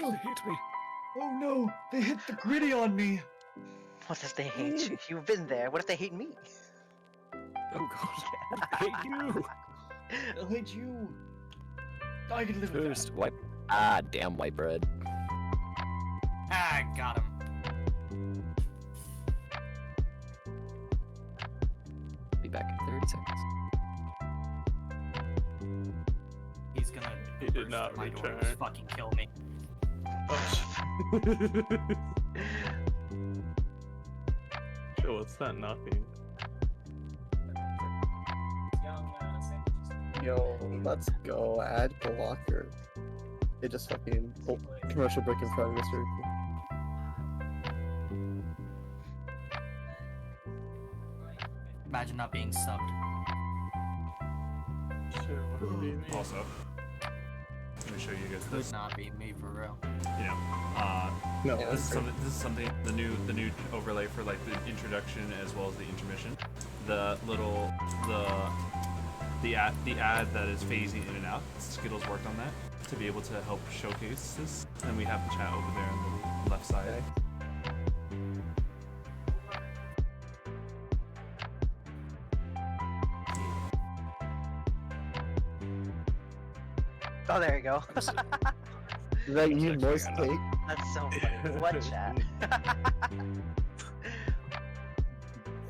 if they hate me? Oh no, they hit the gritty on me. What if they hate you? You've been there. What if they hate me? Oh god, I hate you! They'll hate you. I can live with First, white. Ah, damn white bread. Ah, got him. Be back in 30 seconds. He's gonna. He did burst not my door and return. fucking kill me. Yo, what's that knocking? Yo, let's go. Add blocker. It just fucking commercial break in progress. Very cool. Imagine not being subbed. Sure, whatever you need. Also, let me show you guys Could this. not be me for real. You know, No, this is something the new overlay for like the introduction as well as the intermission. The little the ad that is phasing in and out. Skittles worked on that to be able to help showcase this, and we have the chat over there on the left side. Okay. Oh, there you go. Is that you, moist cake? That's so funny. What chat?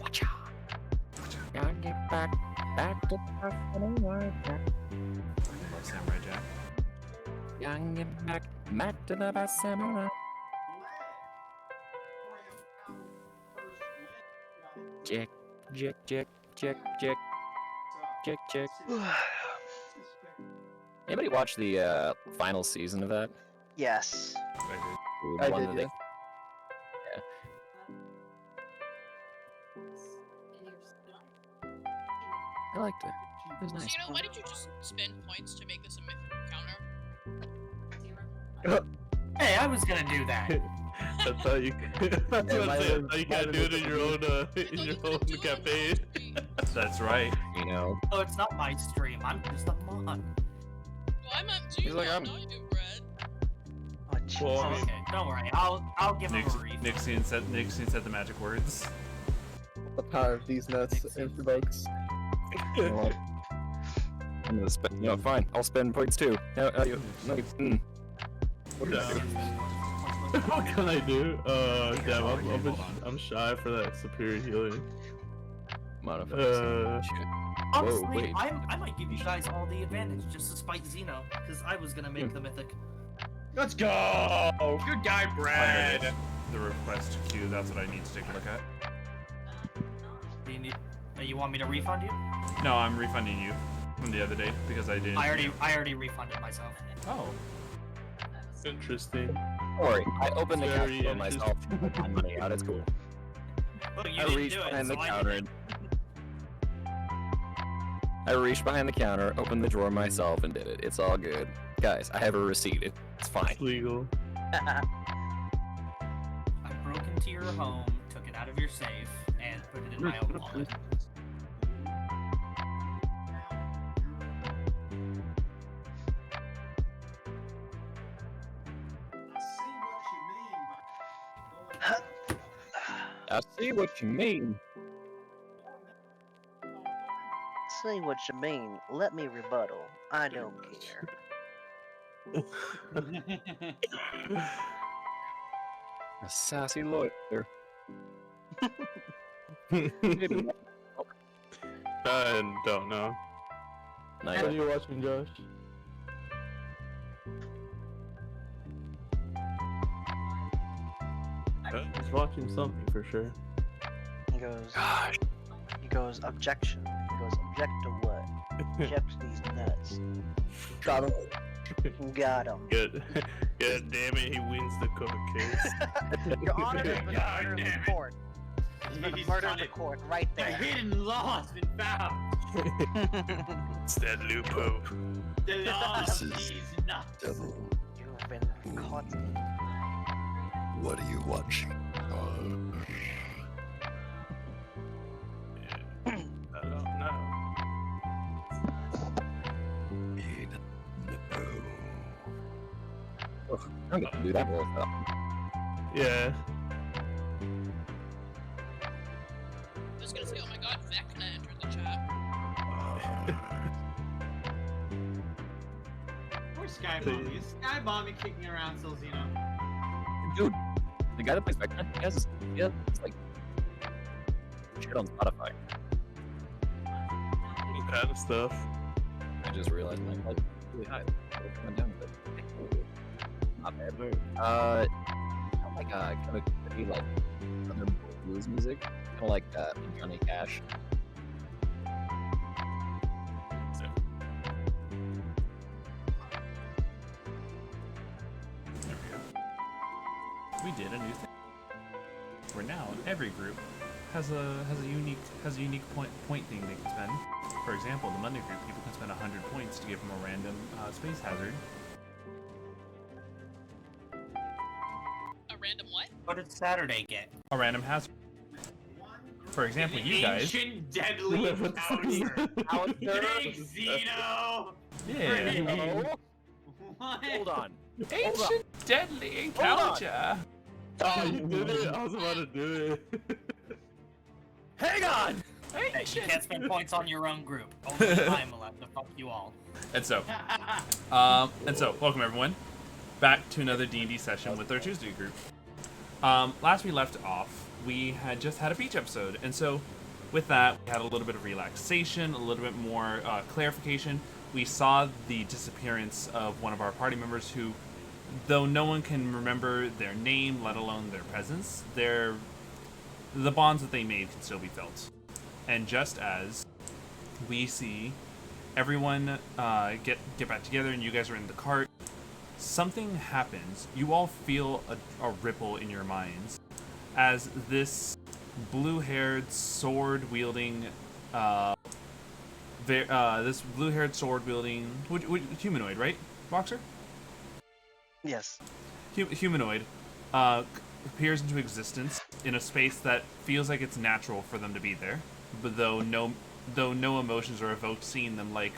Watch out. Gotta get back to the Samurai Jack. Gotta get back to the best samurai. Check, check, check, check, check, check, check. Anybody watch the final season of that? Yes. I The one did, that they- I liked it. It was nice. So, why did you just spend points to make this a mythic counter? Hey, I was gonna do that. I thought you could. I thought you can't do it in your own campaign. That's right. You know, Oh, it's not my stream. I'm just a mod. Well, I meant you, He's like, not I'm- you, Red. Oh, Jesus. Well, Okay, don't worry. I'll give him a refill. Nixian said the magic words. The power of these nuts invokes. you know what? I'm gonna spend. You know, fine. I'll spend points too. No, What do I do? What can I do? Damn, Hold on. I'm shy for that superior healing. Modifiers. Shit. Honestly, wait. I might give you guys all the advantage just to spite Xeno, because I was gonna make the mythic. Let's go. Good guy, Brad. The request queue, that's what I need to take a look at. Do you need? You want me to refund you? No, I'm refunding you from the other day because I didn't. I already refunded myself. Oh. Interesting. Don't worry. I opened the Very cash for myself. Took my money out. It's cool. Look, you I didn't reached do it, behind the so I counter. did. I reached behind the counter, opened the drawer myself, and did it. It's all good, guys. I have a receipt. It's fine. It's legal. I broke into your home, took it out of your safe, and put it in my own wallet. I see what you mean. Say what you mean. Let me rebuttal. I don't care. A sassy lawyer. I don't know. Nice. What are you watching, Josh? He's watching something for sure. He goes, objection. He goes, object to what? Object to these nuts. Got him. Got him. Good. God damn it, he wins the court case. Your Honor, there's been a murder in the court. There's been a murder in the court right The there. hidden law has been found. It's that loophole. The law This of is these nuts. Devil, You've been caught. what are you watching? I don't know. Need no. I'm gonna do that real stuff. Yeah. I was gonna say, oh my god, Vecna entered the chat. Poor Sky Mommy. Is Sky Mommy kicking around still, Xeno? Dude, the guy that plays Vecna, he has like shit on Spotify. All kind of stuff. I just realized my like really high. Went down a bit. Not bad. Oh my god, kind of pretty like other blues music, kind of like Johnny Cash. There we go. We did a new thing. Where now every group has a unique point thing they can spend. For example, the Monday group, people can spend 100 points to give them a random space hazard. A random what? What did Saturday get? A random hazard. For example, you guys. Ancient deadly encounter. Thanks, Xeno. Yeah. What? Hold on. Ancient deadly encounter. Oh, you did it? I was about to do it. Hang on! Hey, you can't spend points on your own group. Only I'm allowed to fuck you all. And so, welcome everyone back to another D&D session with our Tuesday group. Last we left off, we had just had a beach episode, and so with that, we had a little bit of relaxation, a little bit more clarification. We saw the disappearance of one of our party members who, though no one can remember their name, let alone their presence, the bonds that they made can still be felt. And just as we see everyone get back together and you guys are in the cart, something happens. You all feel a ripple in your minds as this blue-haired sword-wielding humanoid, right, Boxer? Yes. Humanoid appears into existence in a space that feels like it's natural for them to be there, but though no emotions are evoked seeing them, like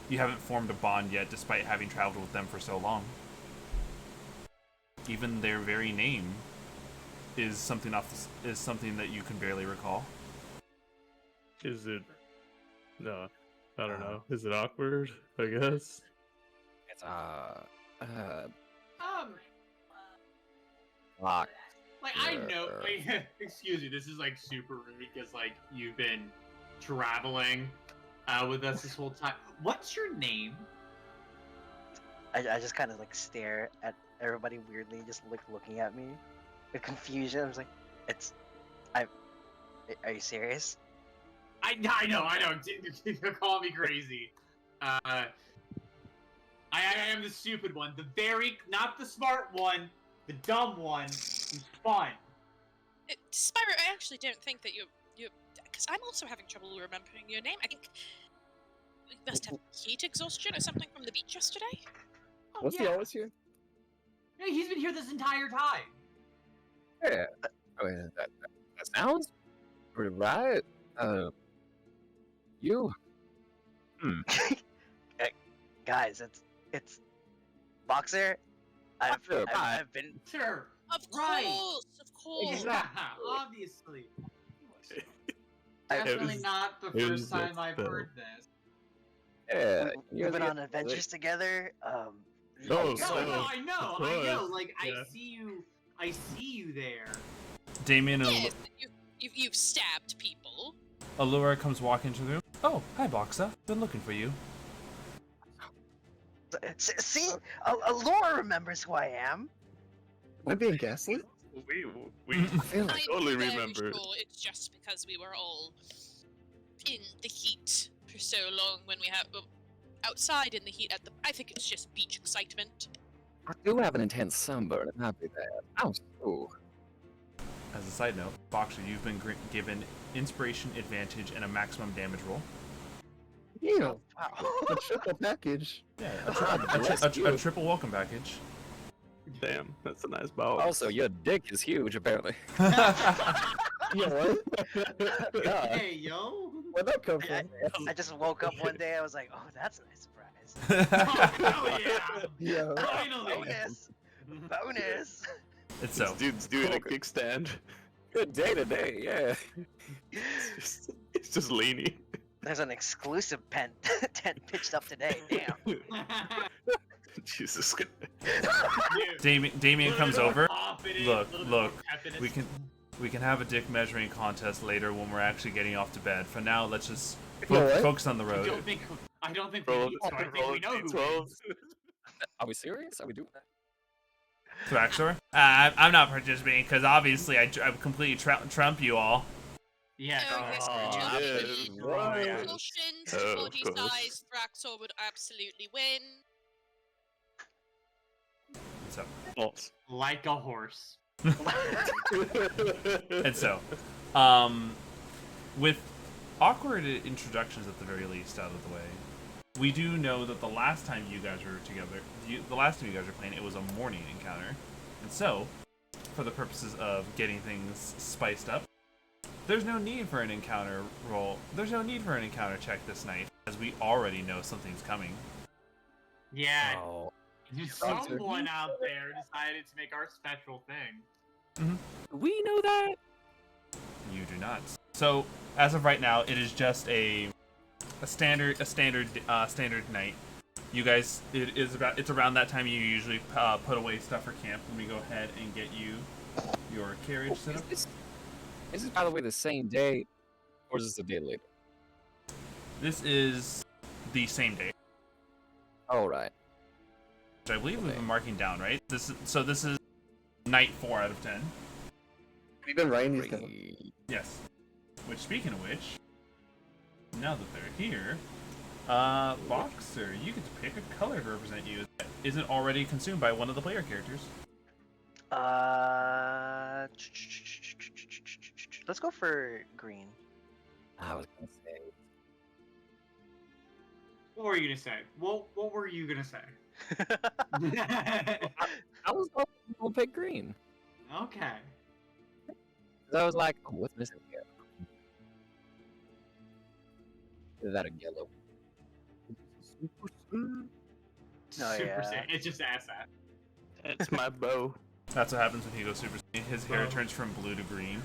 you haven't formed a bond yet despite having traveled with them for so long. Even their very name is something that you can barely recall. Is it? No, I don't know. Is it awkward? I guess. It's Like I know. Like, excuse me. This is like super rude because like you've been traveling with us this whole time. What's your name? I just kind of like stare at everybody weirdly, just like looking at me with confusion. I was like, are you serious? I know. Call me crazy. I am the stupid one, not the smart one, the dumb one who's fun. Spyro, I actually don't think that you, because I'm also having trouble remembering your name. I think you must have heat exhaustion or something from the beach yesterday. Oh, Was he always here? Yeah, he's been here this entire time. yeah. I mean, that sounds pretty right. You. Guys, it's Boxer. I've been. Sure. Of Right. course. Exactly. Obviously. Definitely not the it was first time that I've spell. heard this. Yeah. We've been on adventures together. Oh, No, so- I know. Like Yeah. I see you there. Damien and Yes, you've stabbed people. Lilura comes walking into the room. Oh, hi Boxa. Been looking for you. See, Laura remembers who I am. Am I being gaslit? We I feel like I'm totally very remember. sure it's just because we were all in the heat for so long when we have outside in the heat I think it's just beach excitement. I do have an intense sunburn. It might be that. Oh, so. As a side note, Boxer, you've been given inspiration, advantage, and a maximum damage roll. Yeah. Wow. A triple package. Yeah, bless a you. triple welcome package. Damn, that's a nice bow. Also, your dick is huge, apparently. You know what? God, Hey, yo. where'd that come from? I just woke up one day. I was like, oh, that's a nice surprise. Oh, hell yeah. Yeah. Finally. Oh yes. Bonus. And so, This dude's doing a kickstand. Good day today, yeah. It's just leaning. There's an exclusive tent pitched up today. Damn. Jesus Christ. Damien comes over. Look, Little bit look, more pep in we it. we can have a dick measuring contest later when we're actually getting off to bed. For now, let's just You know what? focus on the I road. don't think we Roll, need to. I think roll we know who D12s. wins. Are we serious? Are we doing that? Thraxor? I'm not participating because obviously I completely trump you all. Yeah. Oh, yes, Oh, Julie. yeah. Right. Proportions Oh, to of body course. size, Thraxor would absolutely win. So, False. Like a horse. and so, with awkward introductions at the very least out of the way, we do know that the last time you guys were together, the last time you guys were playing, it was a morning encounter. And so, for the purposes of getting things spiced up, there's no need for an encounter roll. There's no need for an encounter check this night, as we already know something's coming. Yeah. Oh, Someone out there decided to make our special thing. we know that. You do not. So, as of right now, it is just a standard night. You guys, it's around that time you usually put away stuff for camp. Let me go ahead and get you your carriage set up. Is this, by the way, the same day, or is this a day later? This is the same day, All right. which I believe we've been marking down, right? This is night 4 out of 10. We've been writing these down. Yes. Which, speaking of which, now that they're here, Boxer, you get to pick a color to represent you that isn't already consumed by one of the player characters. Let's go for green. I was gonna say. What were you gonna say? What were you gonna say? I was gonna pick green. Okay. 'Cause I was like, oh, what's missing here? Is that a yellow? Oh, Super yeah. Saiyan. It's just ass. That's my bow. That's what happens when he goes Super Saiyan. His hair turns from blue to green.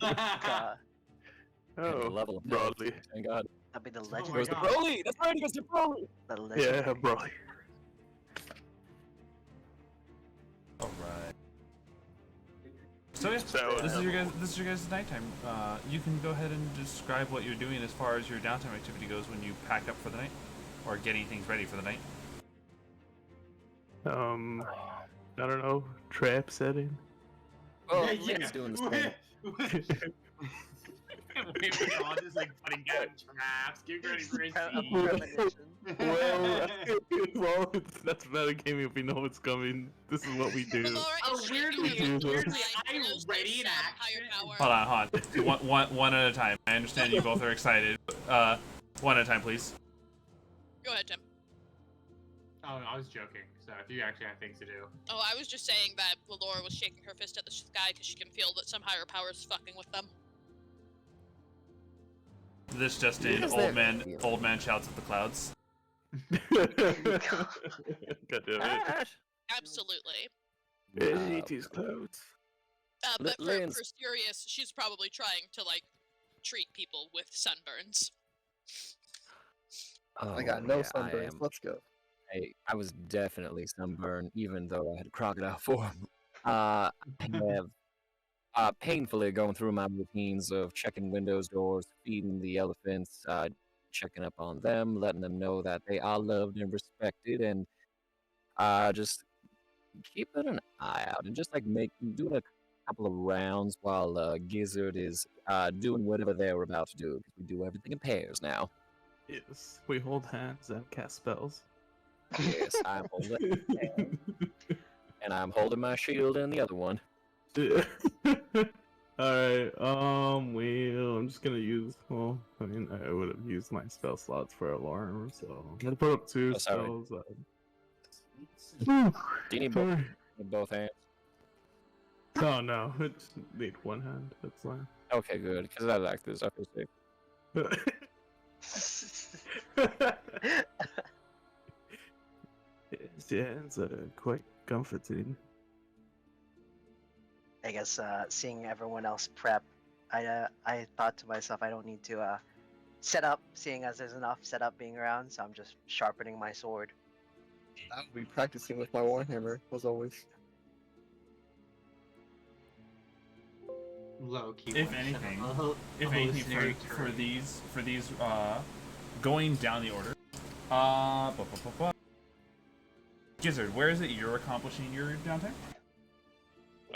God, Oh, level of broadly. Thank God. that'd be the my legend. Goes to God. Broly. That's right. It goes to Broly. The legend. Yeah, broadly. Alright. So yeah, So, this is your guys' nighttime. You can go ahead and describe what you're doing as far as your downtime activity goes when you pack up for the night, or getting things ready for the night. I don't know, trap setting. Oh, Yeah, Lynn's doing the same. We're all just like putting down traps, getting ready for a siege. Well, well, that's metagaming if we know what's coming. This is what we do. Laura Oh, is weirdly, shaking her weirdly, head, I'm knows ready there's in some action. higher power. Hold on. One at a time. I understand you both are excited. One at a time, please. Go ahead, Tim. Oh, I was joking. So if you actually have things to do. Oh, I was just saying that Laura was shaking her fist at the sky because she can feel that some higher power is fucking with them. This just in, Yes, old man shouts at the clouds. God damn it. Absolutely. It is clouds. But for Lynn's- serious, she's probably trying to, like, treat people with sunburns. Oh, I got no yeah, sunburns. Let's go. I was definitely sunburned, even though I had crocodile form. I have painfully going through my routines of checking windows, doors, feeding the elephants, checking up on them, letting them know that they are loved and respected, and just keeping an eye out and just like doing a couple of rounds while Gizzard is doing whatever they're about to do, because we do everything in pairs now. Yes, we hold hands and cast spells. Yes, I'm holding and I'm holding my shield in the other one. Alright, I'm just gonna use, well, I mean, I would have used my spell slots for alarm, so I'm gonna put up 2 Oh, sorry. spells. Do you need Sorry. both hands? Oh no, I just need one hand, that's fine. Okay, good, because I like this. I feel safe. Yes. Yeah, it's quite comforting. I guess seeing everyone else prep, I thought to myself I don't need to set up, seeing as there's enough setup being around, so I'm just sharpening my sword. I'll be practicing with my warhammer, as always. Low key. If anything, for these going down the order, Gizzard, where is it you're accomplishing your downtime?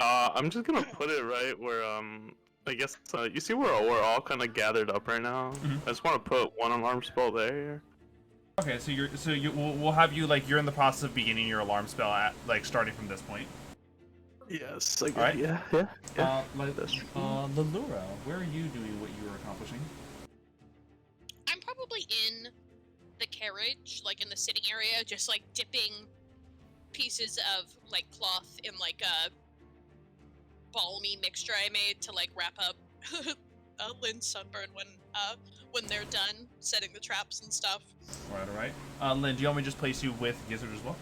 I'm just gonna put it right where I guess you see where we're all kind of gathered up right now. I just want to put one alarm spell there. Okay, so we'll have you like you're in the process of beginning your alarm spell at like starting from this point. Yes. Like, Alright. Yeah. Lilura, where are you doing what you were accomplishing? I'm probably in the carriage, like in the sitting area, just like dipping pieces of like cloth in like a balmy mixture I made to like wrap up Lynn's sunburn when they're done setting the traps and stuff. Alright. Lynn, do you want me to just place you with Gizzard as well?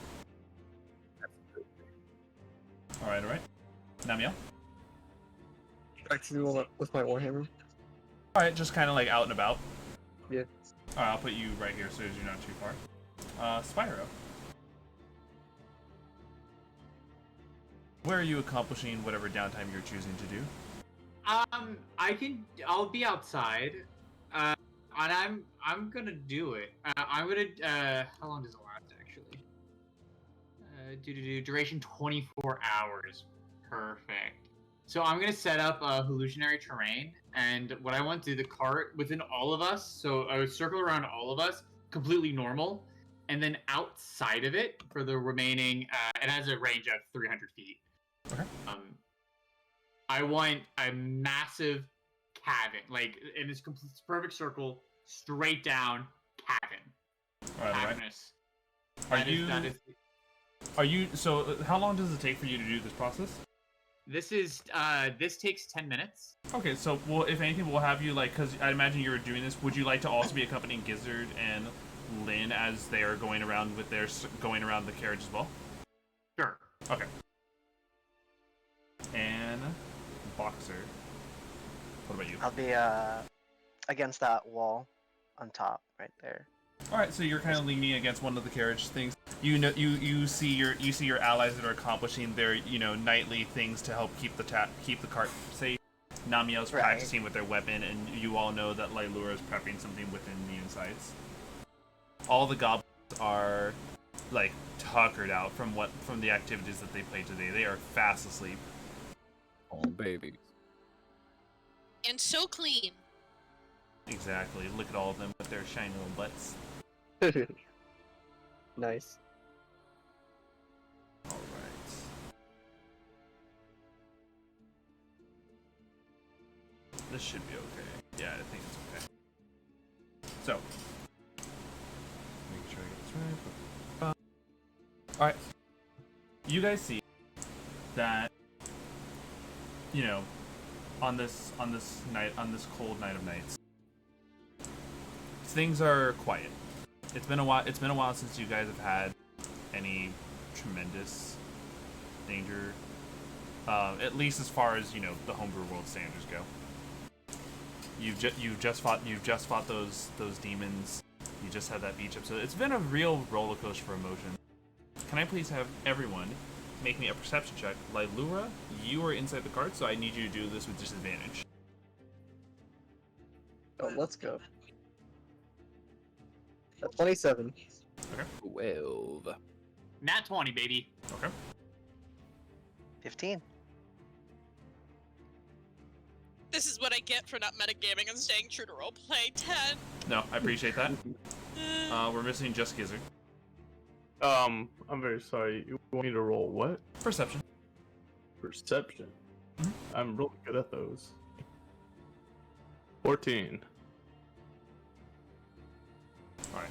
Alright. Namielle? Practicing with my warhammer. Alright, just kind of like out and about. Yeah. Alright, I'll put you right here so you're not too far. Spyro. Where are you accomplishing whatever downtime you're choosing to do? I'll be outside, and I'm gonna do it. I'm gonna, how long does it last, actually? Duration 24 hours. Perfect. So I'm gonna set up a hallucinatory terrain, and what I want to do, the cart within all of us, so I would circle around all of us, completely normal, and then outside of it, for the remaining, it has a range of 300 feet. Okay. I want a massive cavern, like in this perfect circle, straight down cavern. Alright. Cavernous. Are you? So, how long does it take for you to do this process? This takes 10 minutes. Okay, so well, if anything, we'll have you like, because I imagine you were doing this. Would you like to also be accompanying Gizzard and Lynn as they are going around with going around the carriage as well? Sure. Okay. And Boxer, what about you? I'll be against that wall on top, right there. All right, so you're kind of leaning against one of the carriage things. You know, you see your allies that are accomplishing their nightly things to help keep the cart safe. Namielle's practicing with their weapon, and you all know that Lilura is prepping something within the insides. All the goblins are like tuckered out from the activities that they played today. They are fast asleep. Oh, baby. And so clean. Exactly. Look at all of them with their shiny little butts. Nice. All right. This should be okay. Yeah, I think it's okay. So, make sure I get this right. All right. You guys see that, on this cold night of nights, things are quiet. It's been a while since you guys have had any tremendous danger, at least as far as the Homebrew World standards go. You've just fought those demons. You just had that beach episode. It's been a real roller coaster for emotion. Can I please have everyone make me a perception check? Lilura, you are inside the cart, so I need you to do this with disadvantage. Oh, let's go. 27. Okay. 12. Nat 20, baby. Okay. 15. This is what I get for not metagaming and staying true to roleplay. 10. No, I appreciate that. We're missing just Gizzard. I'm very sorry. You want me to roll what? Perception. Perception. Mhm. I'm really good at those. 14. Alright.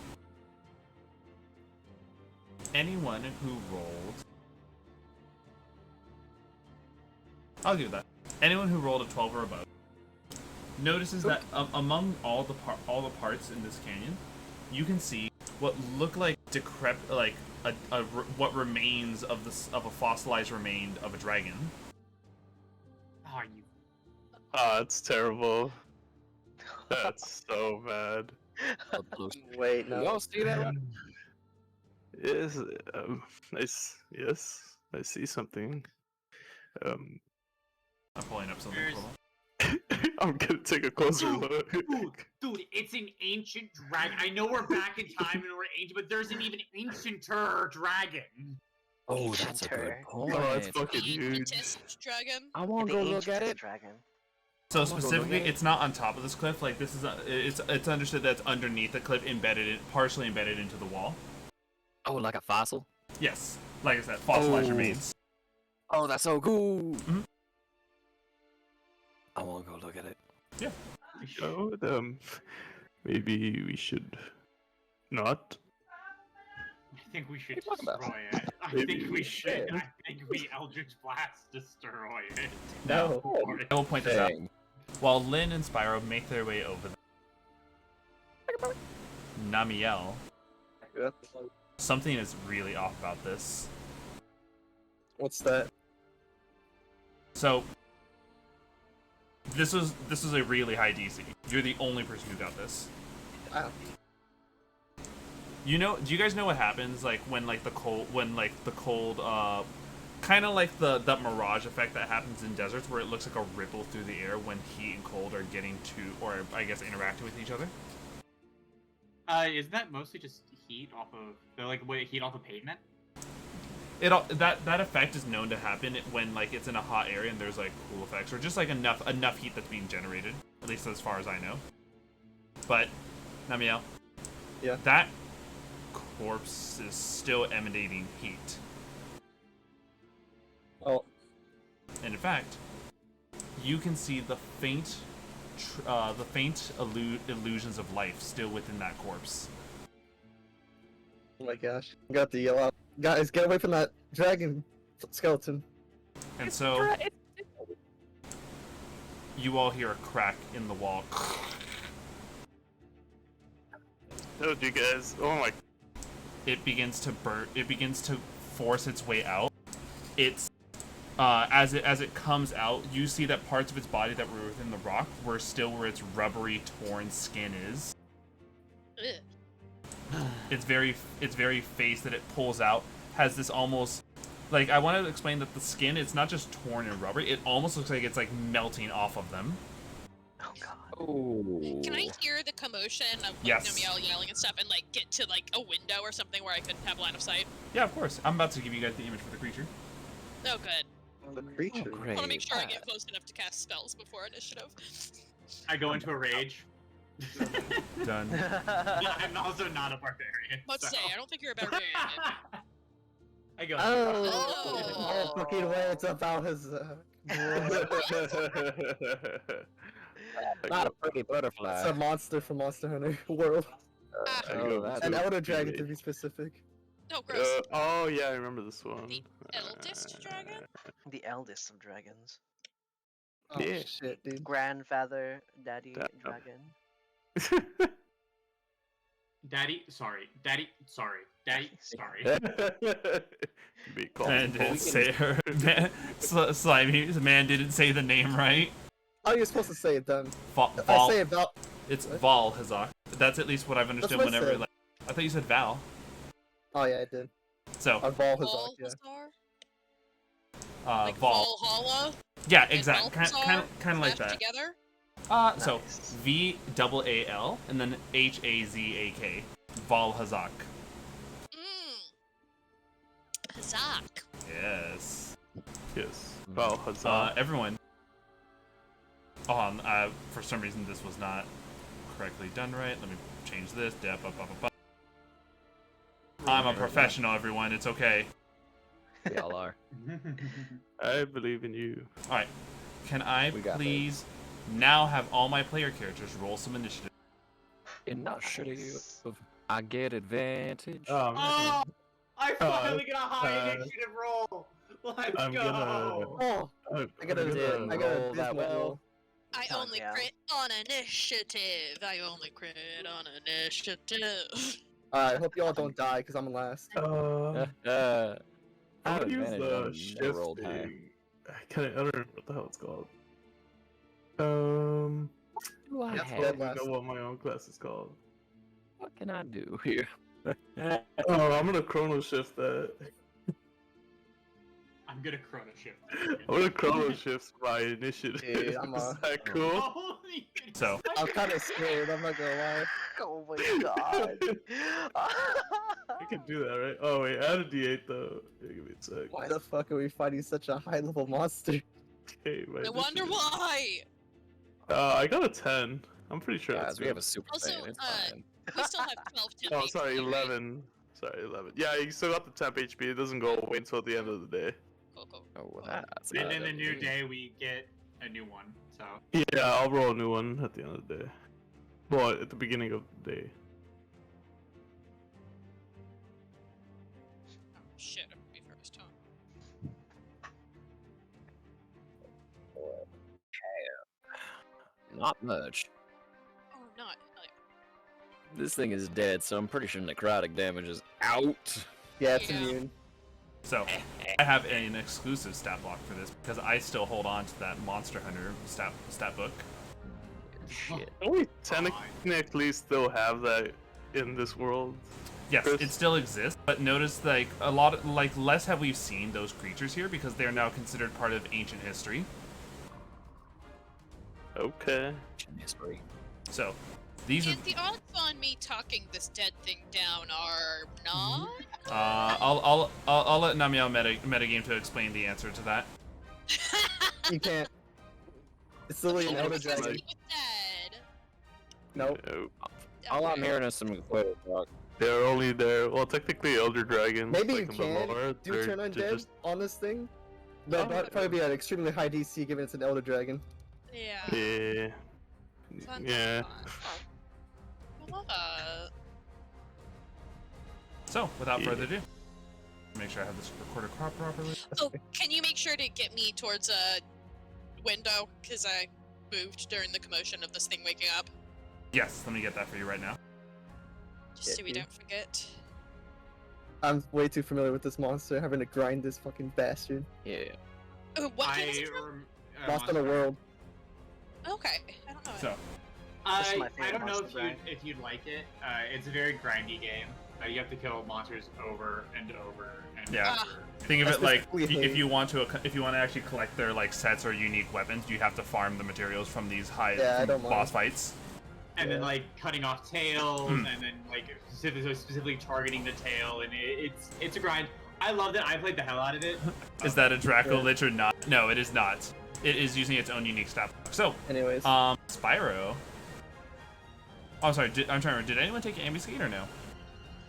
Anyone who rolled... I'll give that. Anyone who rolled a 12 or above notices that among all the parts in this canyon, you can see what look like like what remains of a fossilized remain of a dragon. Oh, you. Ah, it's terrible. That's so bad. Wait, no. Y'all see that? Yes, yes, I see something. I'm pulling up something. There's- Hold on. I'm gonna take a closer look. Dude, it's an ancient dragon. I know we're back in time and we're ancient, but there's an even ancienter dragon. Oh, that's a good Ancienter. point. Oh, that's fucking The huge. ancientist dragon. I want The to go look at ancientest it. dragon. So I'm gonna go specifically, look at it. it's not on top of this cliff. Like this is, it's understood that it's underneath the cliff, partially embedded into the wall. Oh, like a fossil? Yes, like I said, fossilized Oh. remains. Oh, that's so cool. Mhm. I want to go look at it. Oh, maybe we should not. I think we should What are you talking about? destroy it. I Maybe think we we should. should. I think we Eldritch Blast destroy it. No. I will point this out. Dang. While Lynn and Spyro make their way over there, Namielle, Yeah. something is really off about this. What's that? So, this was a really high DC. You're the only person who got this. Wow. Do you guys know what happens like when the cold, kind of like that mirage effect that happens in deserts where it looks like a ripple through the air when heat and cold are getting to, or I guess interacting with each other? Isn't that mostly just heat off of, heat off of pavement? That effect is known to happen when like it's in a hot area and there's like cool effects or just like enough heat that's being generated, at least as far as I know. But Namielle, Yeah. that corpse is still emanating heat, Oh, and in fact, you can see the faint illusions of life still within that corpse. oh my gosh. I got to yell out. Guys, get away from that dragon skeleton. And so you all hear a crack in the wall. Oh, you guys. Oh my. It begins to burn. It begins to force its way out. It's as it comes out, you see that parts of its body that were within the rock were still where its rubbery, torn skin is. Ugh. Its very face that it pulls out has this almost like, I want to explain that the skin, it's not just torn and rubbery. It almost looks like it's like melting off of them. Oh god. Oh. Can I hear the commotion of like, Yes. Namielle yelling and stuff and like get to like a window or something where I could have line of sight? Yeah, of course. I'm about to give you guys the image for the creature. Oh, good. The creature. Oh, I want to make great. sure I get close enough to cast spells before initiative. I go into a rage. Done. I'm also not a barbarian. Let's so. say, I don't think you're a barbarian. I go. Oh. Fucking way, it's about his. Not a pretty butterfly. It's a monster from Monster Hunter World. Ah, Oh, that's An so elder dragon to cute. be specific. no, gross. Oh yeah, I remember this one. The eldest dragon? The eldest of dragons. Oh Yeah. shit, dude. Grandfather, daddy, That- dragon. Daddy, sorry. Daddy, sorry. Be called Man Paul. didn't say her. Slimy man didn't say the name right. Oh, you're supposed to say it then. Val, If I say about. it's Val Hazak. That's at least what I've understood what I whenever. said. Like, I thought you said Val. Oh yeah, I did. So, Valhazak, Balthazar? yeah. Like Val. Valhalla? Yeah, and exactly. Balthazar Kind of like smashed that. together? So Nice. VAAL and then HAZAK. Val Hazak. Hazak. Yes. Yes. Val Hazak. Everyone. For some reason this was not correctly done right. Let me change this. I'm a professional, everyone. It's okay. We all are. I believe in you. All right. Can I We got please now have all my player characters roll some initiative? And not sure you. I get advantage. Oh, Oh, I finally Uh, got a high initiative roll. Let's I'm go. Oh, I got a Didn't roll that well. I Oh, only yeah. crit on initiative. I only crit on initiative. I hope y'all don't die because I'm last. I'm I have gonna use advantage the on never rolled high. shifting. I don't remember what the hell it's called. Do I That's have? what I know what my own class is called. What can I do here? Oh, I'm gonna chrono shift that. I'm gonna chrono shift. I'm gonna chrono shift my initiative. Yeah, I'm Is that cool? Holy So I'm kind of scared. I'm not gonna lie. Oh my god. I can do that, right? Oh wait, add a D8 though. Yeah, give me a sec. Why the fuck are we fighting such a high level monster? Okay, my I wonder initiative. why. I got a 10. I'm pretty sure that's Guys, we have good. a super Also, fan. It's fine. We still have 12 temp Oh, sorry, HP, right? 11. Sorry, 11. Yeah, you still got the temp HP. It doesn't go away until the end of the day. Cool, cool. Oh, well, that's And not then the new amazing. day we get a new one. So Yeah, I'll roll a new one at the end of the day. Well, at the beginning of the day. Oh, shit, I'm gonna be first, huh? Not much. Oh, not. Like, This thing is dead, so I'm pretty sure necrotic damage is out. Yeah, it's Yeah. immune. So, I have an exclusive stat block for this because I still hold on to that Monster Hunter stat book. Shit. Don't we technically still have that in this world? Yes, Chris? it still exists, but notice like a lot of, like less have we seen those creatures here because they are now considered part of ancient history. Okay. History. So, these are. and the odds on me talking this dead thing down are not. I'll let Namielle metagame to explain the answer to that. You can't. It's literally an What elder was supposed to dragon. be dead? Nope. No. All I'm Okay. hearing is some Quail talk. They're only there. Well, technically, Elder Dragons. Maybe like you in the can lore, do they're- turn they're undead just- on this thing. But Oh, that'd probably be an extremely high DC given it's an elder dragon. Yeah. Yeah. Fun, Yeah. fun. I love that. So, without Yeah. further ado, make sure I have this recorded properly. Oh, can you make sure to get me towards a window? Because I moved during the commotion of this thing waking up. Yes, let me get that for you right now. Just so we Yeah. don't forget. I'm way too familiar with this monster, having to grind this fucking bastard. Yeah. Oh, what game is it from? Lost on the world. Okay, I don't know. it. So, This is my I favorite don't know monster if you'd like it. It's a very grindy game. You have to kill monsters over and over and Yeah. over. think of That's it like specifically if you want to actually collect their like sets or unique weapons, you have to farm the materials from these high Yeah, I from don't mind. boss fights. And then Yeah. like cutting off tails, Hmm. and then like specifically targeting the tail, and it's a grind. I loved it. I played the hell out of it. Is that a Draco Lich or not? No, it is not. It is using its own unique stat block. So, Anyways. Spyro. Oh, sorry. I'm trying to remember. Did anyone take an ambuscade or no?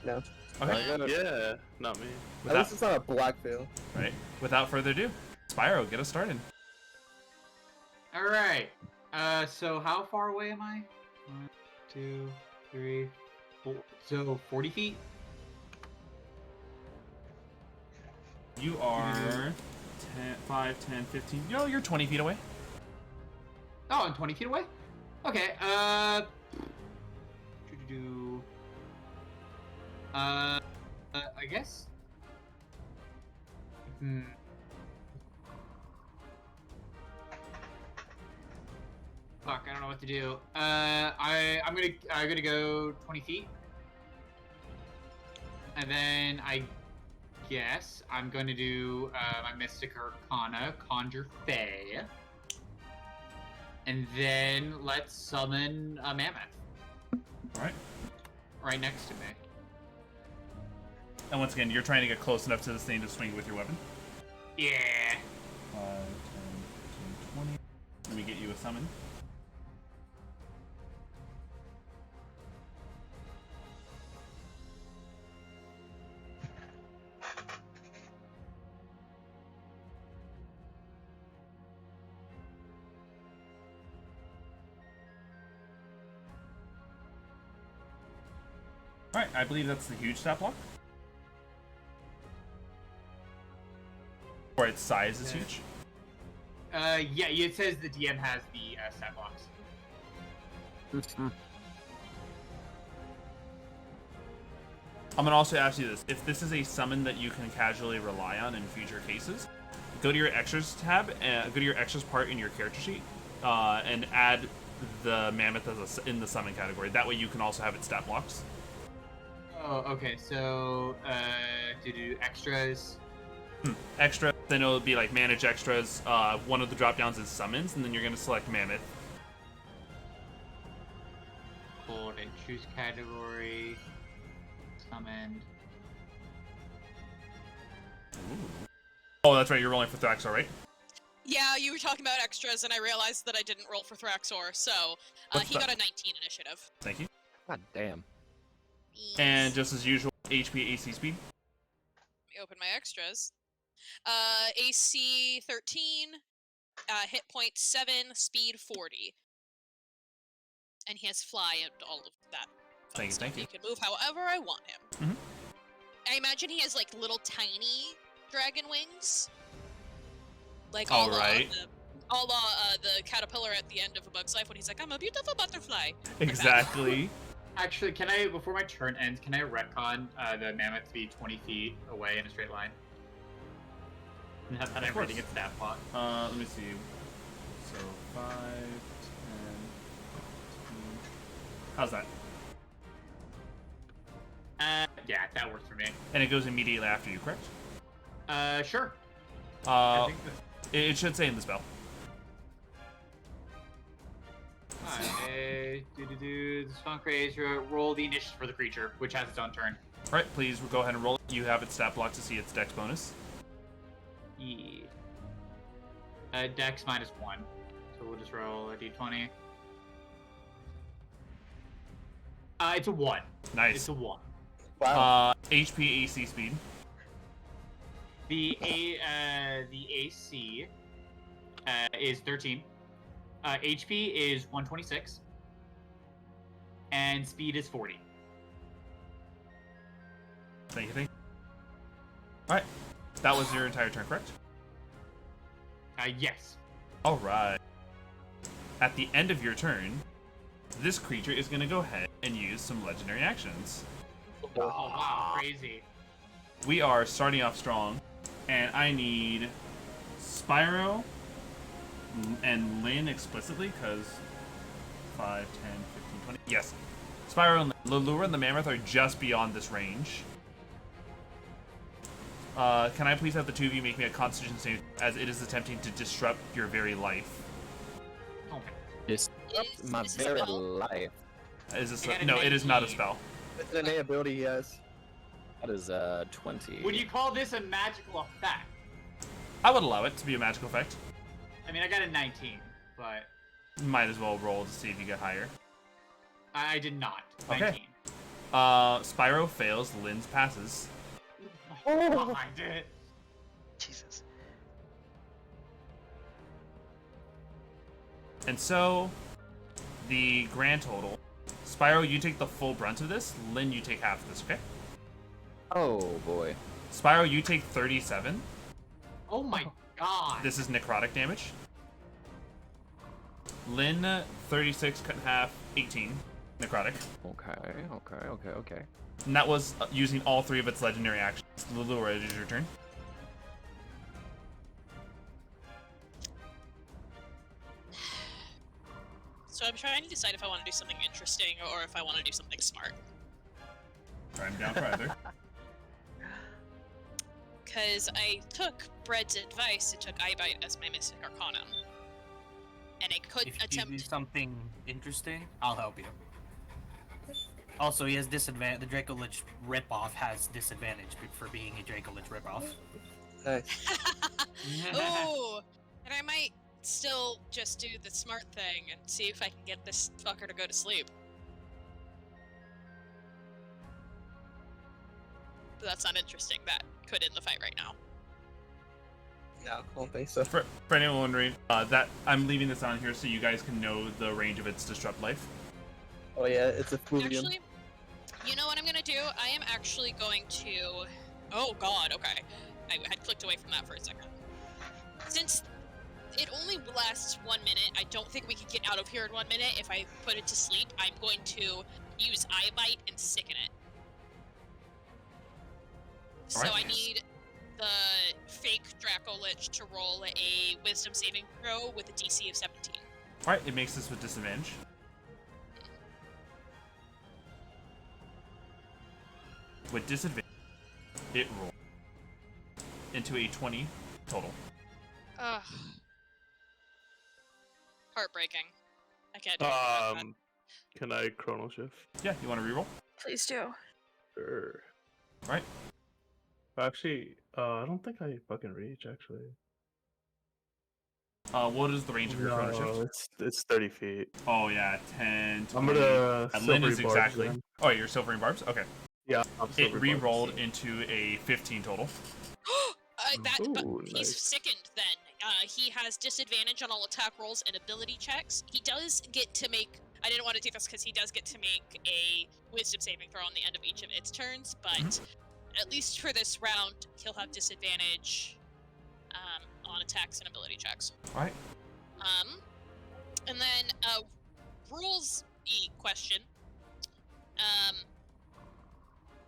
No. Okay. Yeah, not me. At Without, least it's not a black veil. right. Without further ado, Spyro, get us started. All right. So how far away am I? 1, 2, 3, 4. So 40 feet. You are 10, 5, 10, 15. No, you're 20 feet away. Oh, I'm 20 feet away. Okay. I guess. Fuck, I don't know what to do. I'm gonna go 20 feet, and then I guess I'm going to do my Mystic Arcana, Conjure Fae, and then let's summon a mammoth All right. right next to me. And once again, you're trying to get close enough to this thing to swing with your weapon. Yeah. 5, 10, 15, 20. Let me get you a summon. Alright, I believe that's the huge stat block. Or its size is Yeah. huge. Yeah, it says the DM has the stat blocks. I'm gonna also ask you this: if this is a summon that you can casually rely on in future cases, go to your extras tab and go to your extras part in your character sheet, and add the mammoth as in the summon category. That way, you can also have it stat blocks. Oh, okay. So, do extras. Extra. Then it'll be like manage extras. One of the drop downs is summons, and then you're gonna select mammoth. Hold it. Choose category. Summoned. Oh, that's right. You're rolling for Thraxor, right? Yeah, you were talking about extras, and I realized that I didn't roll for Thraxor, so he got a 19 initiative. Thank you. God damn. And just as usual, HP, AC, speed. Let me open my extras. AC 13, hit point 7, speed 40. And he has fly and all of that. Thank you, thank you. He can move however I want him. Mhm. I imagine he has like little tiny dragon wings. Like All right. The caterpillar at the end of A Bug's Life when he's like, I'm a beautiful butterfly. Exactly. Actually, can I, before my turn ends, can I retcon the mammoth to be 20 feet away in a straight line? Not that I'm reading its stat block. Let me see. So 5, 10, 15. How's that? Yeah, that works for me. And it goes immediately after you, correct? Sure. Uh, I think that... it should say in the spell. The spell creates roll the initiative for the creature, which has its own turn. All right, please go ahead and roll it. You have its stat block to see its dex bonus. Yeah. Dex -1. So we'll just roll a d20. It's a 1. Nice. It's a 1. Wow. HP, AC, speed. The AC is 13. HP is 126. And speed is 40. Thank you, thank you. All right. That was your entire turn, correct? Yes. All right. At the end of your turn, this creature is going to go ahead and use some legendary actions. Oh, wow, crazy. We are starting off strong, and I need Spyro and Lynn explicitly, because 5, 10, 15, 20. Yes. Spyro and Lilura and the Mammoth are just beyond this range. Can I please have the two of you make me a Constitution save, as it is attempting to disrupt your very life? Oh, Disrupt my Is this very a spell? life. Is this I got a no, it is not a 19. spell. It's an innate ability he has. That is 20. would you call this a magical effect? I would allow it to be a magical effect. I mean, I got a 19, but Might as well roll to see if you get higher. I did not. Okay. 19. Spyro fails, Lynn's passes. Oh, I did it. Jesus. And so, the grand total. Spyro, you take the full brunt of this. Lynn, you take half of this, okay? Oh boy. Spyro, you take 37. Oh my god. This is necrotic damage. Lynn, 36 cut in half, 18. Necrotic. Okay. And that was using all 3 of its legendary actions. Lilura, it is your turn. So I'm trying to decide if I want to do something interesting or if I want to do something smart. I'm down for either. Because I took Bread's advice and took Eyebite as my Mystic Arcanum. And I could If you do attempt... something interesting, I'll help you. Also, he has disadvantage. The Draco Lich ripoff has disadvantage for being a Draco Lich ripoff. Nice. Ooh! And I might still just do the smart thing and see if I can get this fucker to go to sleep. But that's not interesting. That could end the fight right now. No, I don't think so. For anyone wondering, that I'm leaving this on here so you guys can know the range of its disrupt life. Oh yeah, it's a fluvium. Actually, you know what I'm gonna do? I am actually going to... Oh god, okay. I had clicked away from that for a second. Since it only lasts 1 minute, I don't think we can get out of here in 1 minute. If I put it to sleep, I'm going to use Eyebite and sicken it. So Alright. I need the fake Draco Lich to roll a Wisdom saving throw with a DC of 17. Alright, it makes this with disadvantage. With disadvantage, it rolls into a 20 total. Ugh. Heartbreaking. I can't do anything about Can I chrono shift? Yeah, you want to reroll? Please do. Sure. Right. Actually, I don't think I fucking reach, actually. What is the range of your chrono No, shift? it's 30 feet. Oh yeah, 10, 20. I'm gonna Lynn is silvery barbs exactly. then. Oh, you're silvering barbs? Okay. Yeah, I'm It silvery barbs. re-rolled into a 15 total. but Ooh, he's nice. sickened then. He has disadvantage on all attack rolls and ability checks. He does get to make. I didn't want to do this because he does get to make a wisdom saving throw on the end of each of its turns, but at least for this round, he'll have disadvantage on attacks and ability checks. Alright. And then rules question.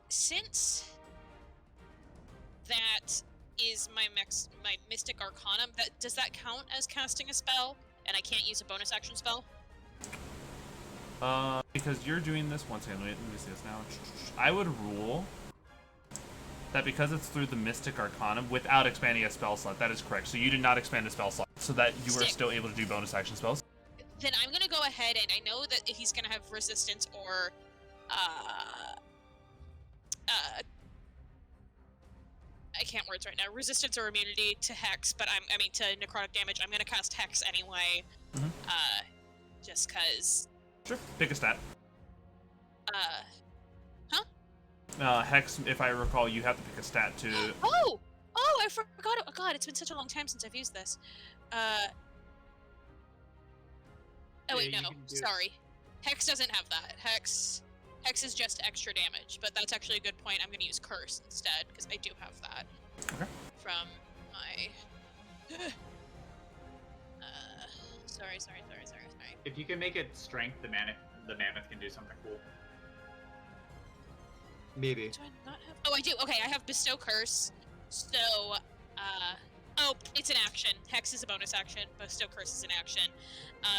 Since that is my Mystic Arcanum, does that count as casting a spell, and I can't use a bonus action spell? Because you're doing this once again. Wait, let me see this now. I would rule that because it's through the Mystic Arcanum without expanding a spell slot. That is correct. So you did not expand a spell slot, so that you are Sick. still able to do bonus action spells. Then I'm gonna go ahead, and I know that he's gonna have resistance or I can't words right now. Resistance or immunity to hex, but I mean to necrotic damage. I'm gonna cast hex anyway. Just cause. Sure. Pick a stat. Huh? Hex, if I recall, you have to pick a stat to. Oh, I forgot it. Oh God, it's been such a long time since I've used this. Oh wait, Yeah, no, you can do it. sorry. Hex doesn't have that. Hex is just extra damage, but that's actually a good point. I'm gonna use curse instead because I do have that. Okay. From my. Sorry. If you can make it strength, the mammoth can do something cool. Maybe. Do I not have? Oh, I do. Okay, I have bestow curse. So, oh, it's an action. Hex is a bonus action. Bestow curse is an action.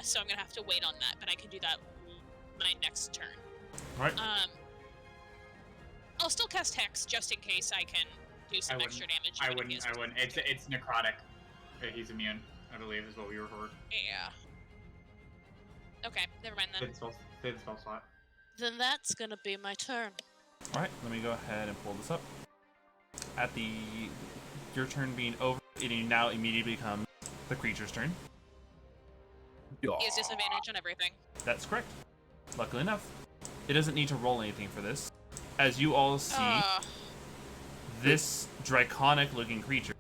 So I'm gonna have to wait on that, but I can do that my next turn. All right. I'll still cast hex just in case I can do some extra damage. I even if he wouldn't. has It's necrotic. He's immune, I believe, is what we referred. Yeah. Okay, never mind then. Fifth spell slot. Then that's gonna be my turn. All right. Let me go ahead and pull this up. At your turn being over, it now immediately becomes the creature's turn. He has disadvantage on everything. That's correct. Luckily enough, it doesn't need to roll anything for this. As you all see, this draconic-looking creature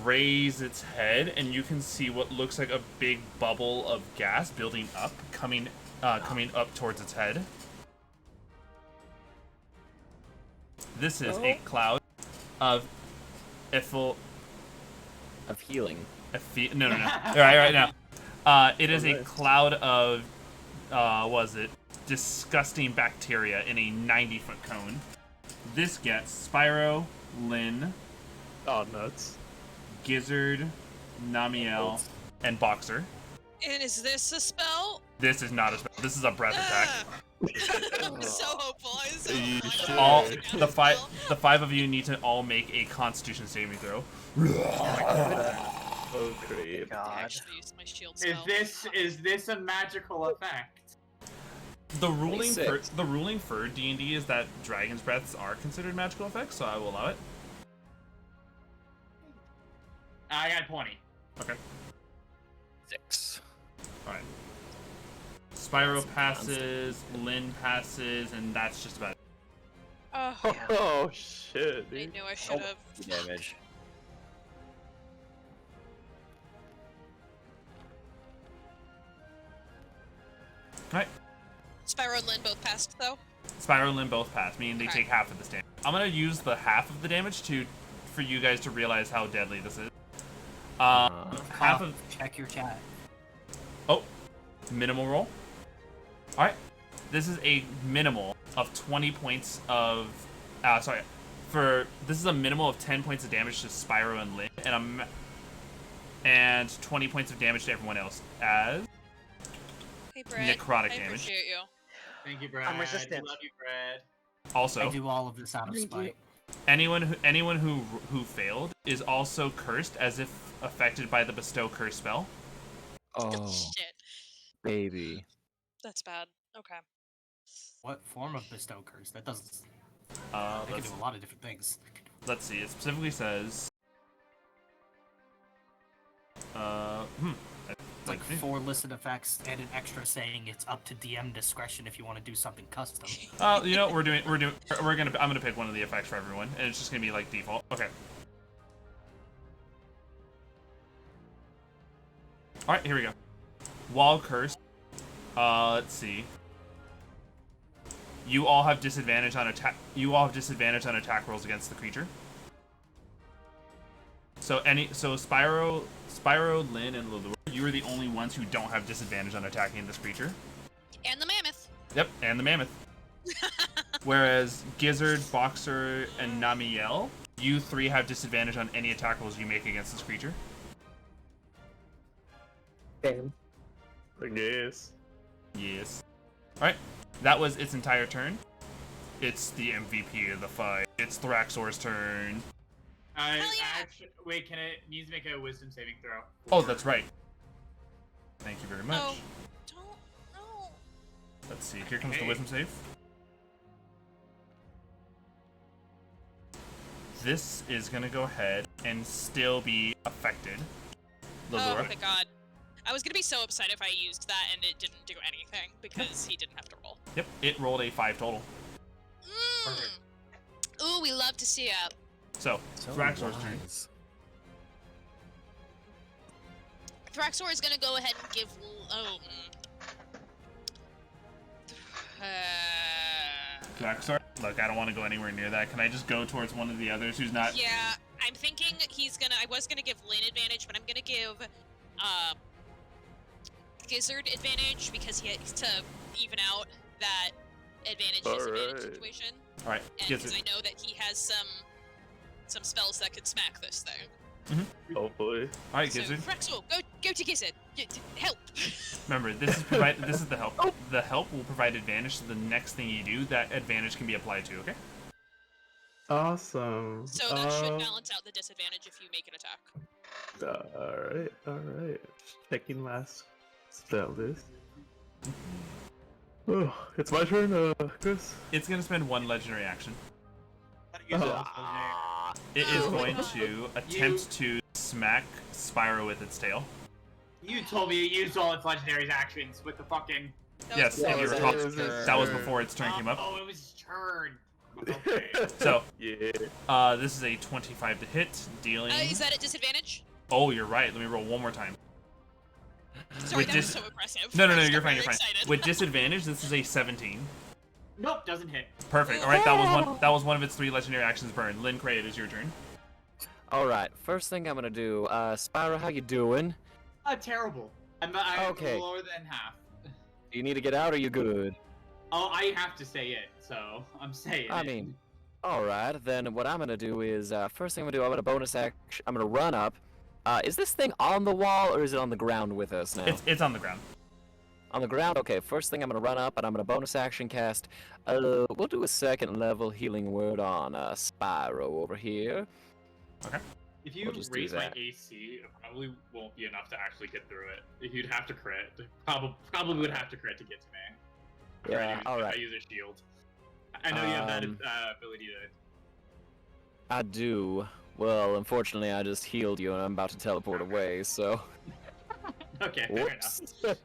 raise its head, and you can see what looks like a big bubble of gas building up, coming up towards its head. This is a cloud of Eiffel. Of healing. No. right now. It is a cloud of, disgusting bacteria in a 90-foot cone. This gets Spyro, Lynn, Oh, nuts. Gizzard, Namielle, and Boxer. And is this a spell? This is not a spell. This is a breath attack. I'm so hopeful. I'm so Are you hopeful. sure? All It's the a spell. five of you need to all make a Constitution saving throw. Oh, great. I God. actually used my shield spell. Is this a magical effect? The ruling Six. for D&D is that dragon's breaths are considered magical effects, so I will allow it. I got 20. Okay. 6. All right. Spyro passes, Lynn passes, and that's just about it. Oh, Oh, shit, I dude. knew I should have. Damage. All right. Spyro and Lynn both passed, though. Spyro and Lynn both pass, meaning they Okay. take half of this damage. I'm gonna use the half of the damage for you guys to realize how deadly this is. Half of Check your chat. minimal roll. All right, this is a minimal of 20 points of, this is a minimal of 10 points of damage to Spyro and Lynn, and 20 points of damage to everyone else as Hey, Brad. necrotic I damage. appreciate you. Thank you, Brad. I'm resistant. We love you, Brad. Also, I do all of this out of spite. anyone who failed is also cursed as if affected by the bestow curse spell. Oh, Shit. baby. That's bad. Okay. What form of bestow curse? That doesn't. Uh, They can let's, do a lot of different things. let's see. It specifically says. It's like 4 listed effects and an extra saying it's up to DM discretion if you want to do something custom. You know, I'm gonna pick one of the effects for everyone, and it's just gonna be like default. Okay. All right, here we go. While cursed, let's see. You all have disadvantage on attack. Rolls against the creature. So Spyro, Lynn, and Lilura, you are the only ones who don't have disadvantage on attacking this creature. And the mammoth. Yep, and the mammoth. Whereas Gizzard, Boxer, and Namielle, you 3 have disadvantage on any attack rolls you make against this creature. Damn. I guess. Yes. Alright, that was its entire turn. It's the MVP of the fight. It's Thraxor's turn. Hell yeah. Actually, wait, it needs to make a wisdom saving throw. Oh, that's right. Thank you very much. Oh, don't. No. Let's see, here comes the wisdom save. This is gonna go ahead and still be affected. Lilura. Oh, thank God. I was gonna be so upset if I used that and it didn't do anything because he didn't have to roll. Yep, it rolled a 5 total. Ooh, we love to see it. So Thraxor's turn. Thraxor is gonna go ahead and give. Thraxor, look, I don't want to go anywhere near that. Can I just go towards one of the others who's not? Yeah, I'm thinking he's gonna. I was gonna give Lynn advantage, but I'm gonna give Gizzard advantage because he has to even out that advantage disadvantage situation. All right, And Gizzard. because I know that he has some spells that could smack this thing. Hopefully. All right, So Gizzard. Thraxor, go to Gizzard. Help. Remember, this is the help. The help will provide advantage to the next thing you do. That advantage can be applied to. Okay. Awesome. So that should balance out the disadvantage if you make an attack. Alright. Checking last spell list. Oh, it's my turn, Chris. It's gonna spend 1 legendary action. Oh. It is going to attempt to smack Spyro with its tail. You told me it used all its legendaries actions with the fucking. Yes, if you recall, that was before its turn came up. Oh, it was his turn. Okay. So, yeah. this is a 25 to hit, dealing. Is that at disadvantage? Oh, you're right. Let me roll one more time. Sorry, that was so impressive. No, I just you're got fine. really excited. With disadvantage, this is a 17. Nope, doesn't hit. Perfect. All right, that was one of its 3 legendary actions burned. Lynn Cray, it is your turn. All right, first thing I'm gonna do, Spyro, how you doing? Terrible. I'm Okay. lower than half. Do you need to get out, or you good? Oh, I have to say it, so I'm saying I it. mean, all right, then what I'm gonna do is, first thing I'm gonna do, I'm gonna bonus action, I'm gonna run up. Is this thing on the wall, or is it on the ground with us now? It's on the ground. On the ground? Okay, first thing I'm gonna run up, and I'm gonna bonus action cast, we'll do a 2nd level healing word on, Spyro over here. Okay. If you We'll just do raise my that. AC, it probably won't be enough to actually get through it. You'd have to crit. Probably would have to crit to get to me. Yeah, alright. I use a shield. I know you have that ability to. I do. Well, unfortunately, I just healed you, and I'm about to teleport away, so... Okay, Whoops. fair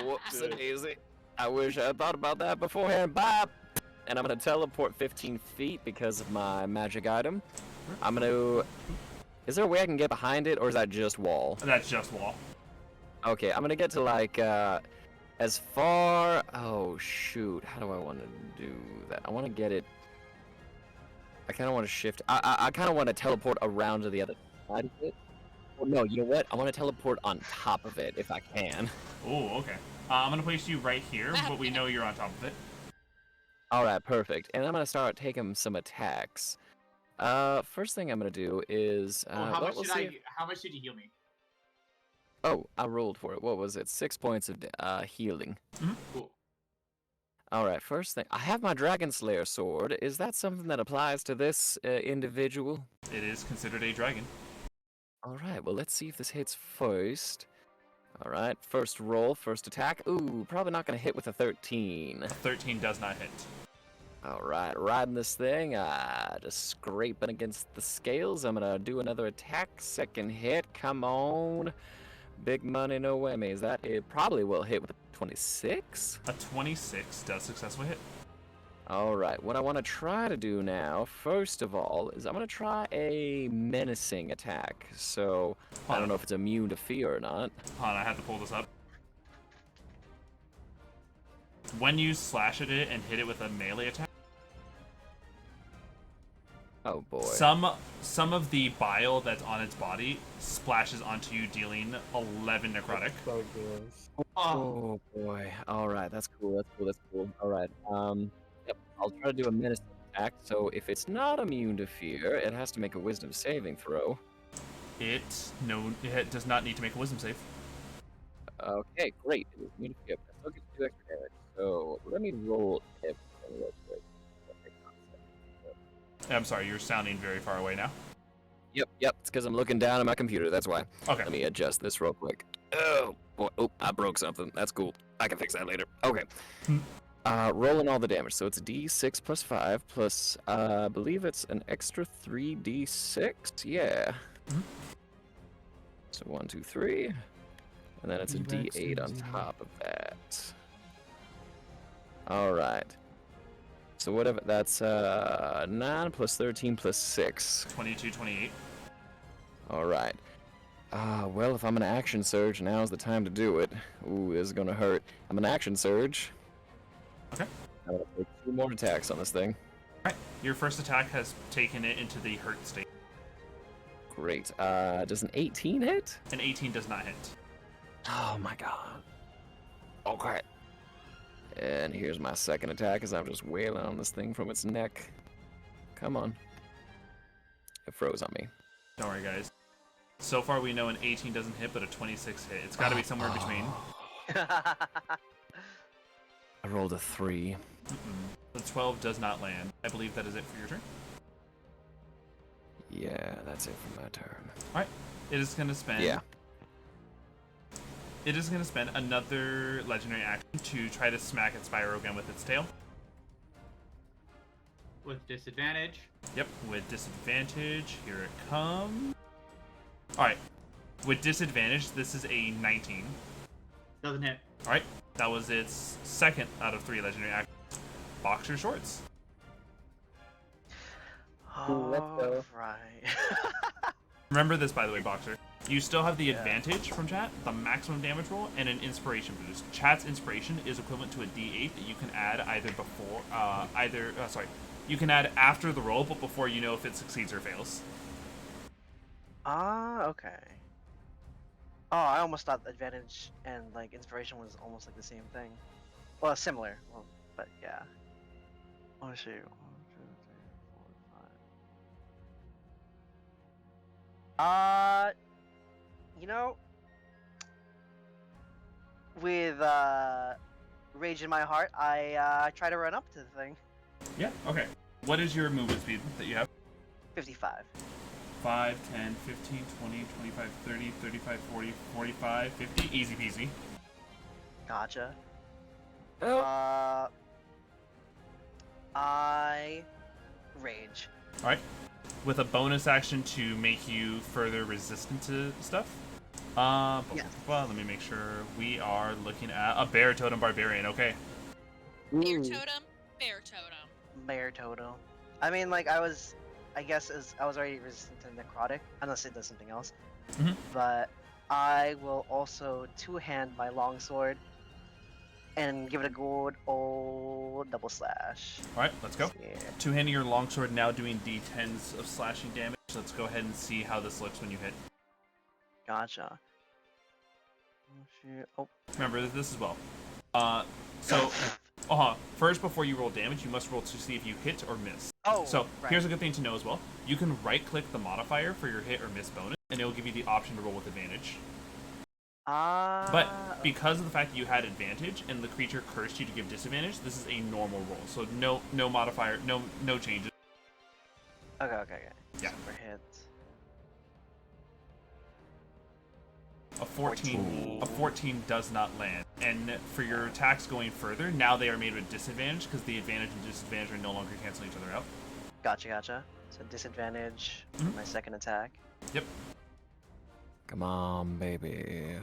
Whoops, daisy. I wish I had thought about that beforehand. Bye! And I'm gonna teleport 15 feet because of my magic item. I'm gonna... Is there a way I can get behind it, or is that just wall? That's just wall. Okay, I'm gonna get to, like, as far... Oh, shoot. How do I want to do that? I want to get it... I kind of want to shift... I kind of want to teleport around to the other side of it. Well, no, you know what? I want to teleport on top of it, if I can. Oh, okay. I'm gonna place you right here, but we know you're on top of it. Alright, perfect. And I'm gonna start taking some attacks. First thing I'm gonna do is how well, much we'll did see if- How much did you heal me? Oh, I rolled for it. What was it? 6 points of healing. Cool. All right. First thing, I have my Dragon Slayer sword. Is that something that applies to this individual? It is considered a dragon. All right. Well, let's see if this hits first. All right. First roll, first attack. Ooh, probably not gonna hit with a 13. A 13 does not hit. All right, riding this thing, just scraping against the scales. I'm gonna do another attack. Second hit, come on. Big money, no whammies. That it probably will hit with a 26. A 26 does successfully hit. All right, what I want to try to do now, first of all, is I'm gonna try a menacing attack. So I don't know if it's immune to fear or not. Hold on, I have to pull this up. When you slash at it and hit it with a melee attack, Oh boy. some of the bile that's on its body splashes onto you, dealing 11 necrotic. So gross. Oh boy. All right, that's cool. That's cool. All right. Yep. I'll try to do a menacing attack. So if it's not immune to fear, it has to make a Wisdom saving throw. It does not need to make a wisdom save. Okay, great. It is immune to fear. I still get 2 extra damage. So let me roll it real quick. I'm sorry, you're sounding very far away now. Yep. It's because I'm looking down at my computer. That's why. Okay. Let me adjust this real quick. Oh boy. Oh, I broke something. That's cool. I can fix that later. Okay. Rolling all the damage. So it's D6 plus 5 plus, I believe it's an extra 3D6. Yeah. So 1, 2, 3. And then it's a D8 on top of that. All right. So whatever, that's 9 plus 13 plus 6. 22, 28. All right. Well, if I'm an action surge, now's the time to do it. Ooh, this is gonna hurt. I'm an action surge. Okay. I'm gonna take 2 more attacks on this thing. Alright, your first attack has taken it into the hurt state. Great. Does an 18 hit? An 18 does not hit. Oh my god. Okay. And here's my second attack as I'm just wailing on this thing from its neck. Come on. It froze on me. Don't worry, guys. So far, we know an 18 doesn't hit, but a 26 hit. It's got to be somewhere in between. I rolled a 3. The 12 does not land. I believe that is it for your turn. Yeah, that's it for my turn. Alright. It is going to spend... Yeah. It is going to spend another legendary action to try to smack at Spyro again with its tail. With disadvantage. Yep, with disadvantage. Here it comes. Alright. With disadvantage, this is a 19. Doesn't hit. Alright. That was its second out of 3 legendary actions. Boxer shorts. Oh, right. Remember this, by the way, Boxer. You still have the advantage from chat, the maximum damage roll, and an inspiration boost. Chat's inspiration is equivalent to a D8 that you can add either before, you can add after the roll, but before you know if it succeeds or fails. Okay. Oh, I almost thought advantage and like inspiration was almost like the same thing. Well, similar. Well, but yeah. Let's see. 1, 2, 3, 4, 5. You know, with rage in my heart, I try to run up to the thing. Yeah, okay. What is your movement speed that you have? 55. 5, 10, 15, 20, 25, 30, 35, 40, 45, 50. Easy peasy. Gotcha. Oh. I rage. Alright. With a bonus action to make you further resistant to stuff. Well, let me make sure. We are looking at a bear totem barbarian. Okay. Bear totem, bear totem. Bear totem. I mean, like, I was already resistant to necrotic, unless it does something else. But I will also two-hand my longsword and give it a good old double slash. Alright, let's go. Yeah. Two-handing your longsword now doing d10s of slashing damage. Let's go ahead and see how this looks when you hit. Gotcha. Oh, shoot. Oh. Remember this as well. So First, before you roll damage, you must roll to see if you hit or miss. Oh, So right. here's a good thing to know as well. You can right-click the modifier for your hit or miss bonus, and it will give you the option to roll with advantage. But because of the fact that you had advantage and the creature cursed you to give disadvantage, this is a normal roll. So no modifier, no changes. Okay. Yeah. Super hit. A 14 does not land. And for your attacks going further, now they are made with disadvantage because the advantage and disadvantage are no longer canceling each other out. Gotcha. So disadvantage for my second attack. Yep. Come on, baby.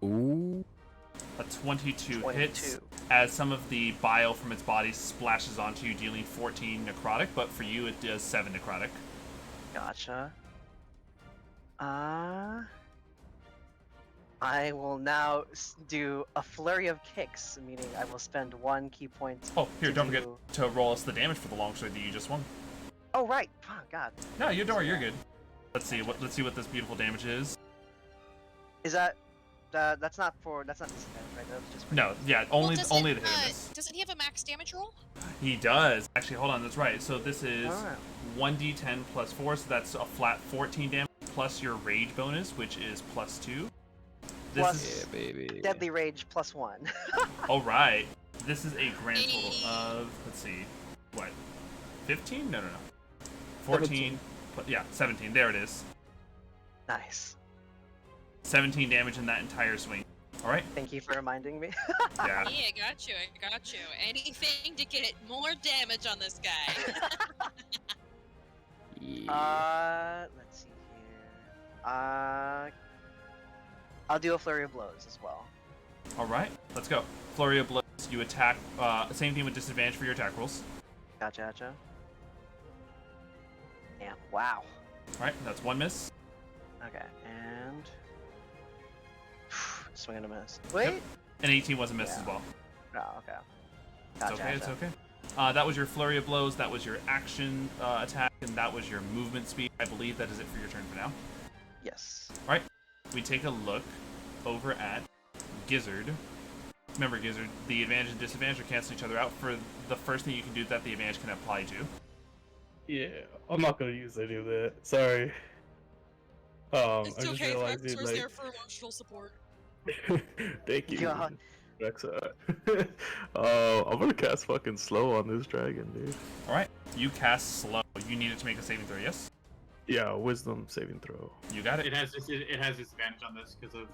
Ooh. A 22 hits as some of the bile from its body splashes onto you, dealing 14 necrotic, but for you it does 7 necrotic. Gotcha. I will now do a flurry of kicks, meaning I will spend 1 key point. Oh, here, don't forget to roll us the damage for the longsword that you just won. Oh, right. Oh, God. No, you're good. Let's see what this beautiful damage is. Is that that's not disadvantage, right? That was just for No, yeah, only the hit and miss. Doesn't he have a max damage roll? He does. Actually, hold on, that's right. So this is 1d10 plus 4, so that's a flat 14 damage plus your rage bonus, which is plus 2. This plus is baby. deadly rage plus 1. all right. This is a grand total of, let's see, what? 15? No. 14. 17. There it is. Nice. 17 damage in that entire swing. All right. Thank you for reminding me. Yeah. Yeah, I got you. Anything to get more damage on this guy. Let's see here. I'll do a flurry of blows as well. All right. Let's go. Flurry of blows. You attack. Same thing with disadvantage for your attack rolls. Gotcha. Yeah. Wow. All right. That's 1 miss. Okay, and swing and a miss. Wait. Yep. And 18 was a miss as well. Oh, okay. Gotcha. It's okay. That was your flurry of blows. That was your action attack, and that was your movement speed. I believe that is it for your turn for now. Yes. All right. We take a look over at Gizzard. Remember, Gizzard, the advantage and disadvantage are canceling each other out. For the first thing you can do that the advantage can apply to. Yeah, I'm not gonna use any of that. Sorry. I It's just okay, realized Rex it, was there for emotional support. Thank you, God. Rexa. I'm gonna cast fucking slow on this dragon, dude. All right. You cast slow. You need it to make a saving throw. Yes. Yeah, wisdom saving throw. You got it. It has disadvantage on this because of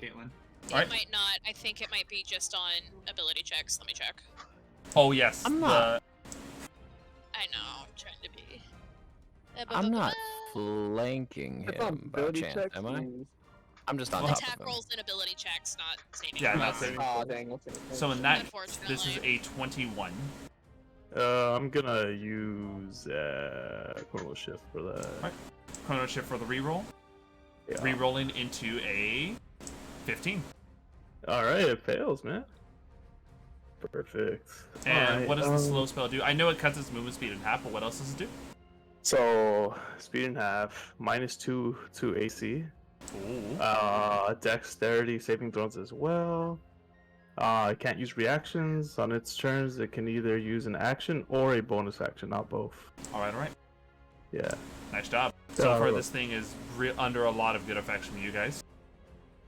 Kaitlyn. Alright. It might not. I think it might be just on ability checks. Let me check. Oh yes. I'm not. I know. I'm trying to be. I'm not flanking It's on him by ability chance, checks, am I? means- I'm just on top Attack of him. rolls and ability checks, not saving. Yeah, throws. not saving. Oh, dang. Okay. So in that, Unfortunately. this is a 21. I'm gonna use Chrono Shift for that. Alright. Chrono Shift for the reroll. Yeah. Rerolling into a 15. Alright, it fails, man. Perfect. And Alright, what does the slow spell do? I know it cuts its movement speed in half, but what else does it do? So, speed in half, -2 to AC. Ooh. Dexterity saving throws as well. It can't use reactions on its turns. It can either use an action or a bonus action, not both. Alright. Yeah. Nice job. So far, this thing is under a lot of good effects from you guys.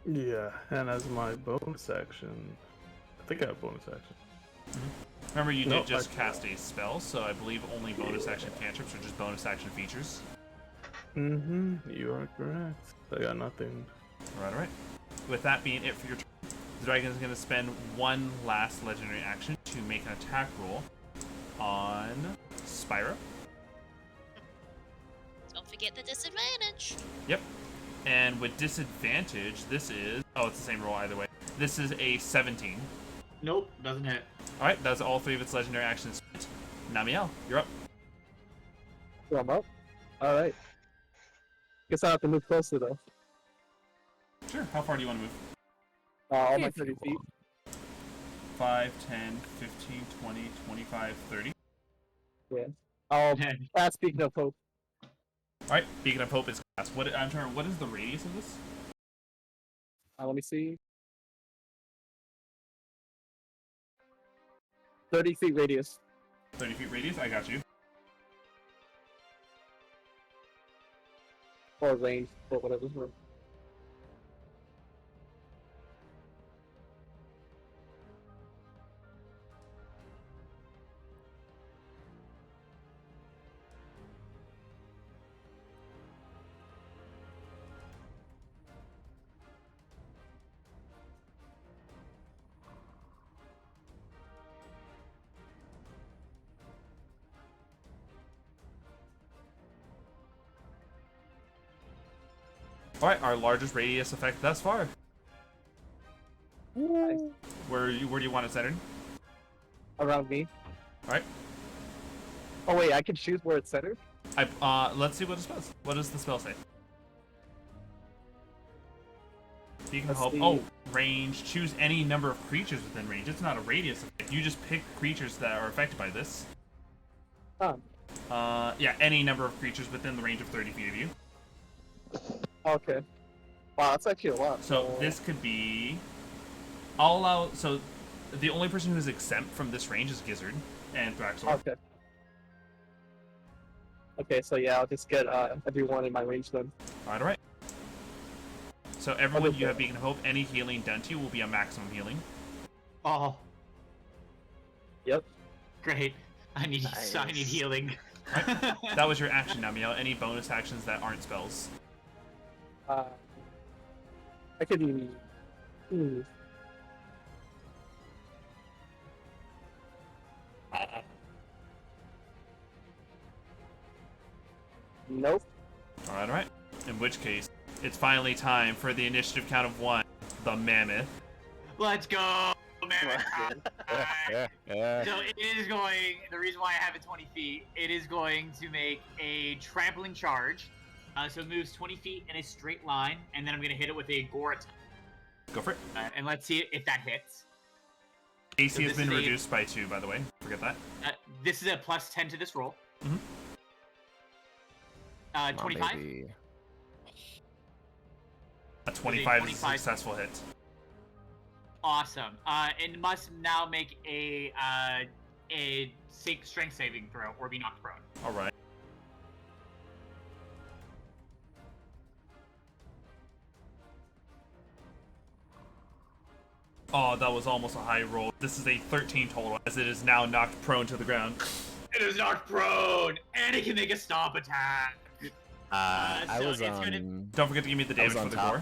Yeah, and as my bonus action, I think I have bonus action. Remember, you Nope, did just I- cast a spell, so I believe only bonus action cantrips are just bonus action features. You are correct. I got nothing. Alright. With that being it for your turn, the dragon is going to spend one last legendary action to make an attack roll on Spyro. Don't forget the disadvantage. Yep. And with disadvantage, this is... Oh, it's the same roll either way. This is a 17. Nope, doesn't hit. Alright, that's all 3 of its legendary actions spent. Namielle, you're up. So I'm up. Alright. Guess I have to move closer though. Sure, how far do you want to move? All my 30 feet. 5, 10, 15, 20, 25, 30. Yeah. I'll cast Beacon of Hope. Alright, Beacon of Hope is cast. What is the radius of this? Let me see. 30 feet radius. 30 feet radius. I got you. Or range, or whatever. All right, our largest radius effect thus far. Nice. Where do you want it centered? Around me. All right. Oh wait, I can choose where it's centered? Let's see what it spells. What does the spell say? Beacon of Hope. Oh, range. Choose any number of creatures within range. It's not a radius effect. You just pick creatures that are affected by this. Huh. Yeah, any number of creatures within the range of 30 feet of you. Okay. Wow, that's actually a lot. So this could be... I'll allow... So the only person who's exempt from this range is Gizzard and Thraxor. Okay. Okay, so yeah, I'll just get everyone in my range then. Alright. So everyone you have Beacon of Hope, any healing done to you will be a maximum healing. Oh. Yep. Great. I need healing. Right. That was your action, Namielle. Any bonus actions that aren't spells? I could. Nope. Alright. In which case, it's finally time for the initiative count of 1, the Mammoth. Let's go, Mammoth. So it is going, the reason why I have it 20 feet, it is going to make a trampling charge. So it moves 20 feet in a straight line, and then I'm going to hit it with a gore attack. Go for it. And let's see if that hits. AC has been reduced by 2, by the way. Forget that. This is a plus 10 to this roll. 25? A 25 is a successful hit. Awesome. It must now make a strength saving throw or be knocked prone. All right. Oh, that was almost a high roll. This is a 13 total, as it is now knocked prone to the ground. It is knocked prone, and it can make a stomp attack. Don't forget to give me the damage for the gore.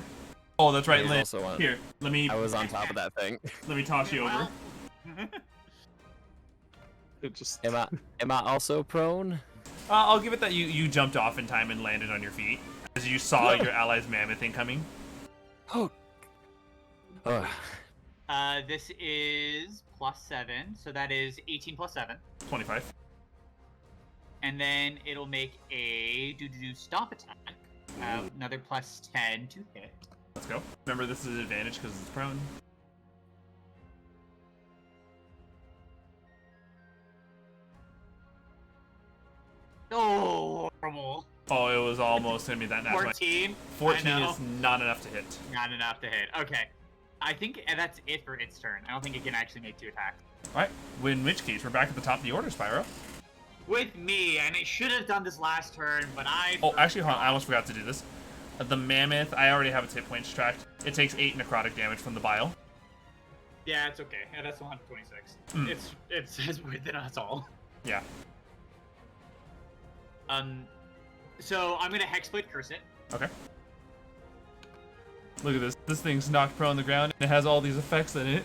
Oh, that's right, Lynn. Here, let me... I was on top of that thing. Let me toss you over. It just... Am I also prone? I'll give it that you jumped off in time and landed on your feet, as you saw your ally's mammoth incoming. Oh. This is plus 7, so that is 18 plus 7. 25. And then it'll make a stomp attack. Another plus 10 to hit. Let's go. Remember, this is an advantage because it's prone. Oh, horrible. Oh, it was almost going to be that natural. 14? 14 is not enough to hit. Not enough to hit. Okay. I think that's it for its turn. I don't think it can actually make 2 attacks. Alright, in which case, we're back at the top of the order, Spyro. With me, and it should have done this last turn, but Oh, actually, hold on, I almost forgot to do this. The Mammoth, I already have its hit points tracked. It takes 8 necrotic damage from the bile. Yeah, it's okay. Yeah, that's 126. It's within us all. Yeah. So I'm gonna Hexblade Curse it. Okay. Look at this. This thing's knocked prone on the ground, and it has all these effects in it.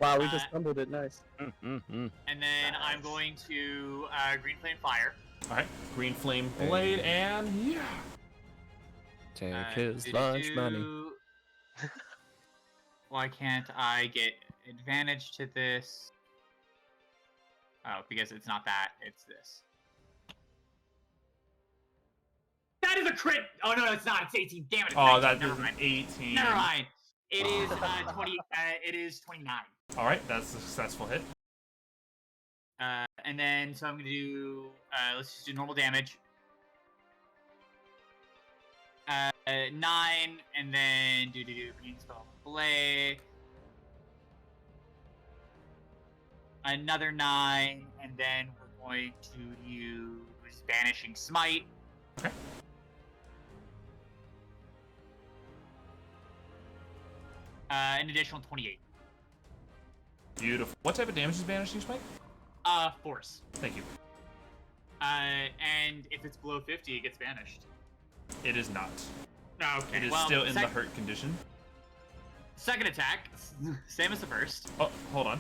Wow, we just stumbled it. Nice. And then I'm going to Green Flame Fire. Alright, Green Flame Blade, and yeah. Take his lunch money. Why can't I get advantage to this? Oh, because it's not that, it's this. That is a crit! Oh no, it's not. It's 18. Damn it. It's 19. That is an 18. Never mind. It is 20. It is 29. All right, that's a successful hit. And then so I'm gonna do. Let's just do normal damage. 9, and then do green spell blade. another 9, and then we're going to use Vanishing Smite. Okay. An additional 28. Beautiful. What type of damage is Banishing Smite? Force. Thank you. And if it's below 50, it gets banished. It is not. Okay. It is still in the hurt condition. Second attack, same as the first. Oh, hold on.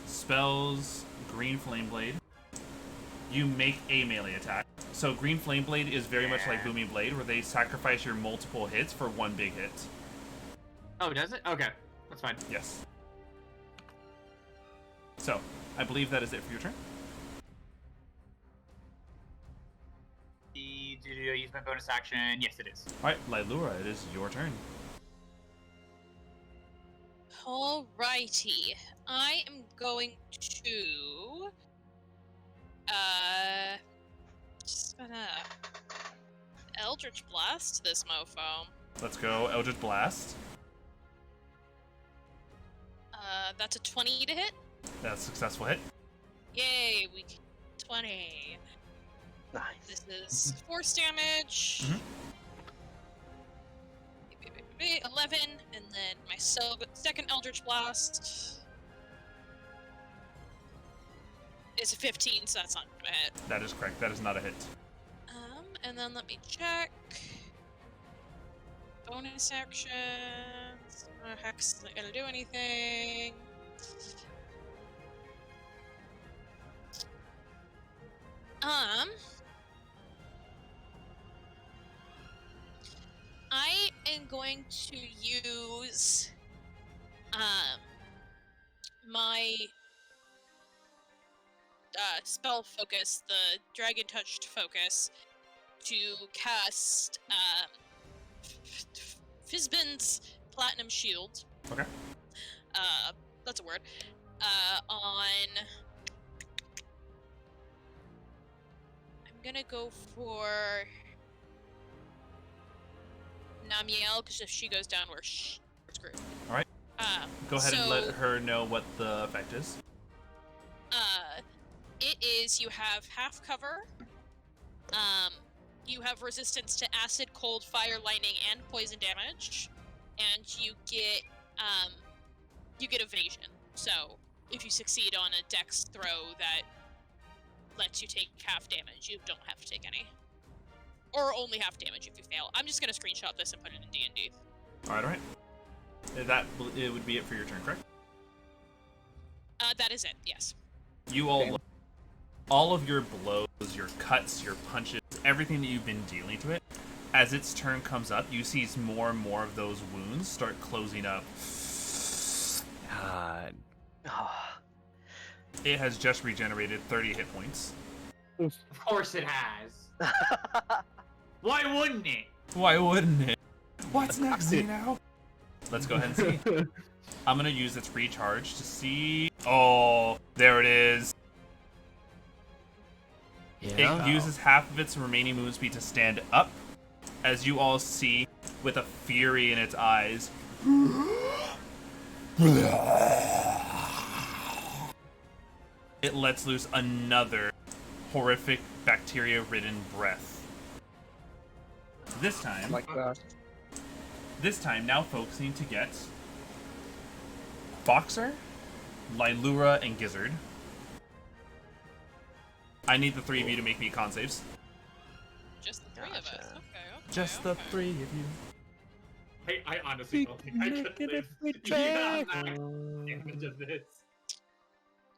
Spells, Green Flame Blade. You make a melee attack. So Green Flame Blade is very much like Booming Blade, where they sacrifice your multiple hits for one big hit. Oh, does it? Okay, that's fine. Yes. So, I believe that is it for your turn. Do you use my bonus action? Yes, it is. Alright, Lilura, it is your turn. Alrighty. I am going to just gonna Eldritch Blast this mofo. Let's go, Eldritch Blast. That's a 20 to hit. That's a successful hit. Yay, we 20. Nice. This is force damage. 11, and then my second Eldritch Blast is a 15, so that's not a hit. That is correct. That is not a hit. And then let me check. Bonus actions. Hex not gonna do anything. I am going to use my spell focus, the dragon touched focus, to cast Fizbin's Platinum Shield. Okay. That's a word. On. I'm gonna go for Namielle, because if she goes down, we're screwed. Alright. Go ahead and so, let her know what the effect is. It is you have half cover. You have resistance to acid, cold, fire, lightning, and poison damage, and you get evasion. So if you succeed on a dex throw that lets you take half damage, you don't have to take any, or only half damage if you fail. I'm just gonna screenshot this and put it in D&D. All right. It would be it for your turn, correct? That is it. Yes. You all of your blows, your cuts, your punches, everything that you've been dealing to it, as its turn comes up, you see more and more of those wounds start closing up. God. It has just regenerated 30 hit points. Of course it has. Why wouldn't it? Why wouldn't it? What's next, Zeno? Let's go ahead and see. I'm gonna use its recharge to see. Oh, there it is. Yeah. It uses half of its remaining movement speed to stand up, as you all see, with a fury in its eyes. It lets loose another horrific bacteria-ridden breath. This time, Oh my gosh. now focusing to get Boxer, Lilura, and Gizzard. I need the three of you to make me con saves. Just the three of us. Okay. Just the three of you. Hey, I honestly don't think I could live. Yeah, damage of this.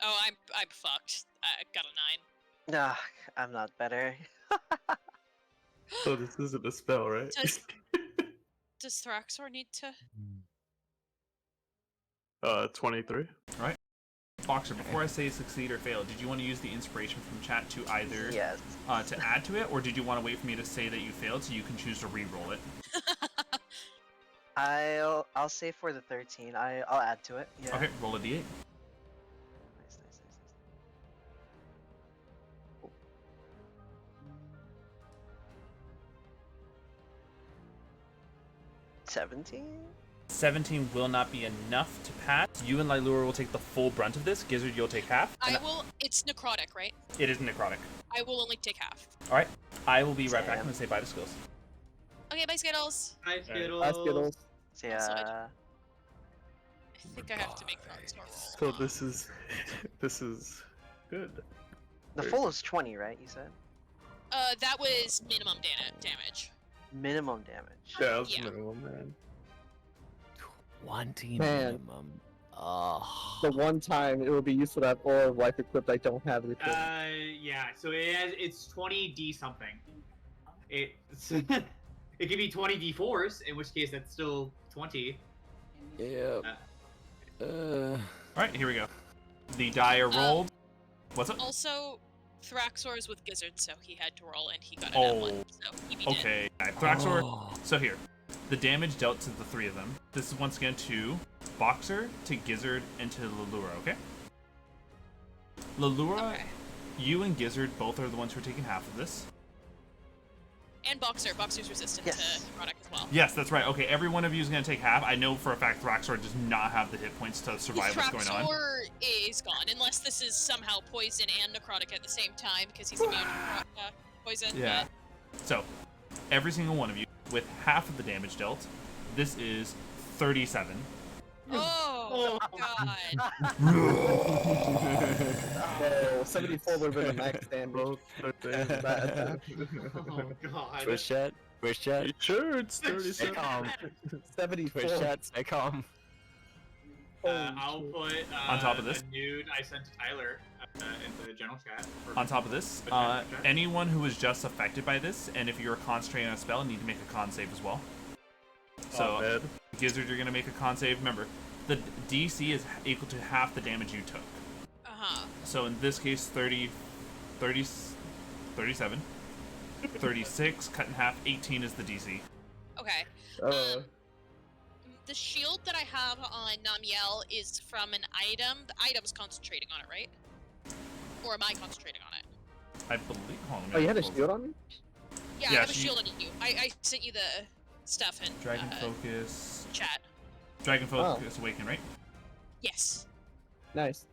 Oh, I'm fucked. I got a 9. Nah, I'm not better. So this isn't a spell, right? Does Thraxor need to? 23. Alright. Boxer, before I say succeed or fail, did you want to use the inspiration from chat to either Yes. to add to it, or did you want to wait for me to say that you failed so you can choose to re-roll it? I'll say for the 13. I'll add to it. Yeah. Okay, roll a d8. Nice. 17? 17 will not be enough to pass. You and Lilura will take the full brunt of this. Gizzard, you'll take half. I will. It's necrotic, right? It is necrotic. I will only take half. All right. I will be right back. I'm gonna say bye to Skills. Okay, bye, Skittles. Hi, Skittles. Hi, Skittles. So, Also, yeah. I think I have to make throats normal. So this is good. The full is 20, right? You said That was minimum damage. minimum damage. Yeah, that's Yeah. minimum, man. 20 Man. minimum. Oh. The one time it would be useful to have Aura of Life equipped, I don't have it equipped. Yeah. So it's 20d something. It's it could be 20d4s, in which case that's still 20. Yeah. All right, here we go. The die are rolled. What's up? Also, Thraxor's with Gizzard, so he had to roll, and he got it Oh, at one, so he beat it. Okay, Thraxor. Oh. So here, the damage dealt to the three of them. This is once again to Boxer, to Gizzard, and to Lilura. Okay. Lilura, Okay. you and Gizzard both are the ones who are taking half of this. And Boxer's resistant Yes. to necrotic as well. Yes, that's right. Okay, every one of you is going to take half. I know for a fact Thraxor does not have the hit points to survive what's going on. Thraxor is gone, unless this is somehow poison and necrotic at the same time, because he's immune to poison. Yeah. So, every single one of you, with half of the damage dealt, this is 37. But... Oh, God. Whoa, 74 would have been the max damage. Both are damn bad. Oh God. Twitch chat. Twitch chat. Sure, it's Stay 37. calm. 74. Twitch chat. Stay calm. I'll put On top of this? a nude I sent to Tyler in the general chat. On top of this, anyone who was just affected by this, and if you're concentrating on a spell, need to make a con save as well. So, bad. Gizzard, you're going to make a con save. Remember, the DC is equal to half the damage you took. Uh-huh. So in this case, 30, 37, 36, cut in half, 18 is the DC. Okay. The shield that I have on Namielle is from an item. The item's concentrating on it, right? Or am I concentrating on it? I believe. Hold on, Oh, you had a shield on me? Yeah, Yeah, I have a she- shield on you. I sent you the stuff in Dragon Focus. chat. Dragon Focus Awaken, right? Yes. Nice.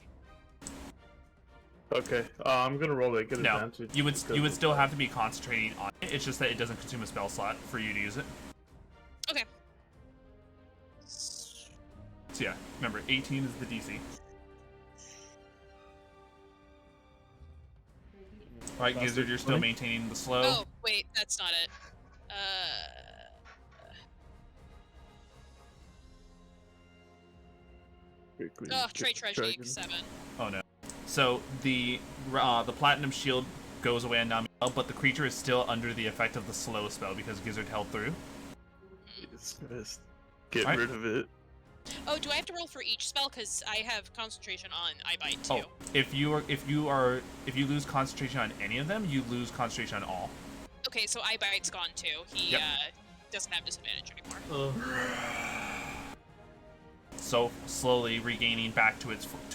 Okay, I'm gonna roll it. Get No, advantage. you would still have to be concentrating on it. It's just that it doesn't consume a spell slot for you to use it. Okay. So yeah, remember 18 is the DC. All right, Gizzard, you're still maintaining the slow. Oh, wait, that's not it. Trade Treasure 7. Oh no. So the platinum shield goes away on Namielle, but the creature is still under the effect of the slow spell because Gizzard held through. Dismissed. Get Alright. rid of it. Oh, do I have to roll for each spell? Because I have concentration on I Bite too. Oh, if you lose concentration on any of them, you lose concentration on all. Okay, so I Bite's gone too. He Yep. Doesn't have disadvantage anymore. So slowly regaining back to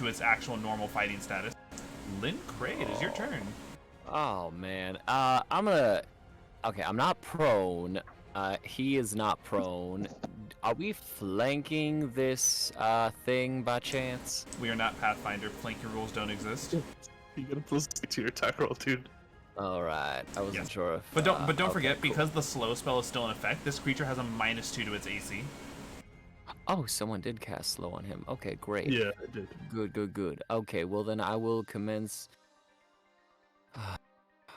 its actual normal fighting status. Lynn, Craig, it is your turn. Oh man. I'm gonna. Okay, I'm not prone. He is not prone. Are we flanking this thing by chance? We are not Pathfinder. Flanking rules don't exist. You get a +2 to your attack roll, dude. All right. I wasn't Yes. sure if. But don't okay, forget, cool. because the slow spell is still in effect, this creature has a -2 to its AC. Oh, someone did cast slow on him. Okay, great. Yeah, I did. Good. Okay, well then I will commence.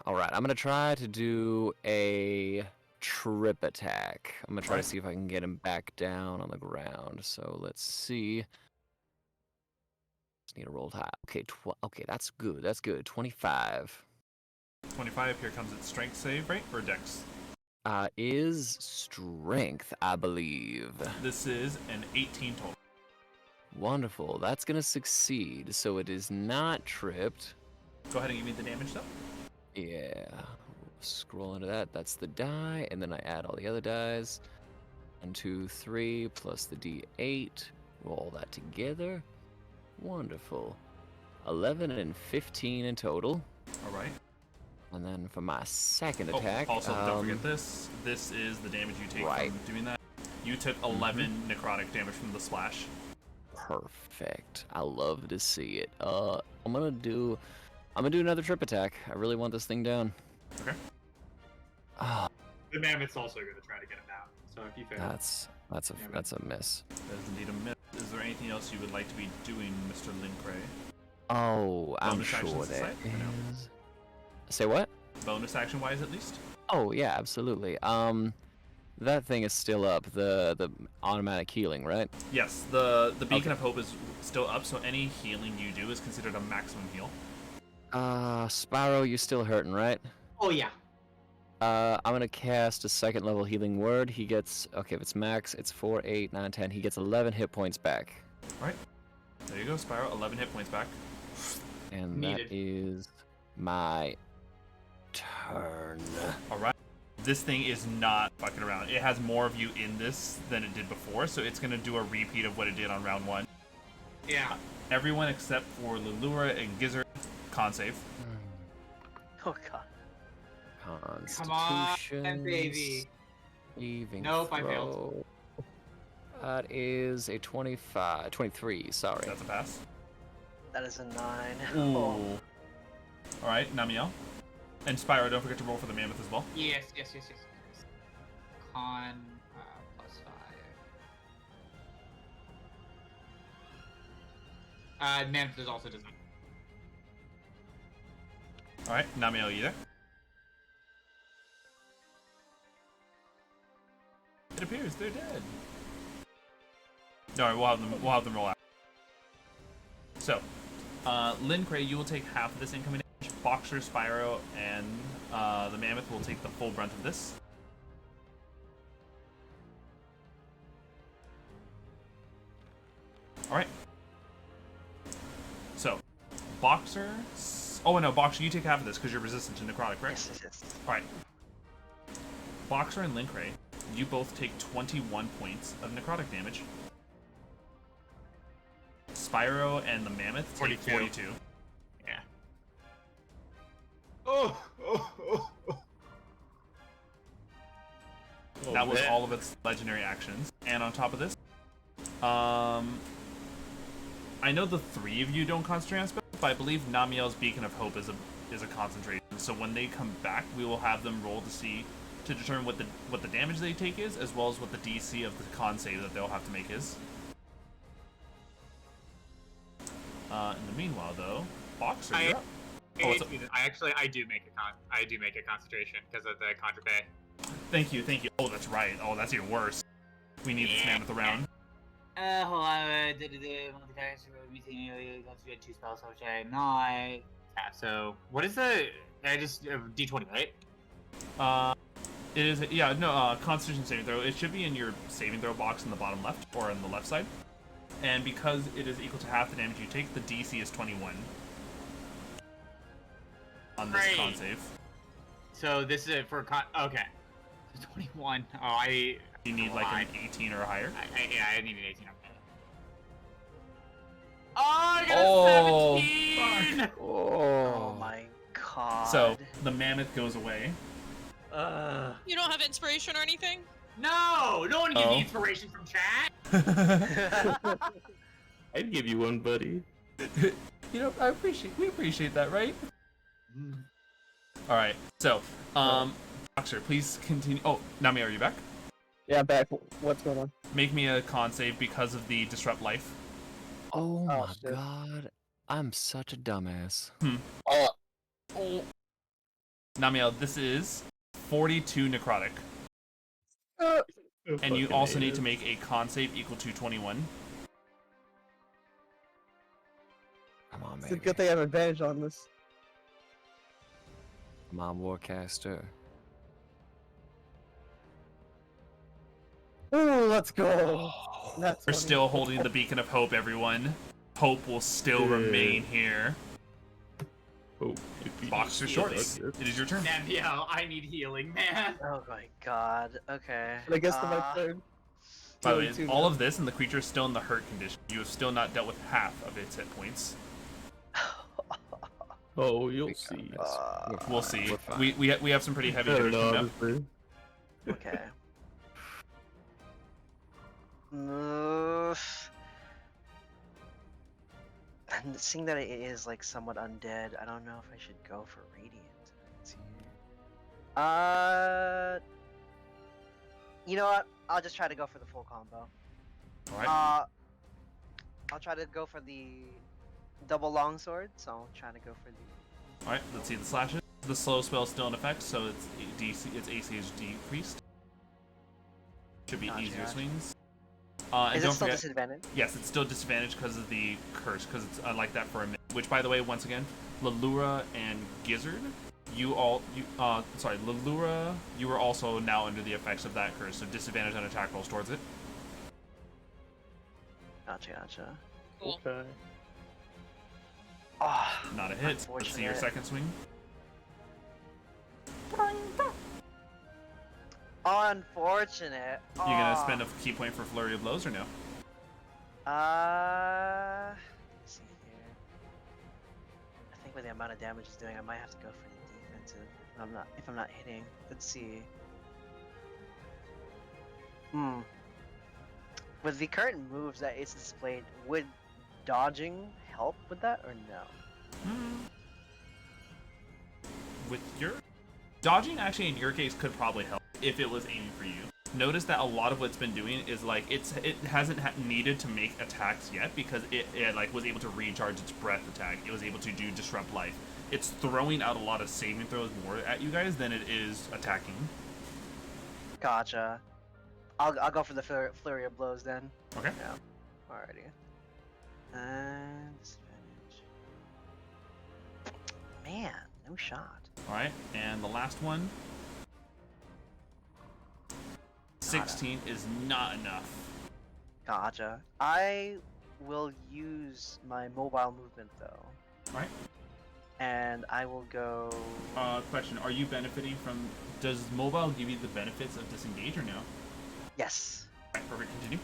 All right, I'm gonna try to do a trip attack. I'm gonna try to see if I can get him back down on the ground. So let's see. Just need a roll high. Okay, okay, that's good. That's good. 25. 25. Here comes its strength save, right? Or dex. Is strength, I believe. This is an 18 total. Wonderful. That's gonna succeed. So it is not tripped. Go ahead and give me the damage though. Yeah. Scroll into that. That's the die, and then I add all the other dies. 1, 2, 3, plus the D8. Roll all that together. Wonderful. 11 and 15 in total. All right. And then for my second attack. Also, don't forget this. This is the damage you take Right. from doing that. You took 11 necrotic damage from the splash. Perfect. I love to see it. I'm gonna do another trip attack. I really want this thing down. Okay. The mammoth's also going to try to get him down. So if you fail, That's a miss. That is indeed a miss. Is there anything else you would like to be doing, Mr. Lynn Cray? Oh, I'm Bonus sure actions there aside, or no? is. Say what? Bonus action wise, at least. Oh yeah, absolutely. That thing is still up. The automatic healing, right? Yes, the beacon of hope is still up, so any healing you do is considered a maximum heal. Spyro, you're still hurting, right? oh yeah. I'm gonna cast a second level healing word. He gets, okay, if it's max, it's 4, 8, 9, 10. He gets 11 hit points back. Alright. There you go, Spyro. 11 hit points back. And Needed. that is my turn. Alright. This thing is not fucking around. It has more of you in this than it did before, so it's gonna do a repeat of what it did on round 1. Yeah. Everyone except for Lilura and Gizzard, con save. Oh god. Come on, Constitution. baby. Saving Nope, I throw. failed. That is a 23, sorry. That's a pass. That is a 9. Ooh. Oh. Alright, Namielle. And Spyro, don't forget to roll for the mammoth as well. Yes. Con +5. Mammoth is also designed. Alright, Namielle, you there? It appears they're dead. No, we'll have them roll out. So, Lynn Cray, you will take half of this incoming damage. Boxer, Spyro, and the mammoth will take the full brunt of this. Alright. So, Boxer... Oh, no, Boxer, you take half of this because you're resistant to necrotic, right? Yes. Alright. Boxer and Lynn Cray, you both take 21 points of necrotic damage. Spyro and the mammoth take 42. Yeah. Oh. That was all of its legendary actions. And on top of this, I know the 3 of you don't concentrate on spells, but I believe Namielle's Beacon of Hope is a concentration. So when they come back, we will have them roll to determine what the damage they take is, as well as what the DC of the con save that they'll have to make is. In the meanwhile, though, Boxer, you're up. I do make a concentration because of the Contra Bay. Thank you. Oh, that's right. Oh, that's even worse. We need this mammoth around. Hold on. Concentrate 2 spells, which I am not. Yeah, so, what is the. D20, right? It is, Constitution saving throw. It should be in your saving throw box in the bottom left, or on the left side. And because it is equal to half the damage you take, the DC is 21. On this con save. So this is for okay. 21. Oh, You need like an 18 or higher. I need an 18 or higher. Oh, I got a 17! Fuck. Oh my god. So the mammoth goes away. You don't have inspiration or anything? No one give me inspiration from chat. I'd give you one, buddy. We appreciate that, right? All right. So, Boxer, please continue. Oh, Nami, are you back? Yeah, back. What's going on? Make me a con save because of the disrupt life. Oh my shit. god. I'm such a dumbass. Namielle, this is 42 necrotic. And you also need to make a con save equal to 21. Come on, It's a baby. good thing I have advantage on this. Come on, Warcaster. Ooh, let's go. That's We're still holding the Beacon of Hope, everyone. Hope will still remain here. Oh, Boxer shorts. It is your turn. Namielle, I need healing, man. Oh my god. Okay. I guess to my turn. By the way, 22 all now. of this and the creature is still in the hurt condition. You have still not dealt with half of its hit points. Oh, you'll see. We'll see. We're fine. We have some pretty heavy I don't hitters know, coming up. honestly. Okay. And seeing that it is like somewhat undead, I don't know if I should go for radiant. Let's see here. You know what? I'll just try to go for the full combo. Alright. I'll try to go for the double longsword, so I'll try to go for the. Alright, let's see the slashes. The slow spell is still in effect, so its AC is decreased. Should be easier swings. And Is don't it still forget, disadvantage? yes, it's still disadvantaged because of the curse, because it's like that for a minute. Which, by the way, once again, Lilura and Gizzard, Lilura, you are also now under the effects of that curse, so disadvantage on attack rolls towards it. Gotcha. Cool. Okay. Oh, Not a hit. Let's see your unfortunate. second swing. Unfortunate. You gonna spend a key point for flurry of blows or no? Let's see here. I think with the amount of damage it's doing, I might have to go for the defensive. If I'm not hitting. Let's see. With the current moves that it's displayed, would dodging help with that or no? With your dodging, actually, in your case, could probably help if it was aiming for you. Notice that a lot of what's been doing is like it hasn't needed to make attacks yet because it like was able to recharge its breath attack. It was able to do disrupt life. It's throwing out a lot of saving throws more at you guys than it is attacking. Gotcha. I'll go for the flurry of blows then. Okay. Yeah. Alrighty. And disadvantage. Man, no shot. All right, and the last one. 16 is not enough. Gotcha. I will use my mobile movement though. All right. And I will go. Question: are you benefiting from? Does mobile give you the benefits of disengage or no? Yes. All right, perfect. Continue.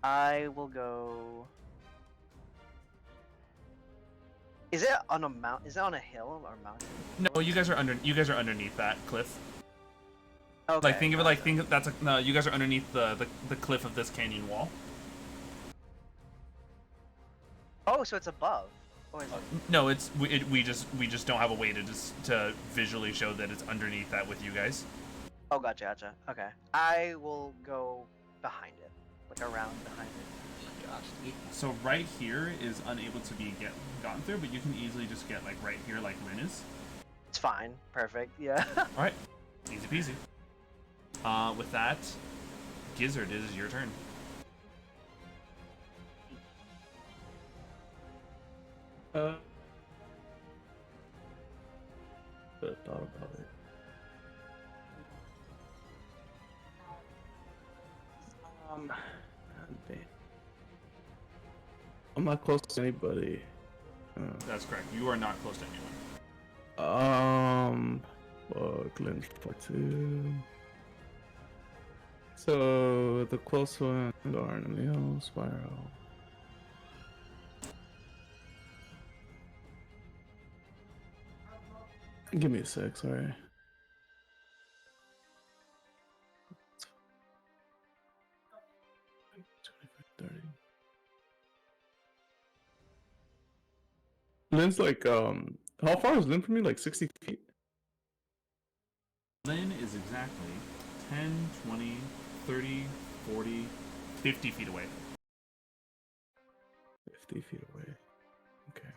I will go. Is it on a mount? Is it on a hill or mountain? No, you guys are underneath that cliff. Okay. Like think of it like that's no. You guys are underneath the cliff of this canyon wall. Oh, so it's above. Or is it? No, we just don't have a way to visually show that it's underneath that with you guys. Oh, gotcha. Okay. I will go behind it, like around behind it. Gosh. So right here is unable to be gotten through, but you can easily just get like right here, like Lynn is. It's fine. Perfect. Yeah. All right, easy peasy. With that, Gizzard, it is your turn. But thought about it. Damn. I'm not close to anybody. That's correct. You are not close to anyone. Fuck, Lynn's for two. So the close one are Namielle, Spyro. Give me a sec, sorry. Lynn's like, how far is Lynn from me? Like 60 feet? Lynn is exactly 10, 20, 30, 40, 50 feet away. 50 feet away. Okay.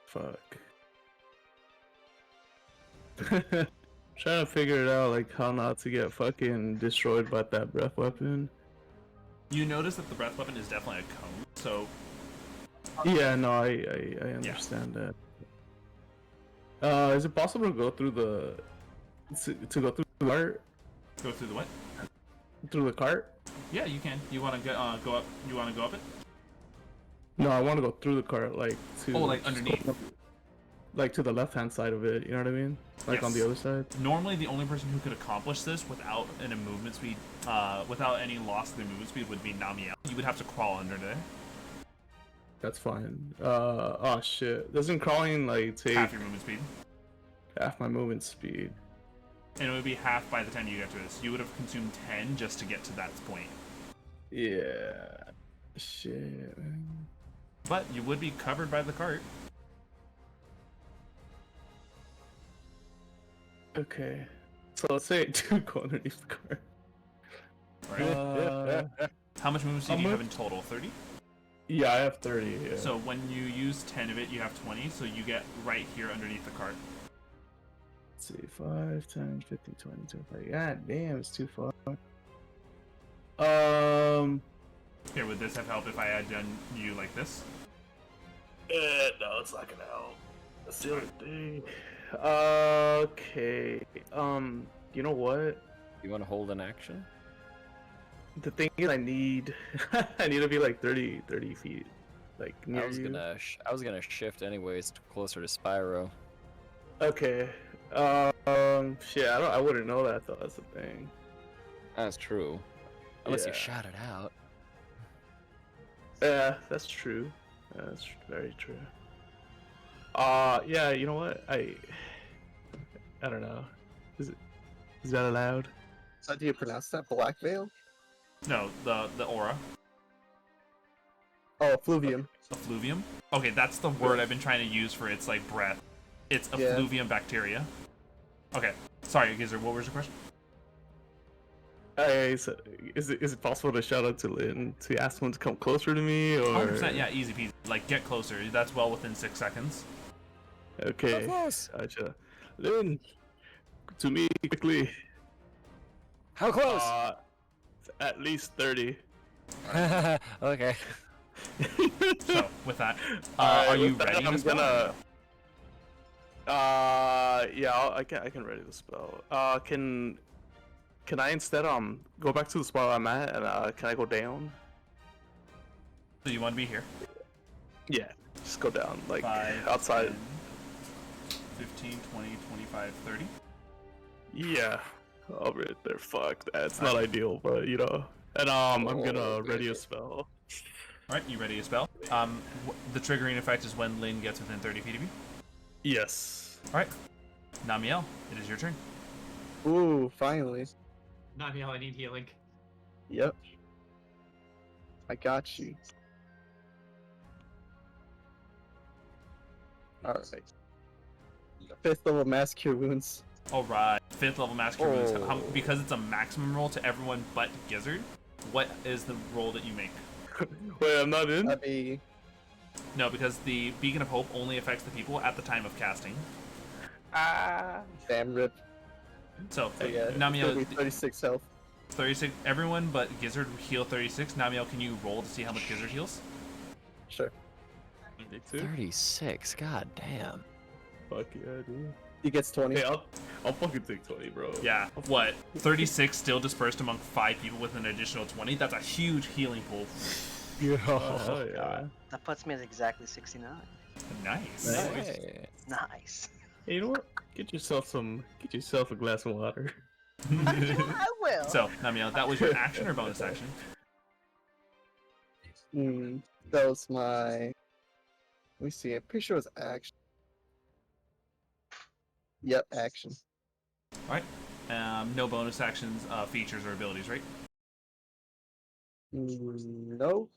Fuck. Trying to figure it out, like how not to get fucking destroyed by that breath weapon. You notice that the breath weapon is definitely a cone, so... Yeah, no, I understand that. Is it possible to go through the... to go through the cart? Go through the what? Through the cart? Yeah, you can. You want to go up? You want to go up it? No, I want to go through the cart, like to... Oh, like underneath? Like to the left-hand side of it, you know what I mean? Like Yes. on the other side? Normally, the only person who could accomplish this without any movement speed, without any loss of their movement speed would be Namielle. You would have to crawl under there. That's fine. Oh shit. Doesn't crawling like take Half your movement speed. half my movement speed? And it would be half by the time you get to this. You would have consumed 10 just to get to that point. Yeah. Shit, man. But you would be covered by the cart. Okay. So let's say I do go underneath the cart. Right. How much movement speed do you have in much? total? 30? Yeah, I have 30. Yeah. So when you use 10 of it, you have 20, so you get right here underneath the cart. Let's see, 5, 10, 15, 20, 25. God damn, it's too far. Here, would this have helped if I had done you like this? No, it's not gonna help. That's the other thing. Okay. You know what? You want to hold an action? The thing is, I need to be like 30 feet, like near I was you. gonna shift anyways, closer to Spyro. Okay. Shit, I wouldn't know that though. That's the thing. That's true. Unless you Yeah. shout it out. Yeah, that's true. That's very true. Yeah. You know what? I don't know. Is that allowed? How do you pronounce that? Black Veil? No, the aura. Oh, Fluvium. Effluvium? Okay, that's the word I've been trying to use for its like breath. It's effluvium bacteria. Okay. Sorry, Gizzard, what was your question? Hey, so is it possible to shout out to Lynn to ask someone to come closer to me, or? 100%, yeah, easy peasy. Like, get closer. That's well within 6 seconds. Okay. Gotcha. Lynn, to me quickly. How close? At least 30. Okay. So, with that, are you with that, ready I'm to spell? gonna. Yeah, I can ready the spell. Can I instead go back to the spot I'm at and can I go down? So you want to be here? Yeah, just go down like 5, outside. 10, 15, 20, 25, 30. Yeah, I'll be right there. Fuck that. It's not ideal, but you know. And I'm gonna ready a spell. Alright, you ready to spell? The triggering effect is when Lynn gets within 30 feet of you. Yes. Alright. Namielle, it is your turn. Ooh, finally. Namielle, I need healing. Yep. I got you. Alright. 5th level mass cure wounds. Alright. 5th level master wounds. Because it's a maximum roll to everyone but Gizzard, what is the roll that you make? Wait, I'm not in? That'd be... No, because the Beacon of Hope only affects the people at the time of casting. Damn rip. So, So yeah, it's Namielle, gonna be 36 health. 36. Everyone but Gizzard heal 36. Namielle, can you roll to see how much Gizzard heals? Sure. 36. God damn. Fuck yeah, dude. He gets 20. Hey, I'll fucking take 20, bro. Yeah. What? 36 still dispersed among 5 people with an additional 20? That's a huge healing pool. Oh yeah. That puts me at exactly 69. Nice. Hey. Nice. Hey, you know what? Get yourself a glass of water. I will. So, Namielle, that was your action or bonus action? That was my... Let me see, I'm pretty sure it was action. Yep, action. Alright. No bonus actions, features, or abilities, right? No.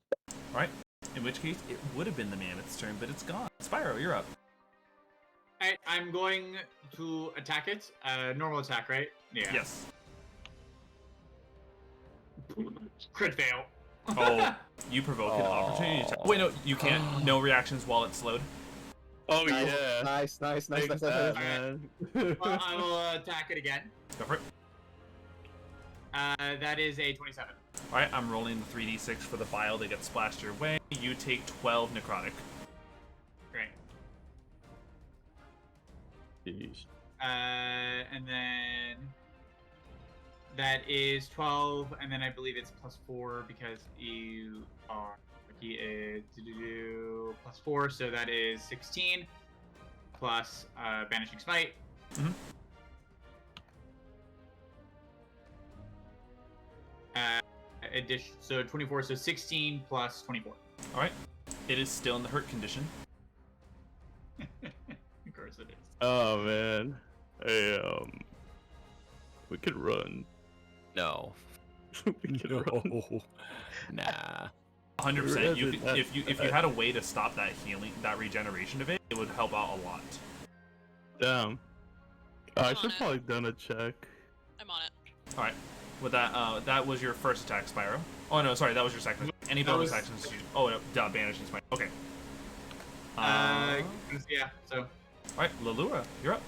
Alright. In which case, it would have been the mammoth's turn, but it's gone. Spyro, you're up. Alright, I'm going to attack it. Normal attack, right? Yeah. Yes. Crit fail. Oh, you provoke an opportunity attack. Wait, no, you can't. No reactions while it's slowed. Oh Nice, yeah. nice. Take that, man. Well, I will attack it again. Go for it. That is a 27. Alright, I'm rolling the 3d6 for the bile that gets splashed your way. You take 12 necrotic. Great. Jeez. And then that is 12, and then I believe it's +4 because you are +4, so that is 16 plus banishing smite. Mhm. So 24, so 16 plus 24. Alright. It is still in the hurt condition. Of course it is. Oh man. Hey, We could run. No. We could run. Nah. 100%. If you had a way to stop that healing, that regeneration of it, it would help out a lot. Damn. I I'm should on it. probably done a check. I'm on it. All right. With that, that was your first attack, Spyro. Oh no, sorry, that was your second. Any That bonus was- actions? Oh no, duh, banishing Spyro. Okay. Yeah. So. All right, Lilura, you're up.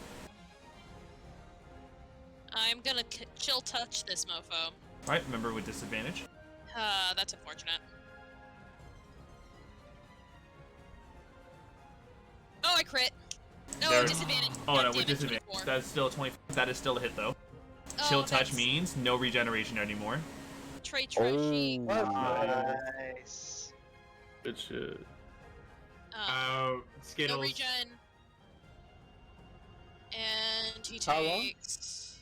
I'm gonna chill touch this mofo. All right, remember with disadvantage. That's unfortunate. Oh, I crit. No, There- disadvantage. Oh God no, damn with it, disadvantage. 24. That's still a 20. That is still a hit though. Oh, Chill touch nice. means no regeneration anymore. Trey Troshy. Nice. Good shit. Oh, No Skittles. regen. And he How long? takes.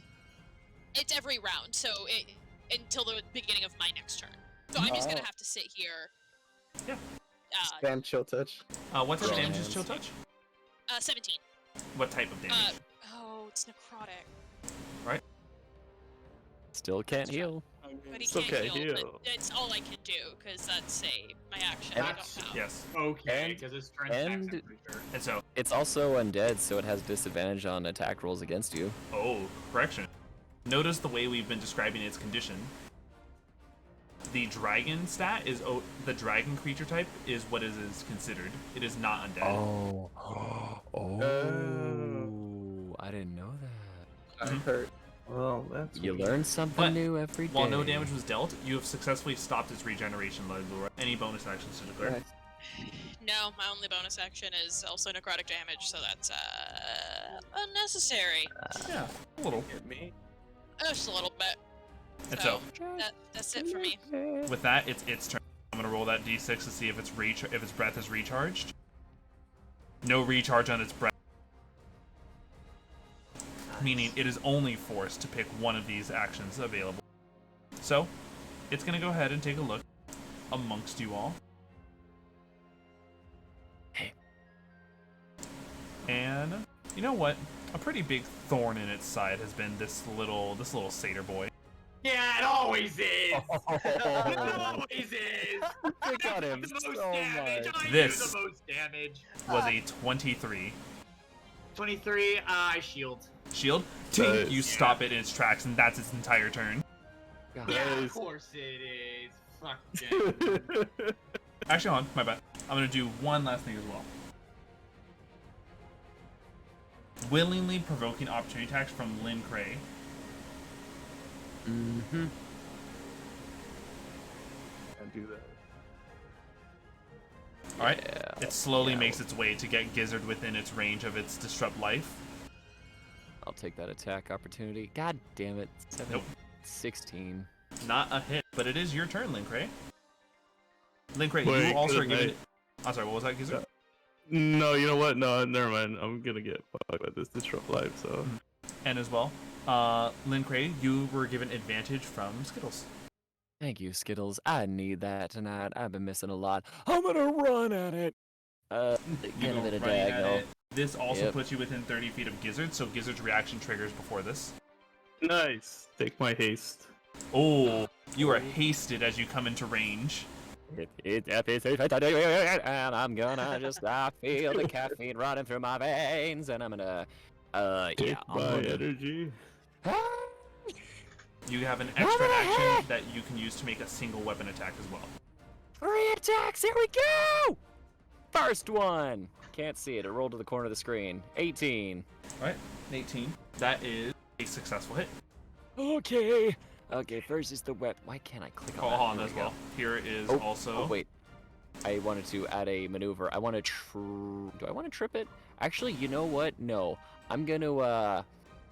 It's every round, so until the beginning of my next turn. So I'm just gonna Oh. have to sit here. Yeah. Spam chill touch. What type of Roll damage is hands. chill touch? 17. What type of damage? Oh, it's necrotic. Still can't heal. But he Still can't can't heal. heal. But it's all I can do, because that's my action. And- I don't have. Yes. Okay, And- because it's strength attacks, I'm and- pretty sure. And so, It's also undead, so it has disadvantage on attack rolls against you. oh, correction. Notice the way we've been describing its condition. The dragon stat is the dragon creature type is what is considered. It is not undead. Oh. Oh. I didn't know that. I hurt. Well, that's You weird. learn something But new every day. While no damage was dealt, you have successfully stopped its regeneration, Lilura. Any bonus actions to declare? Nice. No, my only bonus action is also necrotic damage, so that's unnecessary. Yeah, a little. Hit me. Just a little bit. And so, That's it for me. with that, it's its turn. I'm gonna roll that d6 to see if its breath is recharged. No recharge on its breath, meaning it is only forced to pick one of these actions available. So, it's gonna go ahead and take a look amongst you all. Hey. And you know what? A pretty big thorn in its side has been this little satyr boy. Yeah, it always is. It always is. Pick on him The most so damage. much. I This- do the most damage. Was a 23. 23. I shield. Shield? Nice. You stop it in its tracks, and that's its entire turn. God. Yeah, of Nice. course it is. Fuck yeah. Actually, hold on, my bad. I'm gonna do one last thing as well. Willingly provoking opportunity attacks from Lynn Cray. Mm-hmm. Can't do that. Alright? Yeah. It slowly Yeah. makes its way to get Gizzard within its range of its disrupt life. I'll take that attack opportunity. God damn it. 7, Nope. 16. Not a hit, but it is your turn, Lynn Cray. Lynn Cray, Wait, you also are good given. night. I'm sorry, what was that, Gizzard? No, you know what? No, never mind. I'm gonna get fucked by this disrupt life, so. And as well, Lynn Cray, you were given advantage from Skittles. Thank you, Skittles. I need that tonight. I've been missing a lot. I'm gonna run at it. You Get go a bit of right at diagonal. it. This also Yep. puts you within 30 feet of Gizzard, so Gizzard's reaction triggers before this. Nice. Take my haste. Oh, you are hasted as you come into range. And I'm gonna just I feel the caffeine running through my veins, and I'm gonna Take yeah. I'm my gonna- energy. You have an extra action that you can use to make a single weapon attack as well. 3 attacks. Here we go. First one. Can't see it. It rolled to the corner of the screen. 18. All right, 18. That is a successful hit. Okay. Okay. First is the weapon. Why can't I click on Oh, that? hold on Here as we go. well. Here is Oh, also. Oh wait. I wanted to add a maneuver. I want to do I want to trip it? Actually, you know what? No. I'm going to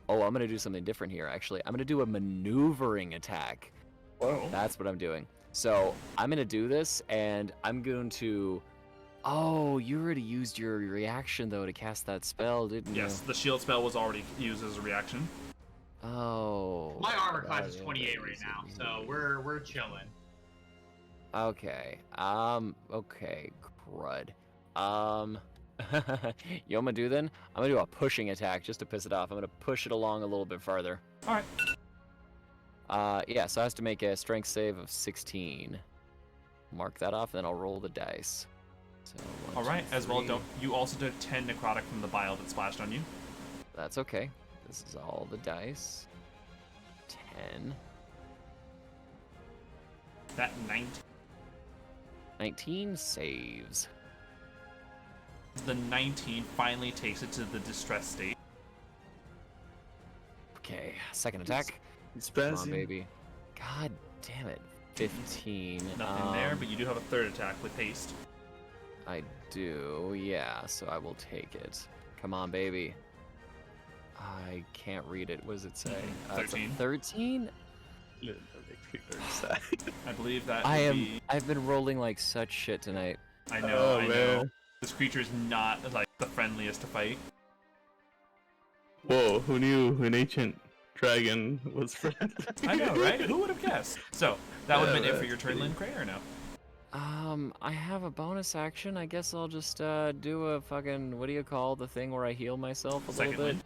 I'm going to do something different here actually. I'm going to do a maneuvering attack. Whoa. That's what I'm doing. So, I'm going to do this and I'm going to Oh, you already used your reaction though to cast that spell, didn't you? Yes, the shield spell was already used as a reaction. Oh. My armor class is that 28 right now, so we're chilling. Okay. Okay, crud. You want me to do then? I'm gonna do a pushing attack just to piss it off. I'm gonna push it along a little bit farther. All right. Yeah, so I have to make a strength save of 16. Mark that off, then I'll roll the dice. So All right. As well, don't you also took 10 necrotic from the bile that splashed on you? That's okay. This is all the dice. 10. That 19. 19 saves. The 19 finally takes it to the distress state. Okay, second attack. It's Come on, spazzing. baby. God damn it. 15. Nothing there, but you do have a third attack with haste. I do, yeah, so I will take it. Come on, baby. I can't read it. What does it say? 13. 13? That makes me very sad. I believe that I would am. be... I've been rolling like such shit tonight. I know, Oh, I know. man. This creature is not, like, the friendliest to fight. Whoa, who knew an ancient dragon was friendly? I know, right? Who would have guessed? So, that would have Yeah, been it for that's your turn, pretty- Lynn Cray, or no? I have a bonus action. I guess I'll just do a fucking, what do you call the thing where I heal myself a Second little wind.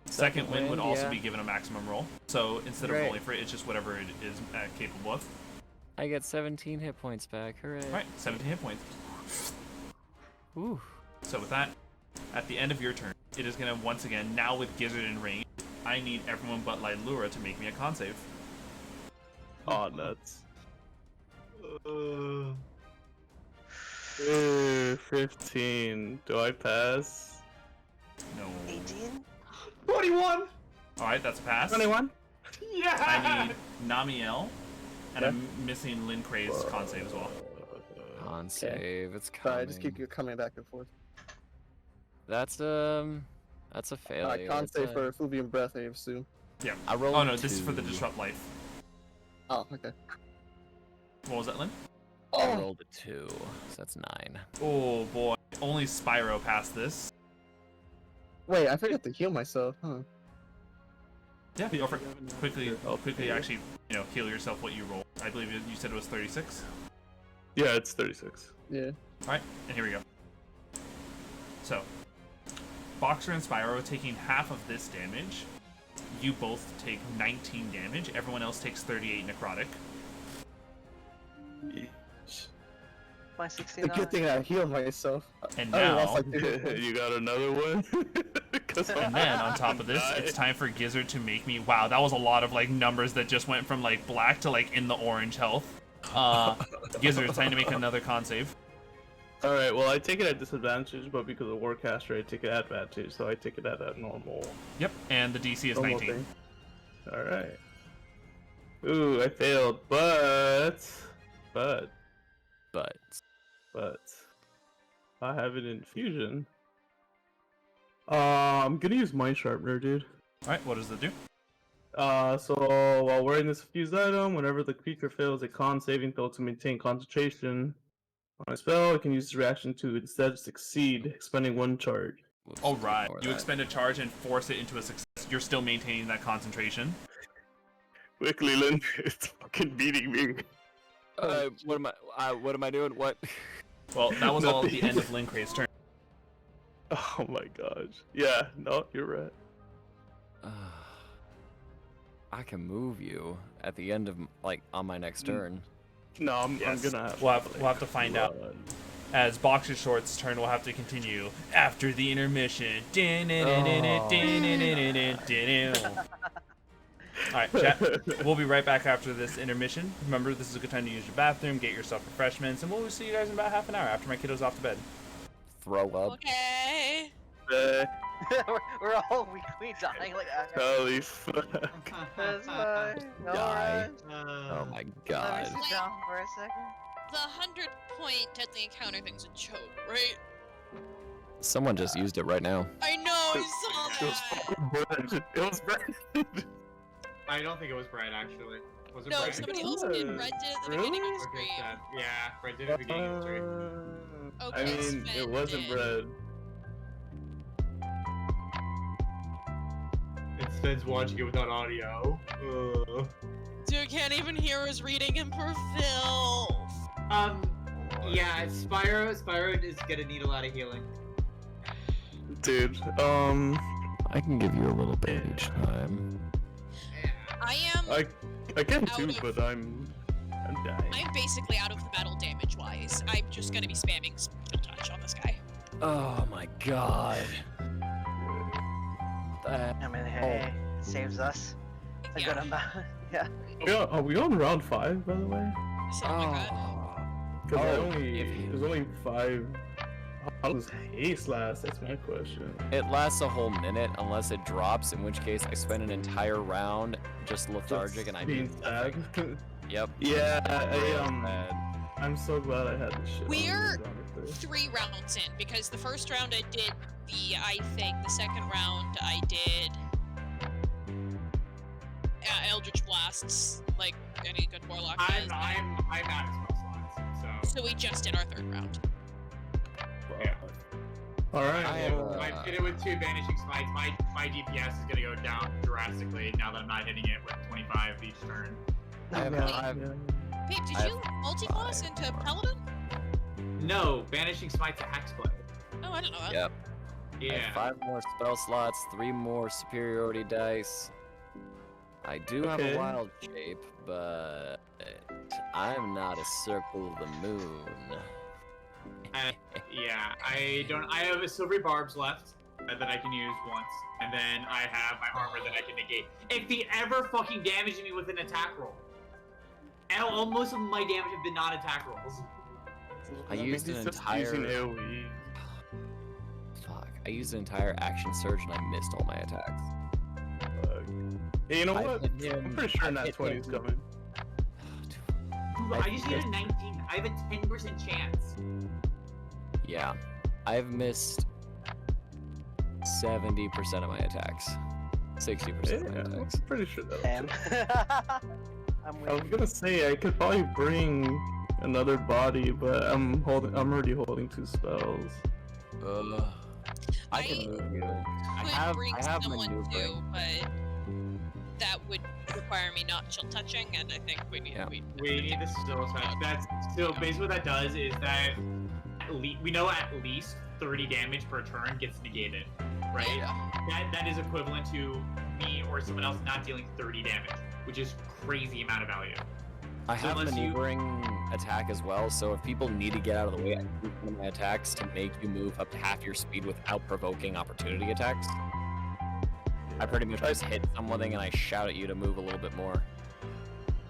bit? Second wind would also yeah. be given a maximum roll. So, instead of Great. rolling for it, it's just whatever it is capable of. I get 17 hit points back. Hooray. Alright, 17 hit points. Ooh. So with that, at the end of your turn, it is going to, once again, now with Gizzard in range, I need everyone but Lilura to make me a con save. Oh, nuts. 15. Do I pass? No. 18? 21. Alright, that's a pass. 21? Yeah. I need Namielle, and I'm missing Lynn Cray's con save as well. Con save. It's coming. Sorry, I just keep coming back and forth. That's a failure. I can't It's say a- for Fluvian Breath, I assume. Yeah. I rolled Oh no, this is for the 2. Disrupt Life. Oh, okay. What was that, Lynn? I rolled a 2, so that's 9. Oh boy. Only Spyro passed this. Wait, I forgot to heal myself, huh? Yeah, go for it. Quickly actually, heal yourself what you roll. I believe you said it was 36. Yeah, it's 36. Yeah. Alright, and here we go. So, Boxer and Spyro are taking half of this damage. You both take 19 damage. Everyone else takes 38 necrotic. My The 69. good thing I healed myself. And I only now, lost like 2 hit points. You got another one? and then on top of this, it's time for Gizzard to make me. Wow, that was a lot of like numbers that just went from like black to like in the orange health. Gizzard, it's time to make another con save. Alright, well I take it at disadvantage, but because of Warcaster I take it at advantage, so I take it at a normal. Yep, and the DC is normal 19. thing. Alright. Ooh, I failed, but I have an infusion. I'm gonna use Mind Sharpener, dude. Alright, what does it do? So while wearing this fused item, whenever the creature fails a con saving throw to maintain concentration on a spell, it can use this reaction to instead succeed, expending 1 charge. Alright, Ignore you that. expend a charge and force it into a success. You're still maintaining that concentration. Quickly, Lynn, it's fucking beating me. What am I doing? What? Well, that was all at the Nothing. end of Lynn Cray's turn. Oh my gosh. Yeah, no, you're right. I can move you at the end of on my next turn. No, I'm Yes. gonna have. We'll have to find out. run. As Boxer Short's turn will have to continue after the intermission. Alright, chat. We'll be right back after this intermission. Remember, this is a good time to use your bathroom, get yourself refreshments, and we'll see you guys in about half an hour after my kiddo's off to bed. Throw up. Okay. we're all weekly dying like that. Holy fuck. That's fine. Die. Alright. Oh my Let me god. sit down for a second. The 100-point deadly encounter thing's a joke, right? Someone just used it right now. I know, I saw that. It was Brad. I don't think it was Brad actually. Was it No, Brad? somebody else did. Red did at the beginning of the Okay, stream. sad. Yeah, Brad did at the beginning of the stream. I Okay, mean, Sven it wasn't did. bread. And Sven's watching it without audio. Dude can't even hear us reading him for filth. Yeah, Spyro is gonna need a lot of healing. Dude, I can give you a little bit each time. I am. I can Out too, of- but I'm dying. I'm basically out of the battle damage wise. I'm just gonna be spamming chill touch on this guy. Oh my god. I mean, hey, it saves us a good amount. Yeah. Yeah, are we on round 5, by the way? Something like that. Because there's only 5. How does haste last? That's my question. It lasts a whole minute unless it drops, in which case I spend an entire round just lethargic and I being do nothing. sad. Yep. Yeah, I'm so glad I had this shit. We're 3 rounds in because the first round I did the eye thing, the second round I did Eldritch Blasts, like any good warlock does. I'm out of spell slots, So we just did our 3rd round. Yeah. Alright. I did it with 2 Vanishing Smites. My DPS is gonna go down drastically now that I'm not hitting it with 25 each turn. Babe, did you multi-class into Paladin? No, Vanishing Smite's a hex blade. Oh, I didn't know that. Yep. I Yeah. have 5 more spell slots, 3 more superiority dice. I do have Okay. a wild shape, but I'm not a circle of the moon. Yeah, I have a silvery barbs left that I can use once, and then I have my armor that I can negate. If he ever fucking damages me with an attack roll, and almost of my damage have been non-attack rolls. I used an He's just entire using AoE. fuck. I used an entire action surge and I missed all my attacks. Hey, you know I what? hit him- I'm pretty sure I Nat hit 20 is him. coming. Dude, I just need a 19. I have a 10% chance. Yeah, I've missed 70% of my attacks. 60% of my Yeah, attacks. I'm pretty sure that. Damn. I'm I was waiting. gonna say I could probably bring another body, but I'm already holding 2 spells. I can move you. I Could bring have someone maneuvering. too, but that would require me not chill touching, and I think we need. Yeah. We need the still touch. That's so basically what that does is that we know at least 30 damage per turn gets negated, right? Yeah. That is equivalent to me or someone else not dealing 30 damage, which is crazy amount of value. I have unless you- maneuvering attack as well, so if people need to get out of the way, I can use one of my attacks to make you move up to half your speed without provoking opportunity attacks. I pretty much just hit something and I shout at you to move a little bit more.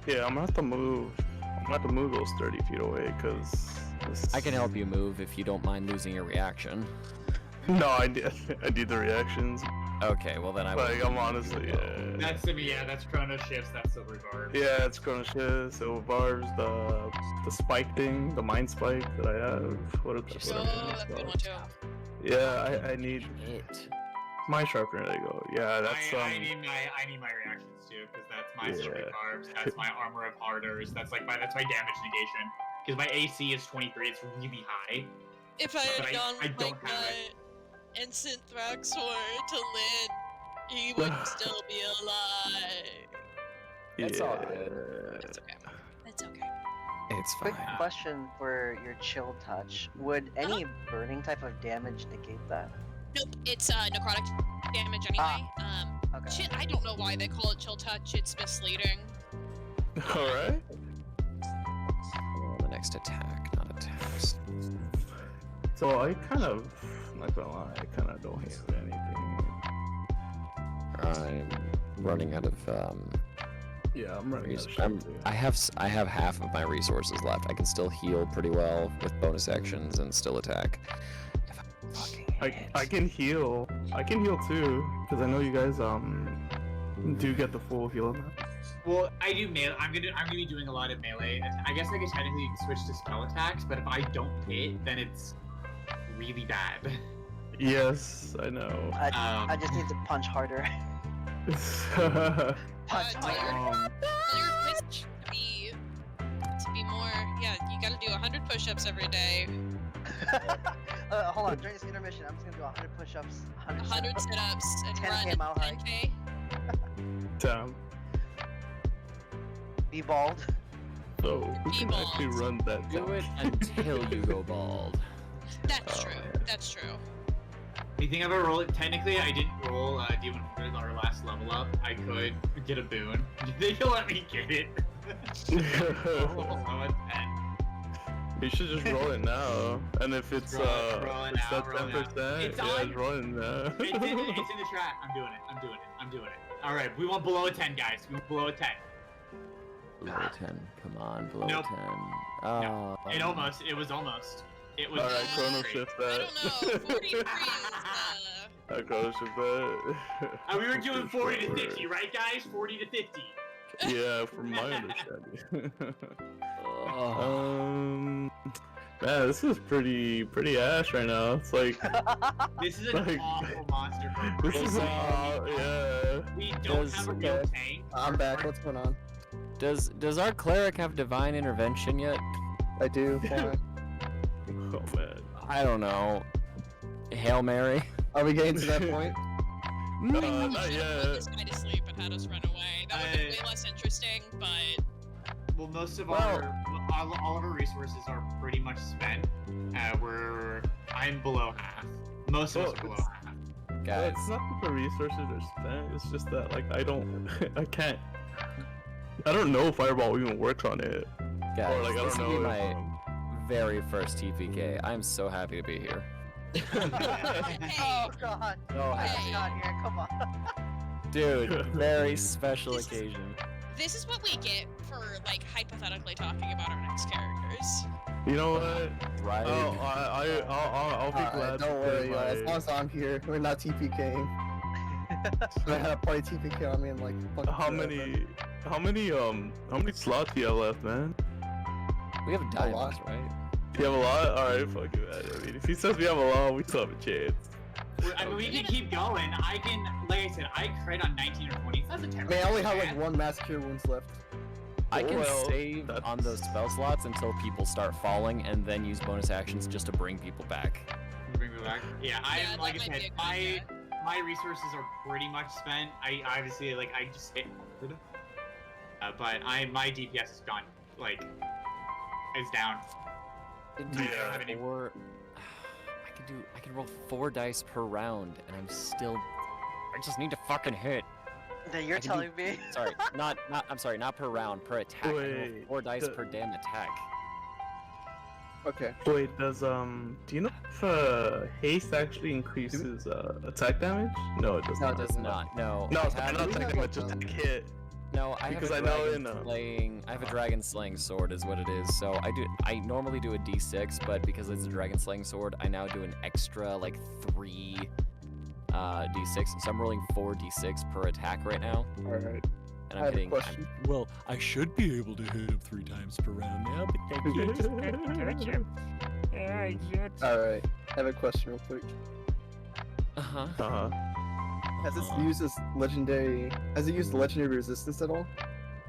Yeah, I'm gonna have to move. I'm gonna have to move those 30 feet away, because... I can help you move if you don't mind losing your reaction. No, I need the reactions. Okay, well then I will. Like, I'm honestly, yeah. That's Chrono Shifts, that's Silver Barb. Yeah, it's Chrono Shift, Silver Barbs, the spike thing, the mind spike that I have. What is Oh, that's a good one too. Yeah, I need It. my sharpener. There you go. Yeah, that's I need my reactions too, because that's my Silver Yeah. Barbs, that's my Armor of Harders, that's my damage negation. Because my AC is 23, it's really high. If I But had gone I with don't like have my instant Thrax sword to Lynn, he would still be alive. It's all Yeah. good. It's okay. It's okay. It's Quick fine. question for your chill touch. Would any burning type of damage negate that? Nope, it's necrotic damage anyway. Okay. Shit, I don't know why they call it chill touch. It's misleading. All right. The next attack, not attacks. So I kind of, not gonna lie, I kind of don't hate anything. I'm running out of Yeah, I'm running out of shit, too. I have half of my resources left. I can still heal pretty well with bonus actions and still attack. If I fucking I can heal. I can heal too, because I know you guys do get the full heal amount. Well, I do melee. I'm gonna be doing a lot of melee. I guess I could technically switch to spell attacks, but if I don't hit, then it's really bad. Yes, I know. I just need to punch harder. Punch Tell harder. your twist to be more. Yeah, you gotta do 100 push-ups every day, Hold on, during this intermission, I'm just gonna do 100 push-ups, 100 sit-ups, and 10K run mile hike. 10K. Damn. Be bald. So who can People. actually run that? do down? it until you go bald. That's Oh, true. man. That's true. You think if I roll it? Technically, I didn't roll D100 our last level up. I could get a boon. Do you think you'll let me get it? You should just roll it now. And if it's roll it now, 10%, it's yeah, on. just roll it now. It's in the trap. I'm doing it. All right, we want below a 10, guys. We want below a 10. Below a 10. Come on, below Nope. a 10. No. It was almost. It was. Alright, chrono shift that. I don't know. 43 is I chrono shift that. We were doing 40 to 50, right, guys? 40 to 50. Yeah, from my understanding. Oh. Man, this is pretty ash right now. It's like This is an like, awful monster. this is yeah. We don't have a real tank. I'm back. What's going on? Does our cleric have divine intervention yet? I do. Why? Oh man. I don't know. Hail Mary. Are we getting to that point? Not put yet. this guy to sleep and had us run away. That would have been way less interesting, but Well, most of all of our resources are pretty much spent. I'm below half. Most of us are below half. Well, Guys, it's not that the resources are spent. It's just that like I don't know if Fireball even works on it. guys, Or like I this don't will know. be my very first TPK. I'm so happy to be here. hey, Oh god. So I happy. just got here. Come on. Dude, very special This is- occasion. this is what we get for like hypothetically talking about our next characters. You know what? Right. Oh, I'll be glad. Don't to worry, play as long as I'm here, we're not TPKing. I had a party TPK on me and like. fucking How many slots do you have left, man? We have diamonds, right? You have a lot? Alright, fuck it, man. I mean, if he says we have a lot, we still have a chance. I mean, we can keep going. I can, like I said, I crit on 19 or 20. So that's a 10. I mean, I only have like one mass cure wounds left. I can Well, save that's- on those spell slots until people start falling, and then use bonus actions just to bring people back. Bring me back. Yeah, that like I might be a said, good idea. my resources are pretty much spent. I obviously I just hit, but my DPS is gone. Like, it's down. Yeah. Or I can roll 4 dice per round, and I just need to fucking hit. Then you're I can telling me. Sorry, I'm sorry, not per round, per attack. I can roll Wait, 4 dice the- per damn attack. Okay. Wait, do you know if haste actually increases attack damage? No, it does No, not. it does not. No. No, I it's have- not we attack have damage, just like, hit. No, I Because have a I know dragon in, slaying. I have a dragon slaying sword, is what it is. So I normally do a D6, but because it's a dragon slaying sword, I now do an extra like 3 D6. So I'm rolling 4 D6 per attack right now, Alright. and I I'm have a hitting. question. Well, I should be able to hit him 3 times per round now, but I can't just touch him. I can't. Alright. I have a question real quick. Uh-huh. Has it used this legendary? Has it used legendary resistance at all?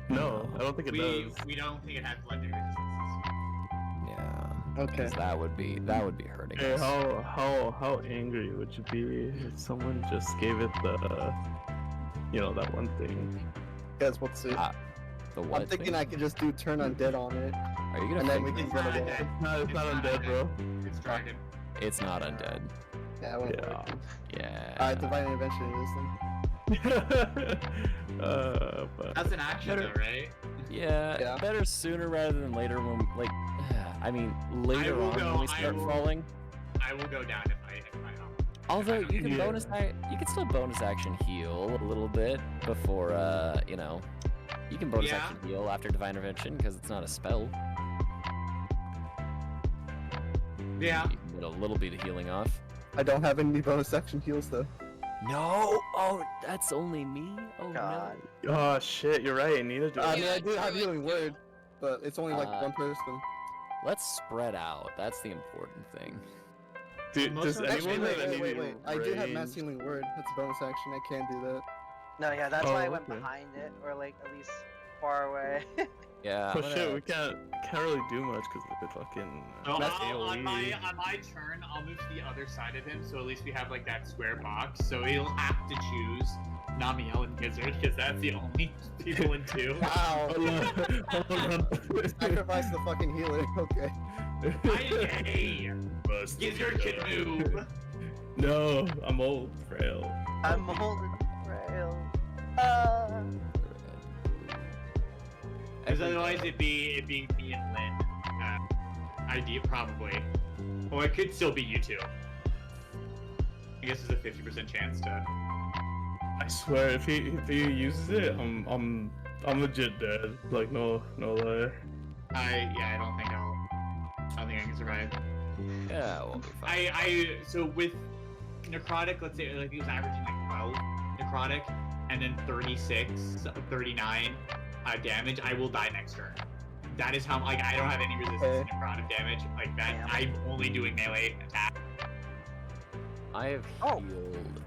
No, I don't think it does. We don't think it has legendary resistances. Yeah. Okay. 'Cause that would be hurting Hey, us. how angry would you be if someone just gave it the, that one thing? Guys, what's it? The what? I'm thinking thing? I can just do turn undead on it, Are you gonna and then we think can It's run not away. undead. It's not undead, bro. It's dragon. it's not undead? Yeah, I won't Yeah. work. Yeah. Alright, divine intervention it is then. But That's an action, though, right? Yeah, Yeah. better sooner rather than later when, like, I mean, later will on go- when we I start will- falling. I will go down if I don't. Although you can Yeah. you can still bonus action heal a little bit before, you can bonus Yeah. action heal after divine intervention because it's not a spell. Yeah. You can get a little bit of healing off. I don't have any bonus action heals though. No, oh, that's only me. Oh God. oh shit, you're right. Neither do I I. mean, I do have true, healing true. word, but it's only like one person. no. Let's spread out. That's the important thing. Does Most of- anyone have any Wait. I do have mass ranged- healing word. That's a bonus action. I can do that. No, yeah, that's why I Oh, went okay. behind it, or like at least far away. Yeah. Oh I'm gonna- shit, we can't really do much because of the fucking. So that's on my AoE. turn, I'll move to the other side of him, so at least we have like that square box. So he'll have to choose Namielle and Gizzard because that's the only people in 2. Wow. Hold on. Sacrifice the fucking healer. Okay. Hey, Gizzard can move. No, I'm old, frail. I'm old and frail. Because otherwise it'd be me and Lynn. Idea probably. Or it could still be you two. I guess there's a 50% chance to. I swear, if he uses it, I'm legit dead. Like no lie. I don't think I can survive. Yeah, we'll be fine. So with necrotic, let's say like he was averaging like 12 necrotic, and then 36, 39 damage. I will die next turn. That is how like I don't have any resistance to necrotic damage like that. Damn. I'm only doing melee attack. I have healed.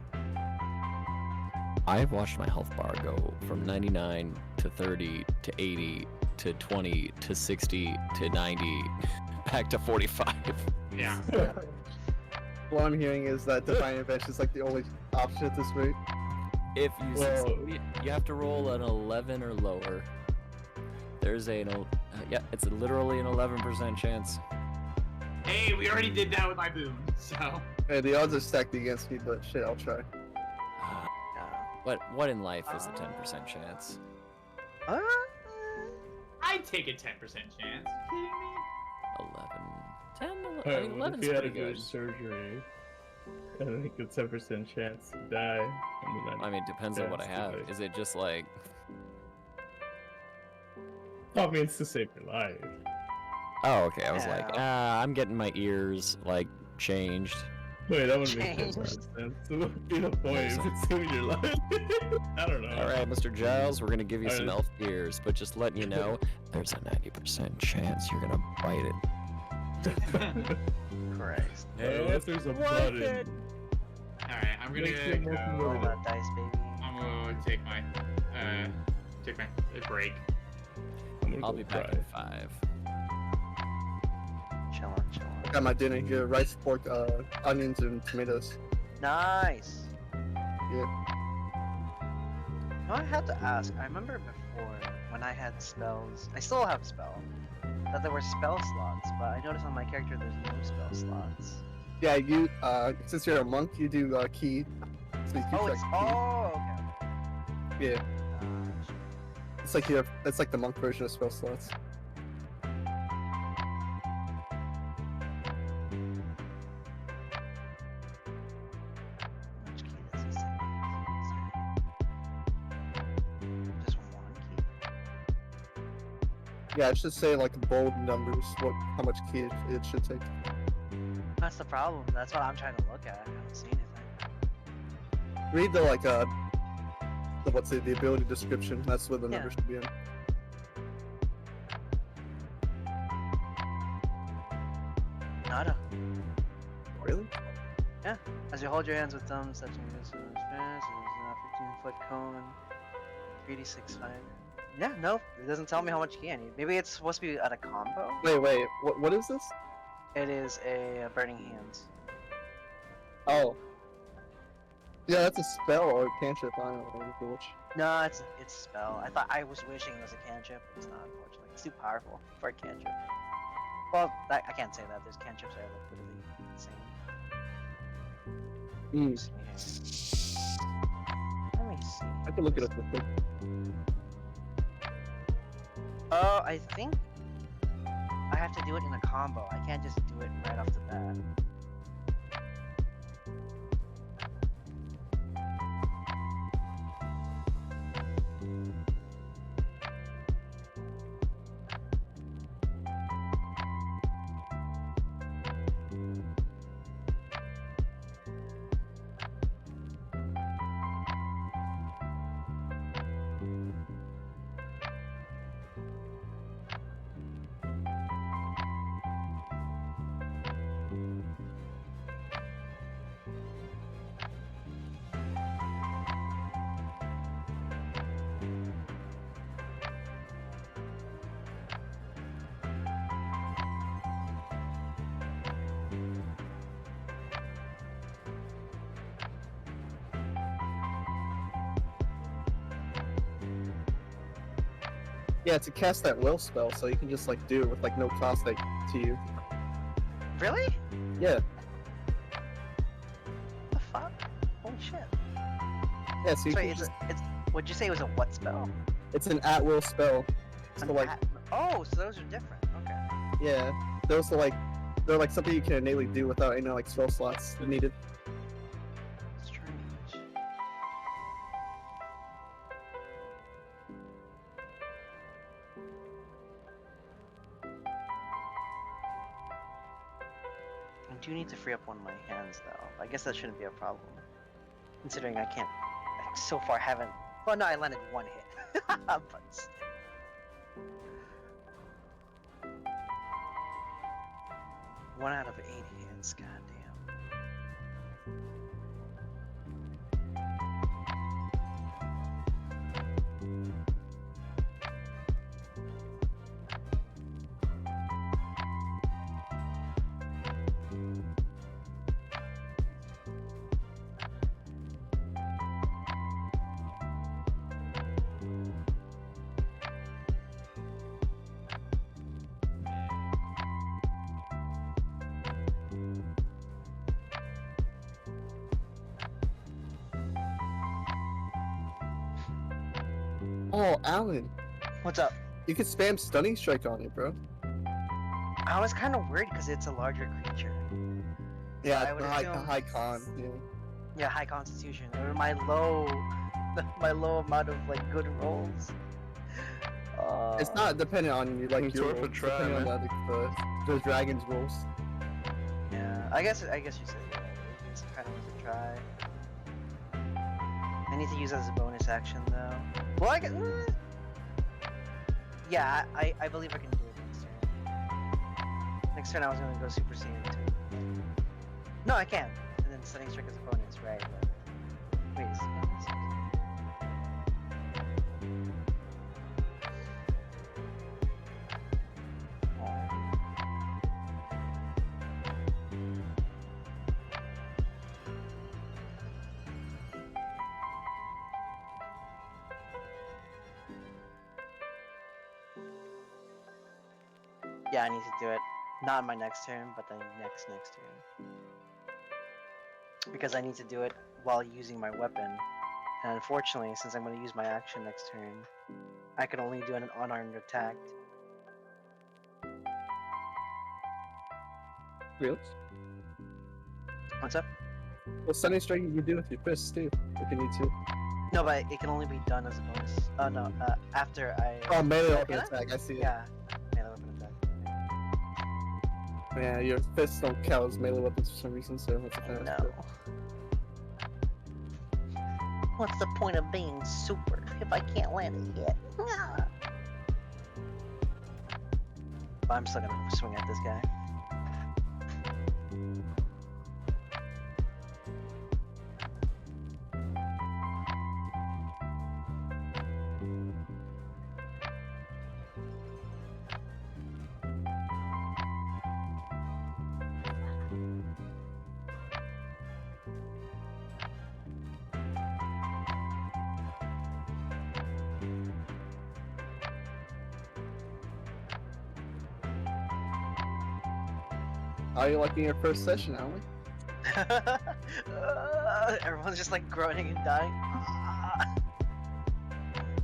I have watched my health bar go from 99 to 30 to 80 to 20 to 60 to 90 back to 45. Yeah. What I'm hearing is that Divine Intervention is like the only option at this rate. If you succeed, you have to roll an 11 or lower. There's yeah, it's literally an 11% chance. Hey, we already did that with my boon, so. Hey, the odds are stacked against me, but shit, I'll try. What in life is a 10% chance? I'd take a 10% chance. You kidding me? 11. 10, 11, I mean, What if 11's he had pretty to do good. surgery? And like a 10% chance to die. I mean, it depends on what I have. Is it just like... I mean, it's to save your life. Oh, okay, I was like, I'm getting my ears, like, changed. Wait, that would make sense. That would be the point if it's saving your life. I don't know. Alright, Mr. Giles, we're gonna give you some elf ears, but just letting you know, there's a 90% chance you're gonna bite it. Christ. If there's a button. Alright, I'm gonna Roll that dice, baby. I'm gonna take my break. I'll be back in 5. Chillin'. I got my dinner here: rice, pork, onions, and tomatoes. Nice. Yeah. No, I had to ask. I remember before when I had spells. I still have spell. That there were spell slots, but I noticed on my character there's no spell slots. Yeah, you. Since you're a monk, you do key. So you keep track of key. okay. Yeah. It's like the monk version of spell slots. Which key does he say? Just one key. Yeah, it should say like bold numbers. How much key it should take. That's the problem. That's what I'm trying to look at. I haven't seen anything. Read the ability description. That's where the number should be in. Nada. Really? Yeah. As you hold your hands with thumbs, touching this space, there's a 15-foot cone, 3d6 fire. Yeah, no, it doesn't tell me how much key I need. Maybe it's supposed to be at a combo? Wait, what is this? It is a Burning Hands. Oh. Yeah, that's a spell or a cantrip. I don't know which. No, it's a spell. I was wishing it was a cantrip. It's not, unfortunately. It's too powerful for a cantrip. Well, I can't say that. There's cantrips that are literally insane. Let me see. I can look it up real quick. Oh, I think I have to do it in a combo. I can't just do it right off the bat. Yeah, to cast that will spell, so you can just like do it with like no cost to you. Really? Yeah. shit. Yeah, so you Sorry, can it's. What'd you say it was a what spell? it's an at-will spell. So like, Oh, so those are different. Okay. yeah, those are like, they're like something you can innately do without any like spell slots needed. Strange. I do need to free up one of my hands, though. I guess that shouldn't be a problem, considering I can't. I so far haven't. Well, no, I landed one hit, but. Still. One out of 80 hits, goddamn. Oh, Alan, What's up? you could spam Stunning Strike on it, bro. I was kind of worried because it's a larger creature. Yeah, I would the assume- high con. Yeah. Yeah, high constitution. Or my low amount of like good rolls. It's not dependent on you, like It's your worth a rolls, try, depending man. on the dragon's rolls. Yeah, I guess you said yeah. It's kind of worth a try. I need to use it as a bonus action though. Well, I can. Yeah, I believe I can do it next turn. Next turn I was gonna go Super Saiyan 2. No, I can. And then Stunning Strike as a bonus, right? But... Wait, is it bonus? Yeah, I need to do it. Not my next turn, but the next turn. Because I need to do it while using my weapon. And unfortunately, since I'm going to use my action next turn, I can only do an unarmed attack. Really? What's up? Well, Stunning Strike you can do with your fists too, if you need to. No, but it can only be done as a bonus. Oh no, after I... Oh, melee Yeah, weapon can I? attack, I see it. Yeah, melee weapon attack. Yeah, your fists don't count as melee weapons for some reason, so that's a pass. No. What's the point of being super if I can't land it yet? But I'm still gonna swing at this guy. How are you liking your first session, Alan? Everyone's just like groaning and dying.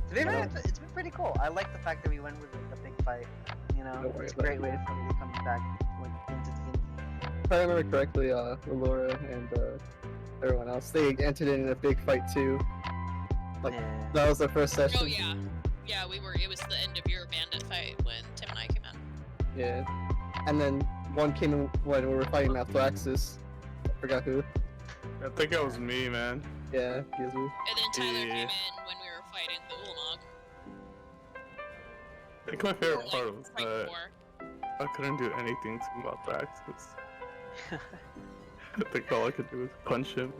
To be fair, it's been pretty cool. I like the fact that we went with like, the big fight. You know, Don't worry it's a about great it. way for me to come back like into D&D. If I remember correctly, Lilura and everyone else, they entered in a big fight too. Like, Yeah. that was their first session. Oh yeah, yeah. It was the end of your bandit fight when Tim and I came in. Yeah. And then one came in when we were fighting Malthraxis. I forgot who. I think that was me, man. Yeah, Gizu. And then Tyler Yeah. came in when we were fighting the Ulnog. I think my favorite Like, part was right that before. I couldn't do anything to Malthraxis. I think all I could do was punch him.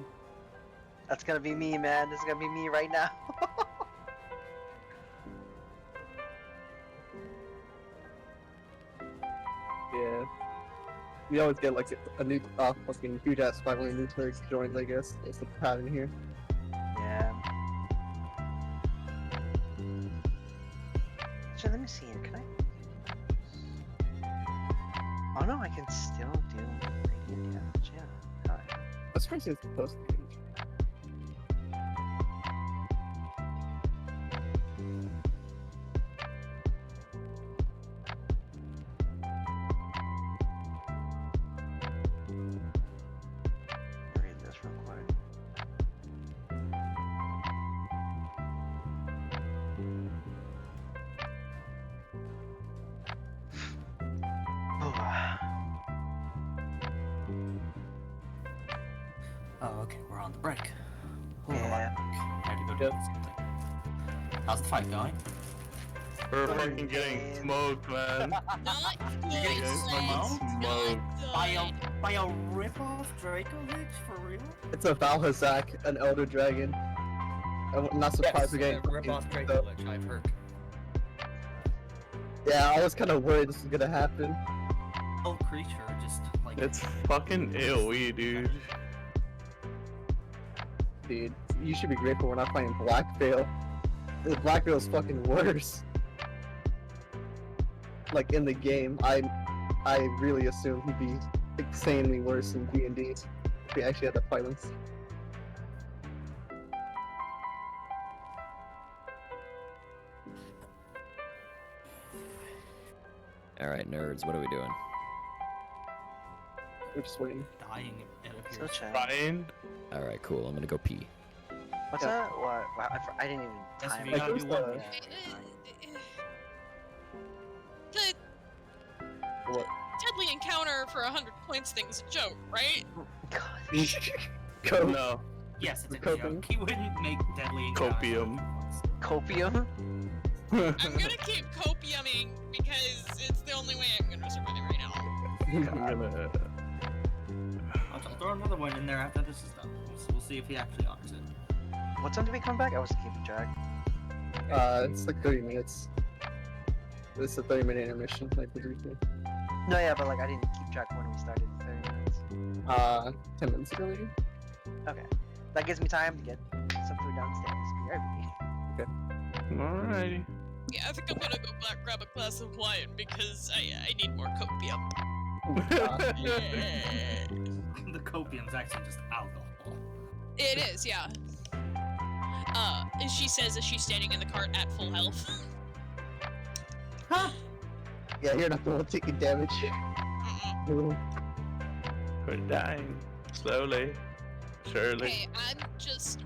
That's gonna be me, man. This is gonna be me right now. Yeah. We always get like a new, fucking huge ass fight when a new cleric joins, I guess. It's the pattern here. Yeah. So let me see here. Can I? Oh no, I can still do radiant damage. Yeah. Alright. That's crazy it's supposed to be. okay, we're on the break. Yeah. Ready to go do something. How's the fight going? We're fucking getting smoked, man. Not You're good. getting smoked? Smoked. By a rip-off Draco Lich, for real? It's a Valhazak, an Elder Dragon. I'm not surprised we're getting rip-off Draco Lich, I've heard. Yeah, I was kind of worried this was gonna happen. Old creature, just like It's fucking AoE, dude. Dude, you should be grateful we're not playing Black Veil. The Black Veil's fucking worse. Like in the game, I really assumed he'd be insanely worse in D&D if we actually had the violence. Alright, nerds, what are we doing? We're just waiting. dying. It So appears. chill. Ryan? Alright, cool, I'm gonna go pee. What's that? What? Wow, I didn't even Yes, time we it. gotta who's do one. the- The What? deadly encounter for 100 points thing's a joke, right? Go. No. Yes, it's a Coping. joke. He wouldn't make deadly encounters. Copium. Copium? I'm gonna keep copiuming because it's the only way I'm gonna survive right now. I'm gonna... I'll throw another one in there after this is done. We'll see if he actually honors it. What time did we come back? I wasn't keeping track. It's like 30 minutes. It's a 30-minute intermission, like the briefing. No, yeah, but like I didn't keep track when we started. 30 minutes. 10 minutes ago maybe? Okay. That gives me time to get some food downstairs. BRB. Alrighty. Yeah, I think I'm gonna go back grab a glass of wine because I need more copium. Yeah. The copium's actually just alcohol. It is, yeah. And she says as she's standing in the cart at full health. Yeah, you're not the one taking damage. Mm-mm. We're dying. Slowly. Surely. Hey,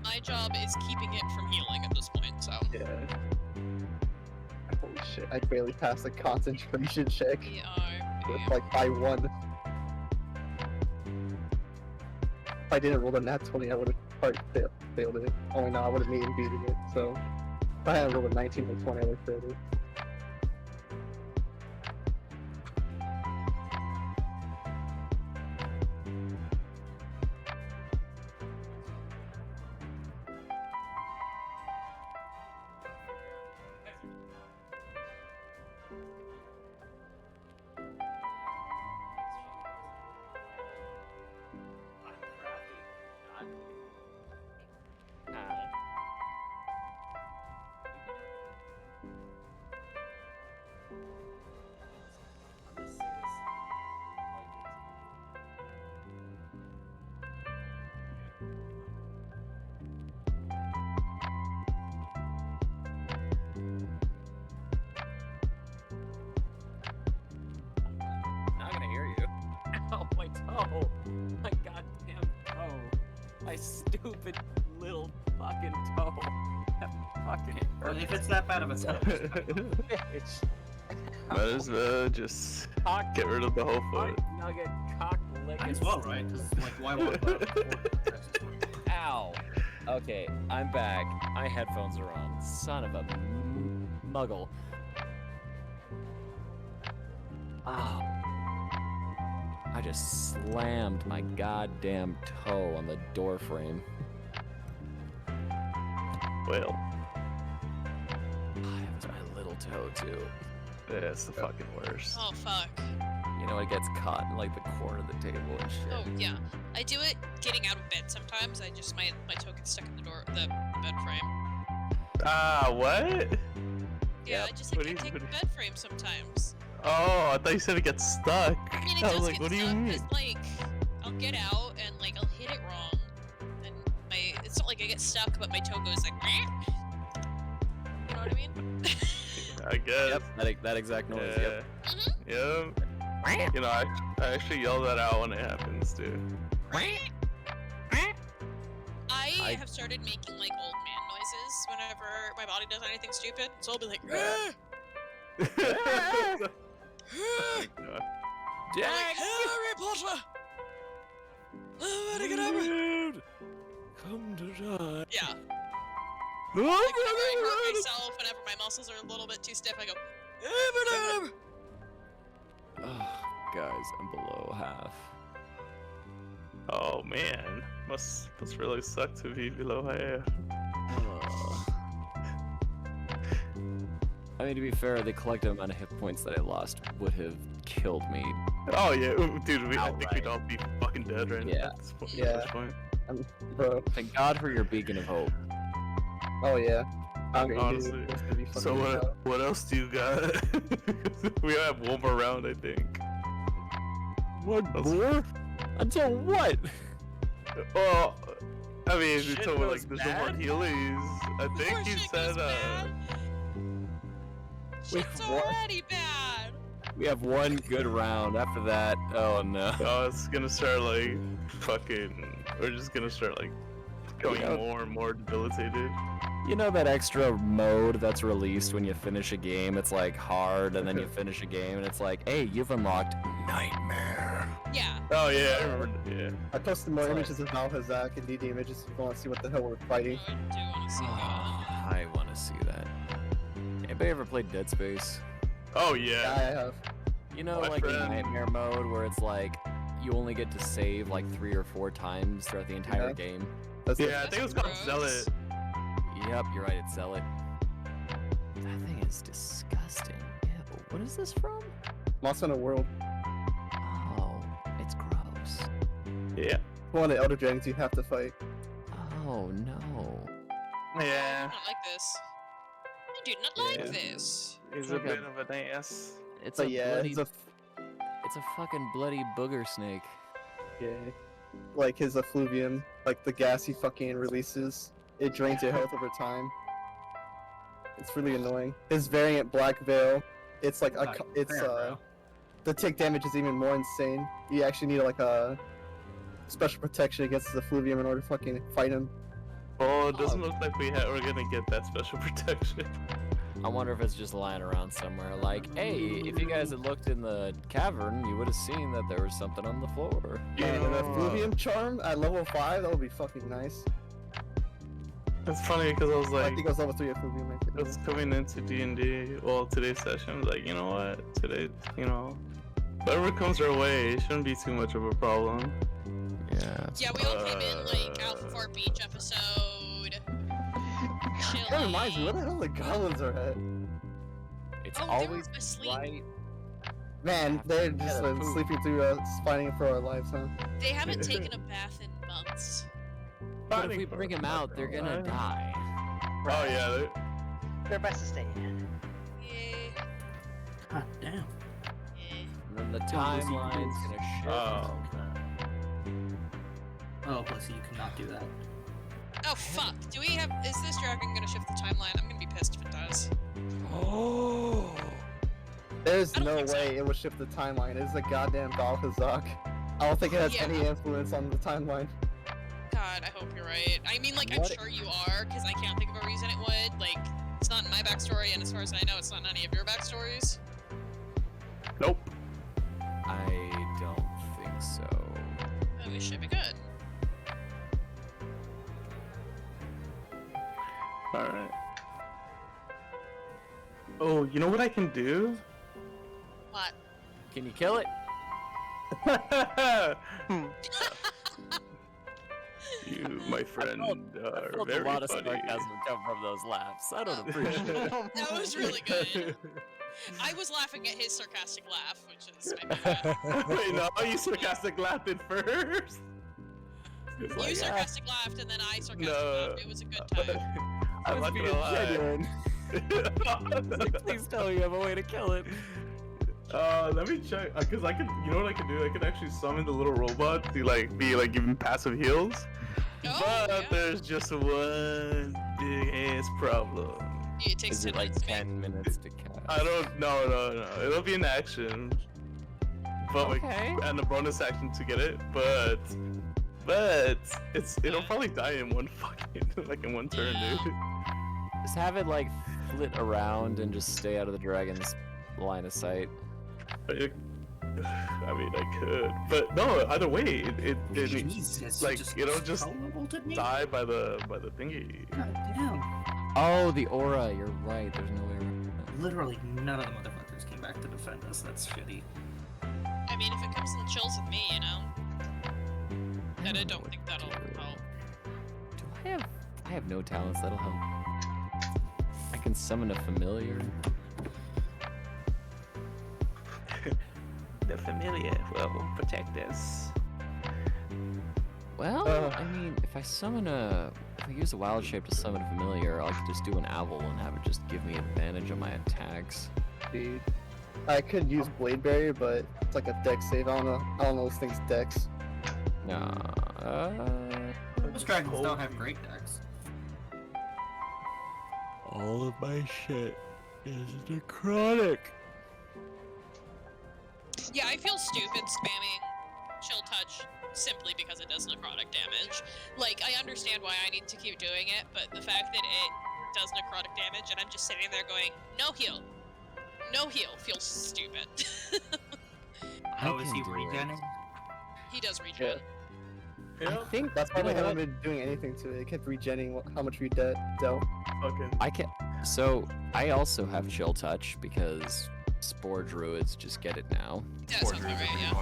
my job is keeping it from healing at this point, so. Yeah. Holy shit, I barely passed the concentration check. We are. With, like, by 1. If I didn't roll the nat 20, I would have probably failed it. Only now I would have made beating it, so. If I hadn't rolled a 19 or 20, I would have failed it. Not gonna hear you. Ow, my toe! My goddamn toe! My stupid little fucking toe! That fucking Well, hurts. if it's that bad of a toe. Bitch. Might as well just Cock get rid of the whole cock foot. nugget cock licking. Might as well, right? 'Cause, like, why would Ow! Okay, I'm back. My headphones are on. Son of a muggle. Ow. I just slammed my goddamn toe on the door frame. Well, It was my little toe, too. that's the fucking worst. Oh, fuck. You know, it gets caught in like the corner of the table and shit. Oh, yeah. I do it getting out of bed sometimes. I just, my toe gets stuck in the bed frame. Ah, what? Yeah, Yep. I just, What like, do can't you- take the bed frame sometimes. Oh, I thought you said it gets stuck. I mean, it I does was like, get what do you stuck, mean? 'cause, like, I'll get out and, like, I'll hit it wrong. And it's not like I get stuck, but my toe goes like, you know what I mean? I guess. Yep, that exact noise. Yep. Yep. You know, I actually yell that out when it happens, too. I have started making, like, old man noises whenever my body does anything stupid. So I'll be like, Jack! Harry Potter! Oh, where'd I get over? come to die. Yeah. Like whenever I hurt myself, whenever my muscles are a little bit too stiff, I go. Guys, I'm below half. Oh man, must really suck to be below half. I mean, to be fair, the collective amount of hit points that I lost would have killed me. Oh yeah, dude, I think Outright. we'd all be fucking dead right now. Yeah. At this point. Yeah. At this point. Bro. Thank God for your beacon of hope. Oh yeah. I mean, Honestly. dude, it's gonna be fucking So wild. what else do you got? We have one more round, I think. What more? Until what? Well, I mean, Shit until goes like there's no more bad? Heelys. I think Before he shit said goes bad. Shit's what? already bad. We have one good round. After that, oh no. Oh, it's gonna start like fucking. We're just gonna start like going Yeah. more and more debilitated. You know that extra mode that's released when you finish a game? It's like hard, and then you finish a game, and it's like, hey, you've unlocked Nightmare. Yeah. Oh yeah, I remember. Yeah. I posted more It's like- images of Valhazak and DD images if you want to see what the hell we're fighting. I do want to see that. I want to see that. Anybody ever played Dead Space? Oh Yeah, yeah. I have. You know, My like in friend- Nightmare mode, where it's like you only get to save like 3 or 4 times throughout the entire Yeah. game. That's Yeah, I think it was called Gross. Zealot. Yep, you're right, it's Zealot. That thing is disgusting. Ew, what is this from? Lost in a World. Oh, it's gross. Yeah. One of the Elder Dragons you have to fight. Oh no. I do Yeah. not like this. I do not like Yeah. this. He's like a a- bit of an ass. It's But a yeah, bloody, it's a fucking bloody booger snake. yeah. Like his effluvium, like the gas he fucking releases, it drains your health over time. It's really annoying. His variant Black Veil, it's like the tick damage is even more insane. You actually need like a special protection against the effluvium in order to fucking fight him. Oh, it doesn't look like we're gonna get that special protection. I wonder if it's just lying around somewhere. Like, hey, if you guys had looked in the cavern, you would have seen that there was something on the floor. And an effluvium charm at level 5, that would be fucking nice. That's funny because I was I like, think it was level 3 effluvium. I I was coming into D&D, well, today's session, I was like, you know what, today, you know, whatever comes our way, it shouldn't be too much of a problem. Yeah. Yeah, we all came in like Alpha Fort Beach episode. That reminds me, where the hell the goblins are at? It's Oh, they were always asleep. right. Man, they're just Yeah, poop. sleeping through us, fighting for our lives, huh? They haven't taken a bath in months. But if we bring them out, they're gonna die. Oh yeah, They're best to stay in. Yeah. God damn. Yeah. And then the Well, listen, timeline's gonna shift. Oh, pussy, you cannot do that. Oh fuck. Do we have? Is this dragon gonna shift the timeline? I'm gonna be pissed if it does. Oh. There's I don't no think so. way it would shift the timeline. It's a goddamn Valhazak. I don't think it has Yeah. any influence on the timeline. God, I hope you're right. I mean, like, I'm What- sure you are, because I can't think of a reason it would. Like, it's not in my backstory, and as far as I know, it's not in any of your backstories. nope. I don't think so. Then we should be good. Alright. Oh, you know what I can do? What? Can you kill it? You, my friend, I are felt very a lot of funny. sarcasm come from those laughs. I don't appreciate it. That was really good. I was laughing at his sarcastic laugh, which is maybe bad. Wait, no, you sarcastic laughed it first. It's You like, sarcastic laughed, and then I sarcastic No. laughed. It was a good time. I'm not gonna lie. genuine. Please tell me you have a way to kill it. Let me check, cause I could, you know what I could do? I could actually summon the little robot to like be like giving passive heals. Oh, But yeah. there's just one big ass problem. Yeah, it takes Is 10 it like minutes to 10 minutes to cast? I don't, no. It'll be an action. But like, Okay. and a bonus action to get it, but it'll probably die in one fucking, like in one turn, dude. Just have it like flit around and just stay out of the dragon's line of sight. I mean, I could, but no. Either way, Jesus, like just it'll just teleported me? die by the thingy. God damn. Oh, the aura. You're right. There's no way around that. Literally none of the motherfuckers came back to defend us. That's shitty. I mean, if it comes and chills with me, you know. And I don't think that'll help. Do I have no talents that'll help. I can summon a familiar. The familiar will protect us. Well, I mean, if I use a wild shape to summon a familiar, I could just do an owl and have it just give me advantage on my attacks. Dude, I could use Blade Barrier, but it's like a dex save. I don't know this thing's dex. Nah. Most dragons don't have great decks. All of my shit is necrotic. Yeah, I feel stupid spamming Chill Touch simply because it does necrotic damage. Like, I understand why I need to keep doing it, but the fact that it does necrotic damage and I'm just sitting there going, no heal. No heal feels stupid. How is he regenning? He does regen. I think that's why I haven't been doing anything to it. It kept regenning how much we dealt. Okay. So I also have chill touch because Spore Druids just get it now. Yeah, sounds about right, yeah.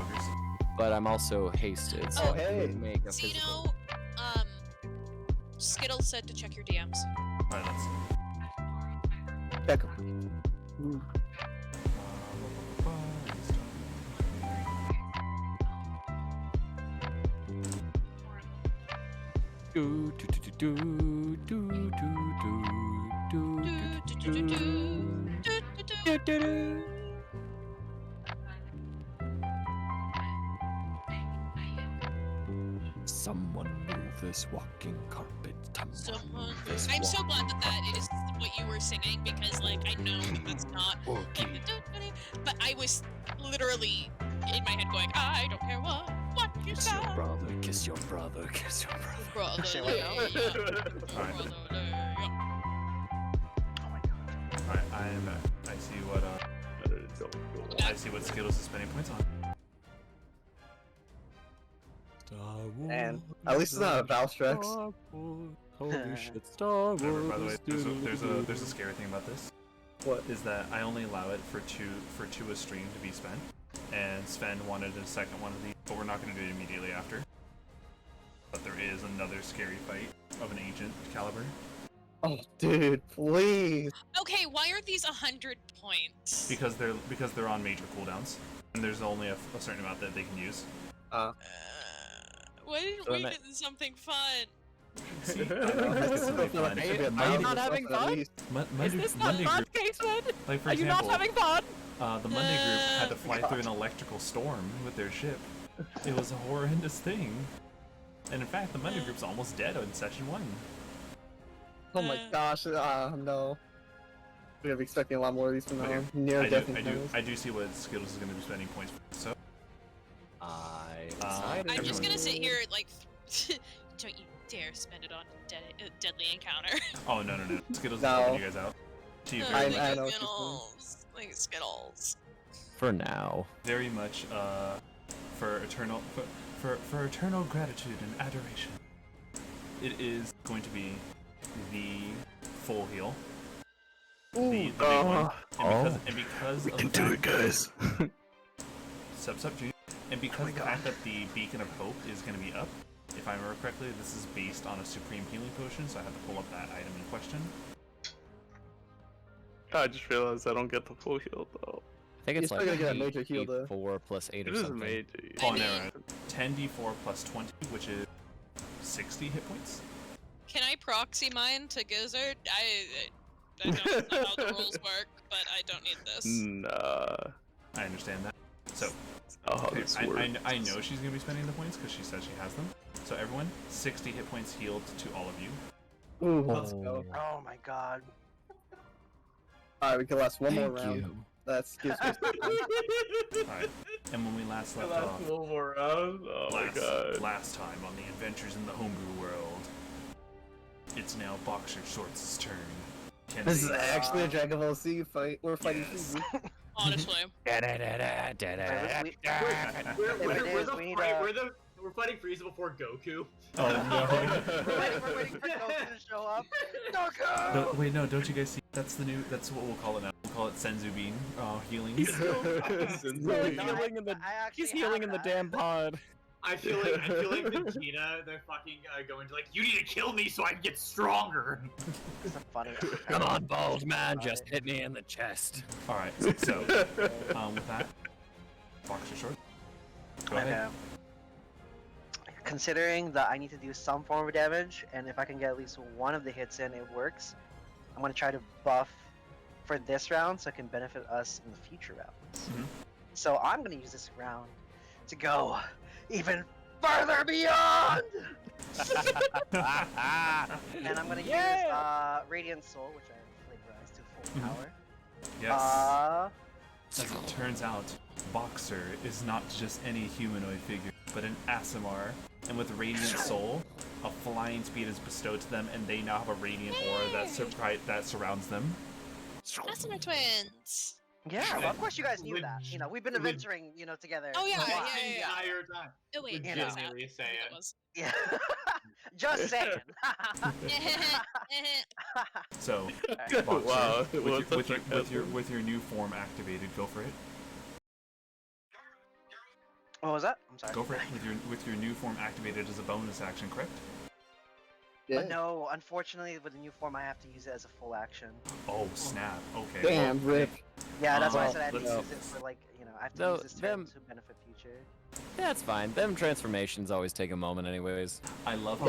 But I'm also hasted, so Oh, I hey. could make a physical. Zeno, Skittles said to check your DMs. Alright, let's Check. Do do do do do do do do do do. Someone move this walking carpet. Someone. I'm so glad that is what you were singing because, like, I know that's not. But I was literally in my head going, I don't care what you Kiss sound. your brother, kiss your brother, kiss your brother. Alright, I see what I see what Skittles is spending points on. Star Wars. And at least it's not a Valstrax. Star Wars. Holy shit, Star Wars. Remember, by the way, there's a scary thing about this. What? Is that I only allow it for two a stream to be spent, and Sven wanted a second one of these, but we're not going to do it immediately after. But there is another scary fight of an ancient caliber. Oh, dude, please. Okay, why are these 100 points? Because they're on major cooldowns, and there's only a certain amount that they can use. Why didn't we get something fun? See, Are you not having fun? Is this not fun, Kaitlyn? Like for Are you example, not having fun? The Monday group had to fly through an electrical storm with their ship. It was a horrendous thing. And in fact, the Monday group's almost dead on session 1. Oh my gosh, no. We're gonna be expecting a lot more of these from now on. Near death encounters. I do see what Skittles is going to be spending points for. So I'm just gonna sit here like, don't you dare spend it on deadly encounter. Oh no. Skittles is helping you guys out. To you, I know. Like Skittles. For now. Very much for eternal gratitude and adoration. It is going to be the full heal. The big one. And because we of can the do it, guys. Junior. And because of the fact that the Beacon of Hope is going to be up, if I remember correctly, this is based on a Supreme Healing Potion, so I have to pull up that item in question. I just realized I don't get the full heal though. I think it's You're like still gonna get a major heal, though. 4 plus 8 or It is a something. major. Oh, no, right. 10d4 plus 20, which is 60 hit points. Can I proxy mine to Gizzard? I don't know how the rules work, but I don't need this. Nah. I understand that. So, Okay, I know she's going to be spending the points because she says she has them. So everyone, 60 hit points healed to all of you. Ooh, let's go. Oh my god. Alright, we can last one more Thank round. you. That's gives me Alright, and when we last left off, one more round. Oh my god. last time on the Adventures in the Homebrew World, it's now Boxer Shorts' turn. Can This is they- actually a Dragon Ball Z fight. We're fighting Yes. Suzu. Honestly. We're fighting Frieza before Goku. Oh no. We're waiting for Goku to show up. Goku! No, wait, no, don't you guys see? That's what we'll call it now. We'll call it Senzu Bean. Healing. He's healing in the. He's healing in the damn pod. I feel like Vegeta, they're fucking going to like, you need to kill me so I can get stronger. It's a funny. Come on, bald man, just hit me in the chest. Alright, so, with that, boxer short. Go ahead. Considering that I need to do some form of damage, and if I can get at least one of the hits in, it works. I'm gonna try to buff for this round so it can benefit us in the future rounds. So I'm gonna use this round to go even further beyond! And I'm gonna use Radiant Soul, which I flavorize to full power. Yes. As it turns out, Boxer is not just any humanoid figure, but an Aasimar. And with Radiant Soul, a flying speed is bestowed to them, and they now have a radiant aura that surrounds them. Aasimar twins. Yeah, well, of course you guys knew that. You know, we've been adventuring, together. Oh yeah, for a while. yeah. Entire time. Oh wait, Legitimately saying. Yeah. Just saying. So, Boxer, Wow. with your new form activated, go for it. What was that? I'm sorry. Go for it with your new form activated as a bonus action, correct? Yeah. But no, unfortunately, with the new form, I have to use it as a full action. Oh snap! Okay. Damn, Rip. Yeah, that's why I said I had to let's- use it for I have to use this turn to benefit future. That's fine. Them transformations always take a moment, anyways. I love how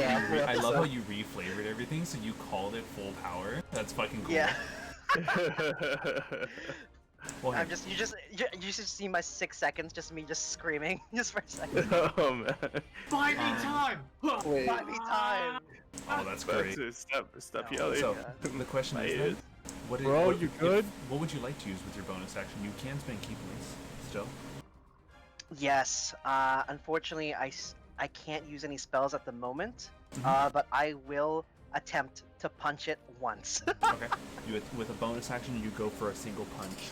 you reflavored everything, so you called it full power. That's fucking cool. Yeah. Well, I'm just you should see my 6 seconds, just me just screaming just for a second. Oh man. Buy me time! Wait. Buy me time. Oh, that's great. Stop yelling. So the question is, then, what would you like to use with your bonus action? You can spend key points still. Yes. Unfortunately, I can't use any spells at the moment. But I will attempt to punch it once. Okay. With a bonus action, you go for a single punch.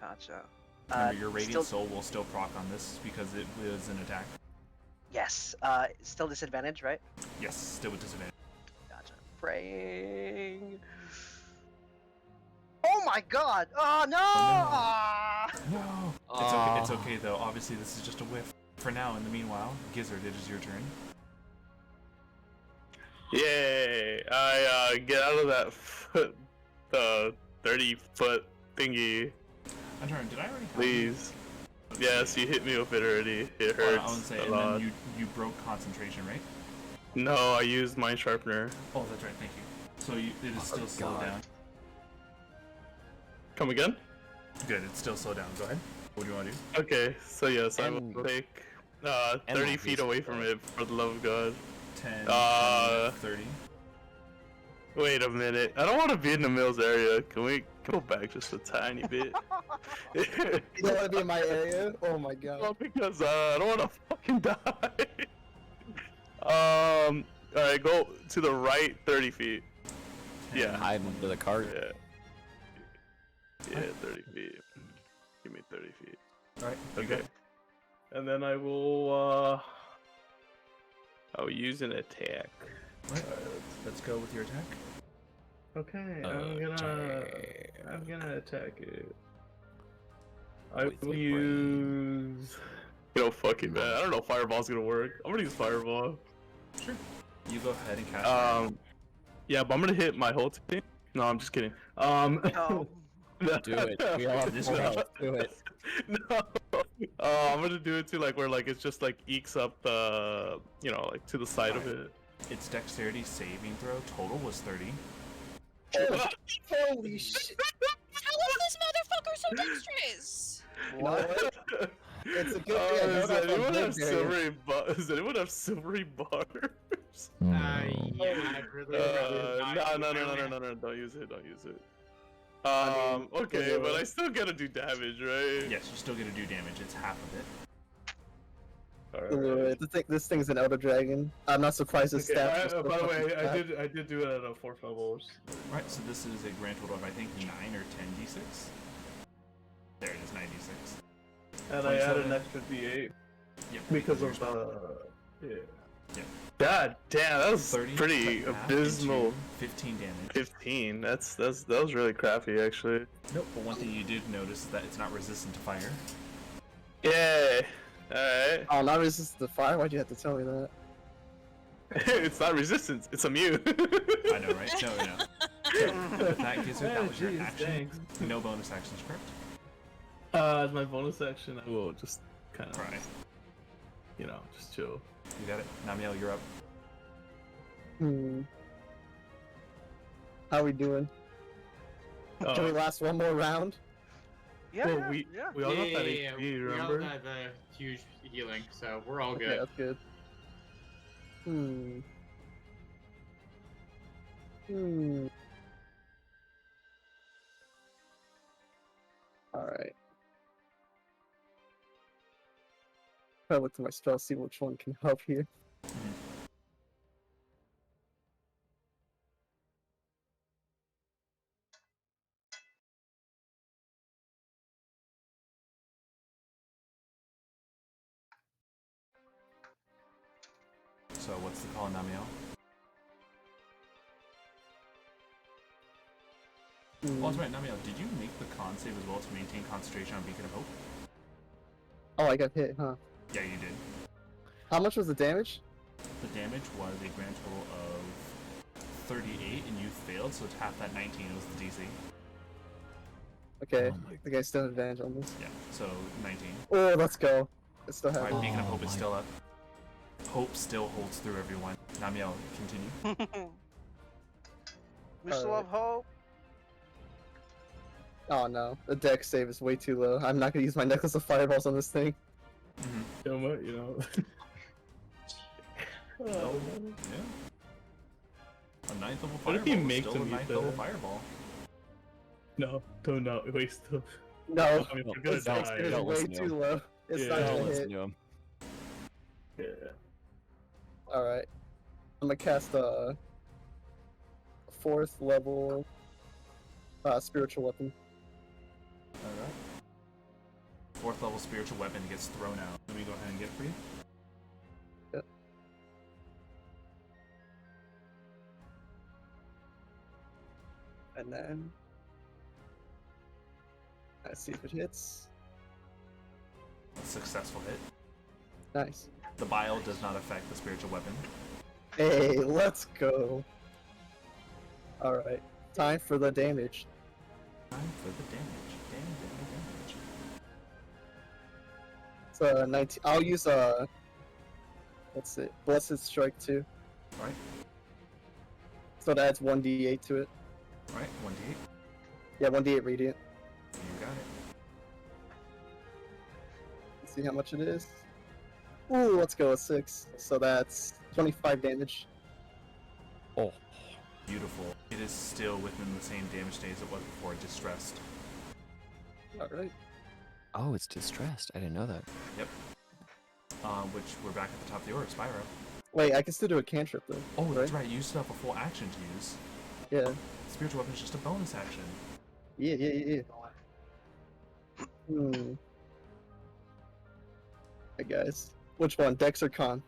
Gotcha. Remember, your Radiant Soul will still proc on this because it is an attack. Yes. Still disadvantage, right? Yes, still with disadvantage. Gotcha. Praying. Oh my god! Oh no! No. It's okay though. Obviously, this is just a whiff. For now, in the meanwhile, Gizzard, it is your turn. Yay! I get out of that the 30-foot thingy. I'm sorry, did I already have Please. Yes, you hit me with it already. It I hurts would say, a and lot. then you broke concentration, right? No, I used Mind Sharpener. Oh, that's right. Thank you. So it is still slowed down. Come again? Good. It's still slowed down. Go ahead. What do you want to do? Okay, so yes, I will take 30 feet away from it, for the love of God. 10, 20, 30. Wait a minute. I don't want to be in the Mills area. Can we go back just a tiny bit? You don't want to be in my area? Oh my god. Well, because I don't want to fucking die. Alright, go to the right 30 feet. Yeah. Hide under the cart. Yeah, 30 feet. Give me 30 feet. Alright, okay. And then I will use an attack. Right. Let's go with your attack. Okay, I'm gonna attack it. I will use. Fucking man. I don't know if Fireball's gonna work. I'm gonna use Fireball. Sure. You go ahead and cast. Yeah, but I'm gonna hit my whole team. No, I'm just kidding. No. Do it. We all have do it. No. I'm gonna do it to where it's just ekes up the to the side of it. Its dexterity saving throw total was 30. Holy shit. How is this motherfucker so dexterous? What? It's a good thing I Does know anyone have that's on silvery Does anyone have silvery bars? Yeah, I really No, don't use it, okay, but I still gotta do damage, right? Yes, you still get to do damage. It's half of it. Alright. This thing's an Elder Dragon. I'm not surprised his stats. By the way, I did do it at a 4th level. Right, so this is a grand total of I think 9 or 10 d6. There it is, 96. And I added 27. an extra D8 Yep. because of yeah. Yep. God damn, that was 30 pretty cut in half abysmal. into 15 damage. 15. That was really crappy actually. Nope. But one thing you did notice is that it's not resistant to fire. Yay! Alright. Oh, not resistant to fire? Why'd you have to tell me that? It's not resistance, it's immune. I know, right? No. So, that gives it. That was your Jeez, action. thanks. No bonus actions, correct? As my bonus action, I will just kind of, Right. just chill. You got it. Namielle, you're up. How we doing? Can we last one more round? Yeah, Well, yeah. we all got that yeah. HP, We all remember? got the huge healing, so we're all Okay, good. that's good. Alright. I'll look to my spell, see which one can help here. So what's the call, Namielle? Well, that's right, Namielle. Did you make the con save as well to maintain concentration on Beacon of Hope? Oh, I got hit, huh? Yeah, you did. How much was the damage? The damage was a grand total of 38, and you failed, so it's half that 19 was the DC. Okay, the guy still has advantage on this. Yeah, so 19. Oh, let's go. It still has. Alright, Beacon of Hope is still up. Hope still holds through everyone. Namielle, continue. We still have hope. Oh no, the dex save is way too low. I'm not gonna use my necklace of fireballs on this thing. You know what, you know. Oh, yeah. A 9th level What if fireball you is make still them a use 9th level that? fireball. No, don't not waste them. No, I mean, we're the gonna dex die. save is Don't way listen to too him. low. It's Yeah. not Don't gonna listen hit. to him. Yeah. Alright. I'm gonna cast a 4th level spiritual weapon. Alright. 4th level spiritual weapon gets thrown out. Let me go ahead and get it for you. Yep. And then let's see if it hits. A successful hit. Nice. The bile does not affect the spiritual weapon. Hey, let's go. Alright. Time for the damage. Time for the damage. Damage. It's 19. I'll use what's it? Blessed Strike 2. Alright. So that adds 1d8 to it. Alright, 1d8. Yeah, 1d8 radiant. You got it. Let's see how much it is. Ooh, let's go with 6. So that's 25 damage. Oh. Beautiful. It is still within the same damage days it was before, distressed. Alright. Oh, it's distressed. I didn't know that. Yep. Which we're back at the top of the order, Spyro. Wait, I can still do a cantrip though. Oh, that's right. You still have a full action to use. Yeah. Spiritual weapon is just a bonus action. Yeah. Hey guys. Which one? Dex or con?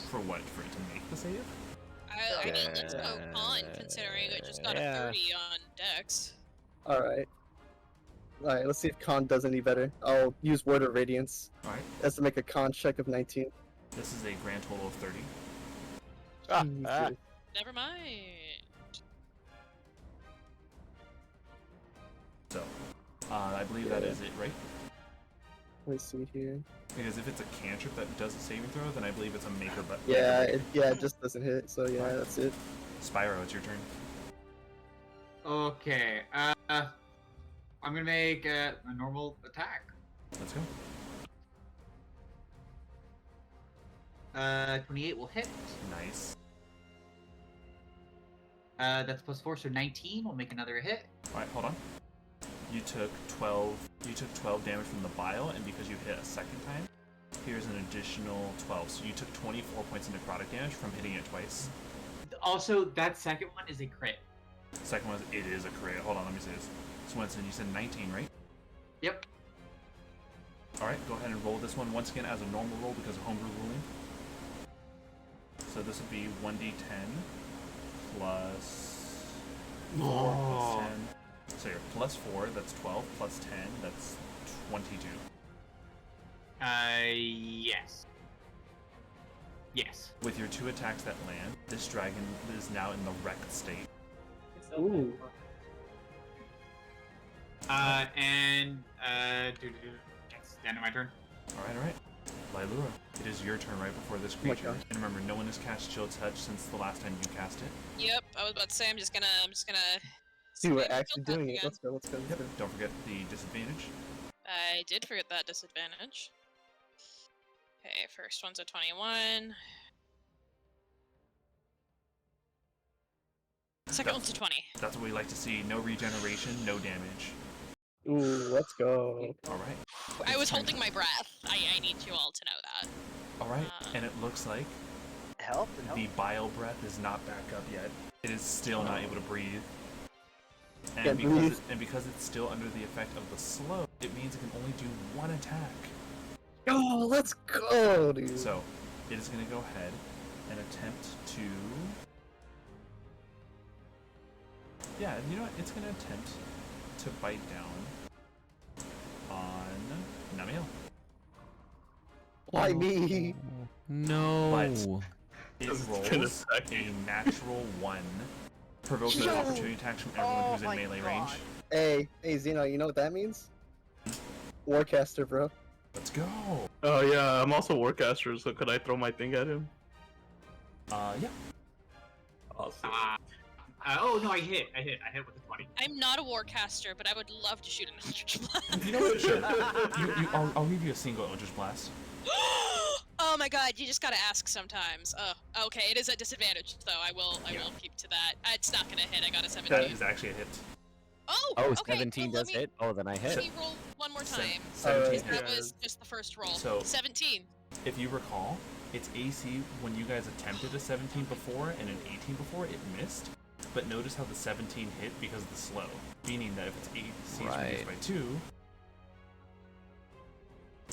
For what? For it to make the save? I mean, let's go con, considering I just got a 30 on Dex. Alright. Alright, let's see if con does any better. I'll use Word of Radiance. Alright. That's to make a con check of 19. This is a grand total of 30. Jesus. Never mind. So, I believe that is it, right? Let me see here. Because if it's a cantrip that does a saving throw, then I believe it's a make or but. Yeah, it just doesn't hit, so yeah, that's it. Spyro, it's your turn. Okay, I'm gonna make a normal attack. Let's go. 28 will hit. Nice. That's +4, so 19. We'll make another hit. Alright, hold on. You took 12 damage from the bile, and because you hit a second time, here's an additional 12. So you took 24 points of necrotic damage from hitting it twice. Also, that second one is a crit. Second one, it is a crit. Hold on, let me see this. Swenson, you said 19, right? Yep. Alright, go ahead and roll this one once again as a normal roll because of homebrew ruling. So this would be 1d10 plus 4 plus 10. So you're plus 4, that's 12, plus 10, that's 22. Yes. Yes. With your 2 attacks that land, this dragon is now in the wrecked state. Ooh. It's the end of my turn. Alright. Lilura, it is your turn right before this creature. God. And remember, no one has cast Chill Touch since the last time you cast it. Yep, I was about to say I'm just gonna See, we're spam actually Chill Touch doing it. again. Let's go. Let's go. Let's go. Don't forget the disadvantage. I did forget that disadvantage. Okay, first one's a 21. Second one's a 20. That's what we like to see. No regeneration, no damage. Ooh, let's go. Alright. I was holding my breath. I need you all to know that. Alright, and it looks like Help? Help? the bile breath is not back up yet. It is still not able to breathe. And Can't because breathe. because it's still under the effect of the slow, it means it can only do 1 attack. Oh, let's go, dude. So, it is going to go ahead and attempt to... Yeah, you know what? It's going to attempt to bite down on Namielle. Why me? No. But it It's rolls gonna suck. a natural 1, provoking Yo! opportunity attacks from everyone Oh who's in my melee God. range. Hey, Zeno, you know what that means? Warcaster, bro. Let's go! Oh yeah, I'm also Warcaster, so could I throw my thing at him? Yeah. Awesome. Oh no, I hit with the 20. I'm not a warcaster, but I would love to shoot an Eldritch Blast. You know what? Sure. I'll give you a single Eldritch Blast. Oh my god, you just gotta ask sometimes. Oh, okay, it is a disadvantage, though. I will keep to that. It's not gonna hit, I got a 17. That is actually a hit. Oh, Oh, okay, 17 well, does hit? Oh, then I Let hit. me roll one more time. 17 That hit. was just the first roll. So- 17. If you recall, its AC when you guys attempted a 17 before and an 18 before, it missed. But notice how the 17 hit because of the slow. Meaning that if its AC is reduced Right. by 2,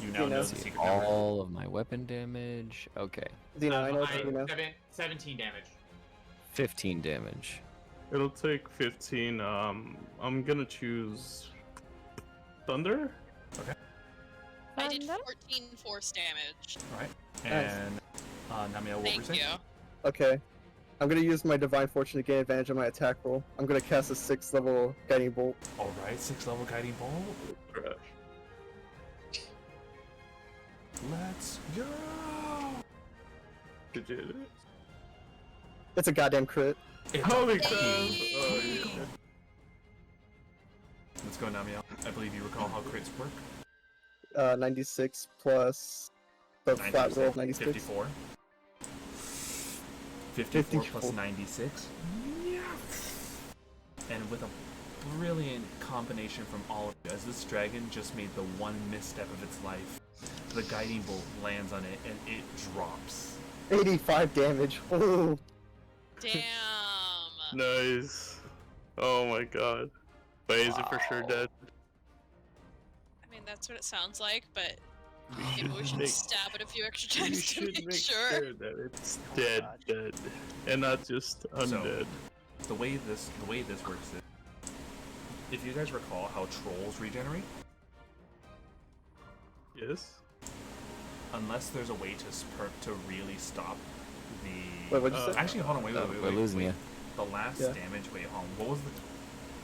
you now know the See secret number. all of my weapon damage. Okay. Zeno, I know what to do now. 17 damage. 15 damage. It'll take 15. I'm gonna choose Thunder. I did 14 force damage. Alright. And Namielle, what were you Thank saying? you. Okay. I'm gonna use my Divine Fortune to gain advantage on my attack roll. I'm gonna cast a 6th level Guiding Bolt. Alright, 6th level guiding bolt. Let's go! Did you hit it? It's a goddamn crit. Holy crap! Hey! Oh, yeah. Let's go, Namielle. I believe you recall how crits work. 96 plus the flat roll of 96. 54. 54 plus 54. 96. Yeah. And with a brilliant combination from all of you, as this dragon just made the one misstep of its life, the guiding bolt lands on it and it drops. 85 damage. Ooh. Damn. Nice. Oh my god. But is it for sure dead? I mean, that's what it sounds like, but We maybe we should make- stab it a few extra we times to should make make sure. sure that it's dead, and not just undead. The way this works is, if you guys recall how trolls regenerate, Yes. unless there's a way to really stop the. Wait, what'd you say? Actually, hold on, wait. We're losing you. The last Yeah. damage. Wait, hold on. What was the?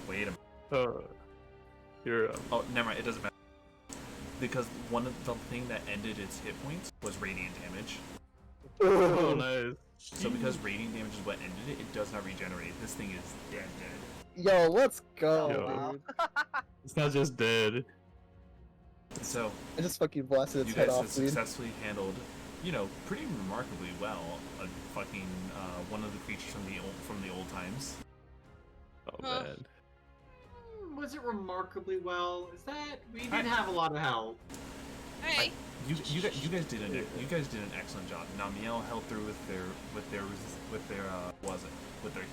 Wait a minute. You're Oh, never mind. It doesn't matter. Because one of the thing that ended its hit points was radiant damage. oh nice. So because radiant damage is what ended it, it does not regenerate. This thing is dead. Yo, let's go. Yo. wow. Dude. It's not just dead. So I just fucking blasted you its head guys have off, dude. successfully handled, pretty remarkably well, a fucking one of the creatures from the old times. Oh Huh. man. Was it remarkably well? Is that we didn't have a lot of help? Hey. You guys did an excellent job. Namielle held through with their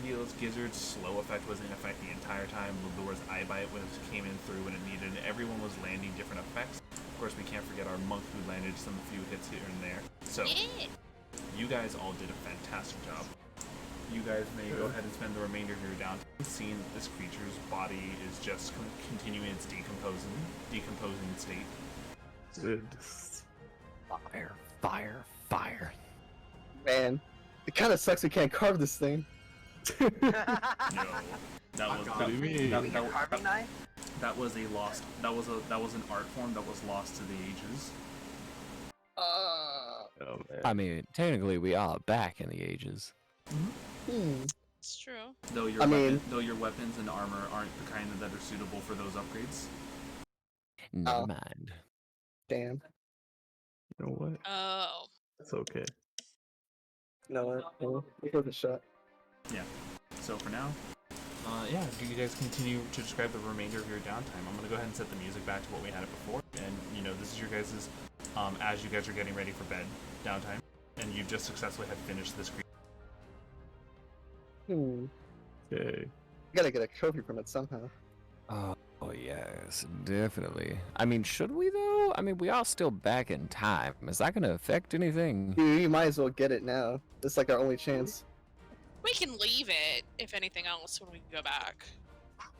heals. Gizzard's slow effect was in effect the entire time. Lilura's eye bite came in through when it needed. Everyone was landing different effects. Of course, we can't forget our monk who landed some few hits here and there. So you guys all did a fantastic job. You guys may go ahead and spend the remainder of your downtime seeing that this creature's body is just continuing its decomposing state. Dude. Fire, fire, fire. Man, it kind of sucks we can't carve this thing. No, that was Carving knife? that was a lost. That was an art form that was lost to the ages. Oh, man. I mean, technically, we are back in the ages. It's true. Though your weapons and armor aren't the kind that are suitable for those upgrades. Never mind. Damn. You know what? Oh. It's okay. You know what? We'll give it a shot. Yeah. So for now, do you guys continue to describe the remainder of your downtime? I'm gonna go ahead and set the music back to what we had it before, and this is your guys's, as you guys are getting ready for bed, downtime, and you just successfully have finished this. Okay. Gotta get a trophy from it somehow. Oh, yes, definitely. I mean, should we though? I mean, we are still back in time. Is that gonna affect anything? You might as well get it now. It's like our only chance. We can leave it, if anything else, when we go back.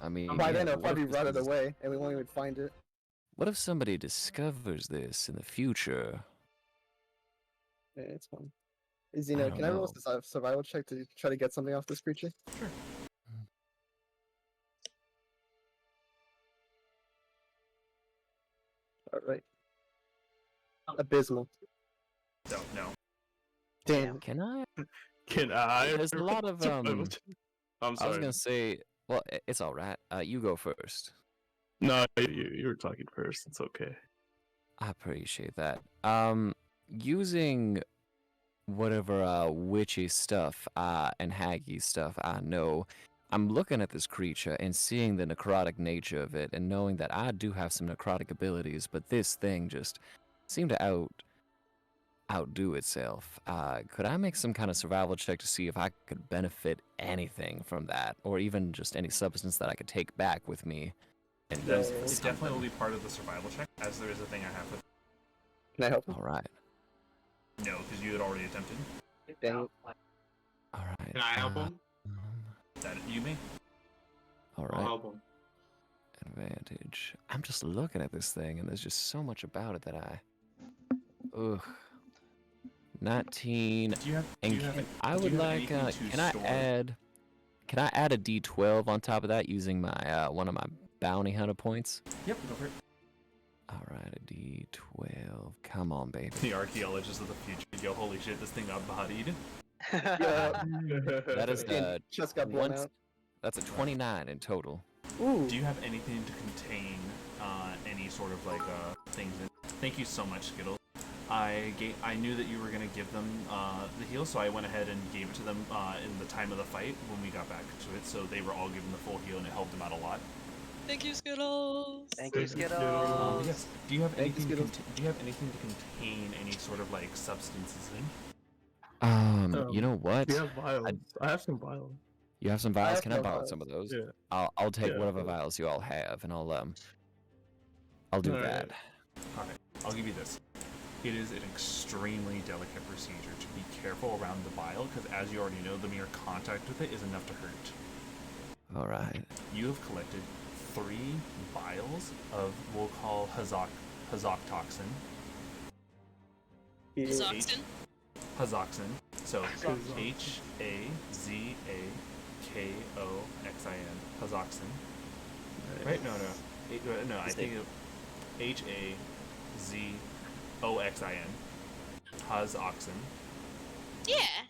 I mean, By then yeah, it'll what probably if rotted this is- away, and we won't even find it. What if somebody discovers this in the future? Yeah, it's fine. Zeno, can I roll a survival check to try to get something off this creature? Sure. Alright. Abysmal. No. Damn. Can I? Can I? There's a lot of I'm I was sorry. gonna say, well, it's all right. You go first. No, you were talking first. It's okay. I appreciate that. Using whatever witchy stuff and haggy stuff I know, I'm looking at this creature and seeing the necrotic nature of it, and knowing that I do have some necrotic abilities, but this thing just seemed to outdo itself. Could I make some kind of survival check to see if I could benefit anything from that, or even just any substance that I could take back with me? And It definitely will be part of the survival check, as there is a thing I have with. Can I help him? All right. No, because you had already attempted. Dang. All right. Can I help him? That you may. All I'll right. help him. Advantage. I'm just looking at this thing, and there's just so much about it that Ugh. 19. I would like. Can I add a D12 on top of that using my one of my bounty hunter points? Yep, go for it. All right, a D12. Come on, baby. The archaeologist of the future. Yo, holy shit, this thing got bodied. Yeah. That is Just got blown out. That's a 29 in total. Ooh. Do you have anything to contain any sort of like things in? Thank you so much, Skittles. I knew that you were gonna give them the heal, so I went ahead and gave it to them in the time of the fight when we got back to it. So they were all given the full heal, and it helped them out a lot. Thank you, Skittles. Thank you, Skittles. Yes. Do you have Thank you, anything? Skittles. Do you have anything to contain any sort of like substances in? You know what? We have vials. I have some vials. You have some I vials? have Can I no borrow vials. some of those? Yeah. I'll take Yeah. whatever vials you all have, and I'll do Alright. that. Alright, I'll give you this. It is an extremely delicate procedure to be careful around the vial, because as you already know, the mere contact with it is enough to hurt. All right. You have collected 3 vials of, we'll call Hazak toxin. Zoxton. Hazoxin. So Hazoxin. Hazakoxin. Hazoxin. Right? No. No, I think Hazoxin. Hazoxin. Yeah.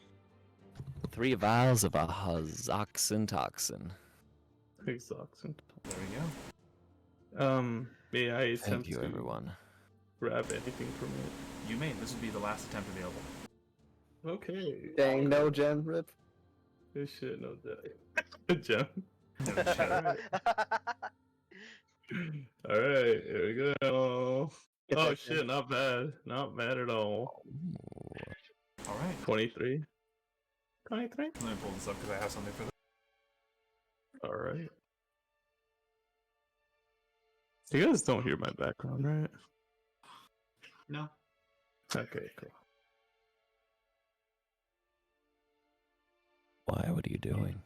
3 vials of a Hazoxin toxin. Exhausting. There we go. May I attempt Thank you, to everyone. grab anything from it? You may. This would be the last attempt available. Okay. Dang, no gem, rip. This shit, no doubt. Gem. No shit. Alright, here we go. Get Oh that shit, not bad. Not bad at all. All right. 23. 23? I'm gonna pull this up because I have something for this. Alright. You guys don't hear my background, right? No. Okay, cool. Why? What are you doing?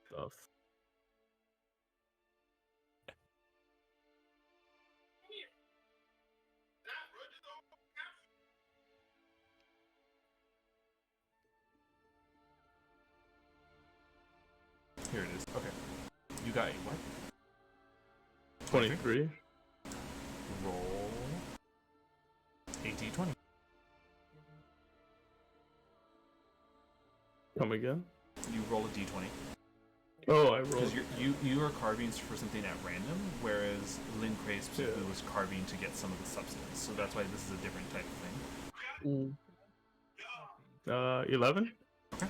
Stuff. Here it is. Okay. You got a what? 23. Roll a d20. Come again? You roll a d20. Oh, I rolled. Because you are carving for something at random, whereas Lynn Cray specifically was carving to get some of the substance. So that's why this is a different type of thing. 11? Okay.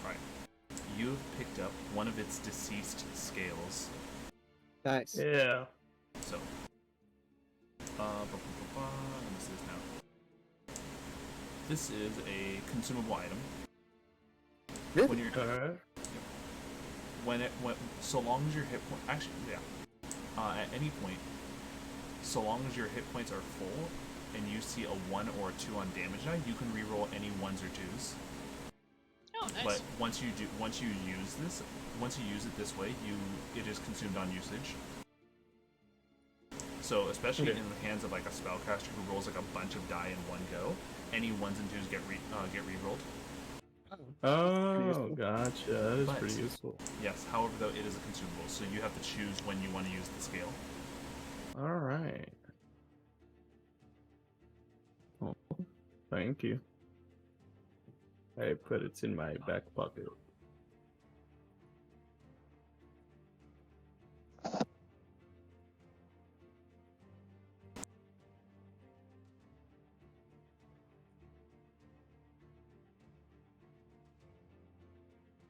Alright. You've picked up one of its deceased scales. Nice. Yeah. So, let me see this now. This is a consumable item. Really? When you're, Alright. so long as your hit point, actually, yeah. At any point, so long as your hit points are full, and you see a 1 or a 2 on damage die, you can reroll any 1s or 2s. Oh, nice. But once you use it this way, it is consumed on usage. So especially in the hands of like a spellcaster who rolls like a bunch of die in one go, any 1s and 2s get rerolled. Oh, gotcha. That is But- pretty useful. Yes, however though it is a consumable, so you have to choose when you want to use the scale. Alright. Oh, thank you. I put it in my back pocket.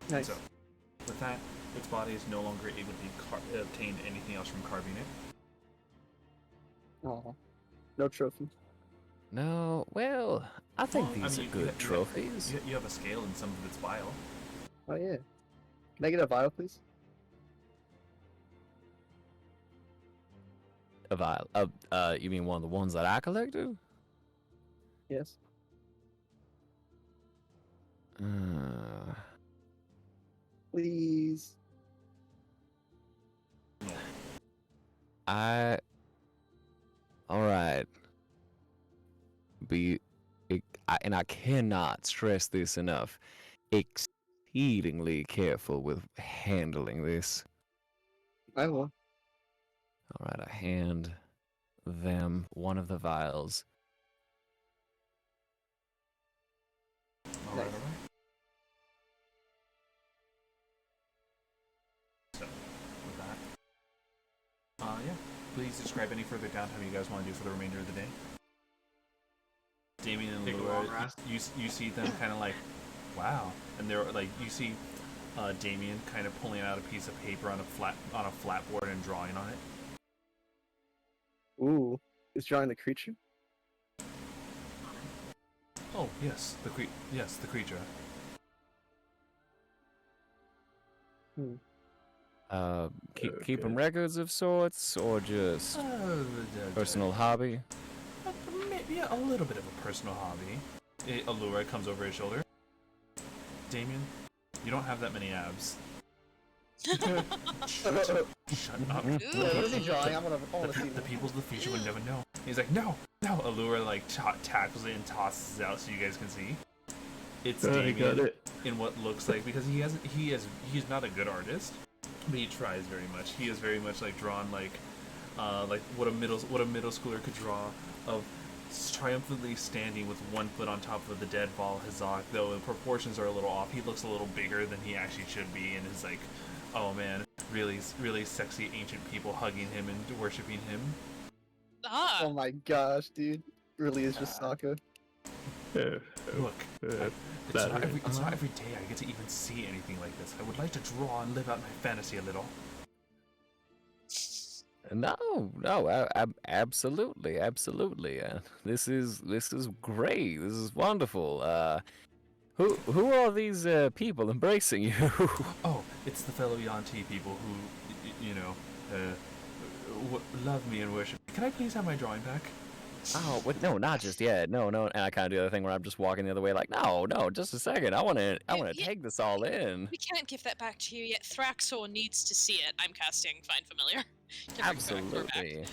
Nice. So, with that, its body is no longer able to be obtained anything else from carving it. Oh, no trophy. No, well, I think Well, I these mean, are you good have- trophies. You have a scale in some of its bile. Oh yeah. Can I get a vial, please? A vial. You mean one of the ones that I collected? Yes. Please. All right. And I cannot stress this enough. Exceedingly careful with handling this. I will. All right, I hand them one of the vials. Alright, Nice. alright. So, with that, yeah. Please describe any further downtime you guys want to do for the remainder of the day. Damien and Take a long Lilura, rest. you see them kind of like, wow, and they're like, you see Damien kind of pulling out a piece of paper on a flat board and drawing on it. Ooh. Is drawing the creature? Oh yes, the creature. Keeping records of sorts, or just personal hobby? Maybe a little bit of a personal hobby. Allura comes over his shoulder. Damien, you don't have that many abs. Shut up. Yeah, what is he drawing? I wanna see The that. peoples of the future would never know. He's like, no. Allura like tackles it and tosses it out so you guys can see. It's I got Damien it. in what looks like, because he's not a good artist, but he tries very much. He is very much like drawn like what a middle schooler could draw of triumphantly standing with one foot on top of the dead Val Hazak, though the proportions are a little off. He looks a little bigger than he actually should be, and is like, oh man, really sexy ancient people hugging him and worshipping him. Oh my gosh, dude. Really is just Sokka. Look, It's not every day I get to even see anything like this. I would like to draw and live out my fantasy a little. No, absolutely. This is great. This is wonderful. Who are these people embracing you? Oh, it's the fellow Yanti people who, love me and worship. Can I please have my drawing back? Oh, no, not just yet. No. And I kind of do the other thing where I'm just walking the other way, like, no, just a second. I want to take this all in. We can't give that back to you yet. Thraxor needs to see it. I'm casting Find Familiar. To bring Thraxor back. Absolutely.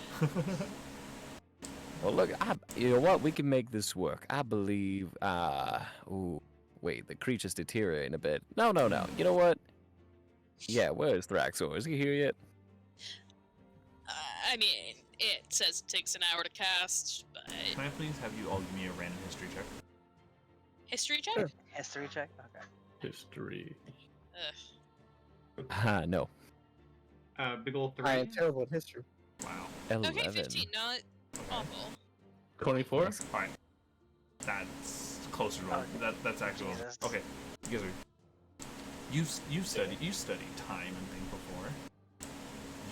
Well, look, you know what? We can make this work. I believe. Wait, the creature's deteriorating a bit. No. You know what? Yeah, where's Thraxor? Is he here yet? I mean, it says it takes an hour to cast, but... Can I please have you all give me a random history check? History check? Sure. History check? Okay. History. No. Big ol' 3. I am terrible at history. Wow. 11. Okay, 15, not awful. 24? Alright. That's closer to that's actually Jesus. okay. You guys are you studied time and things before.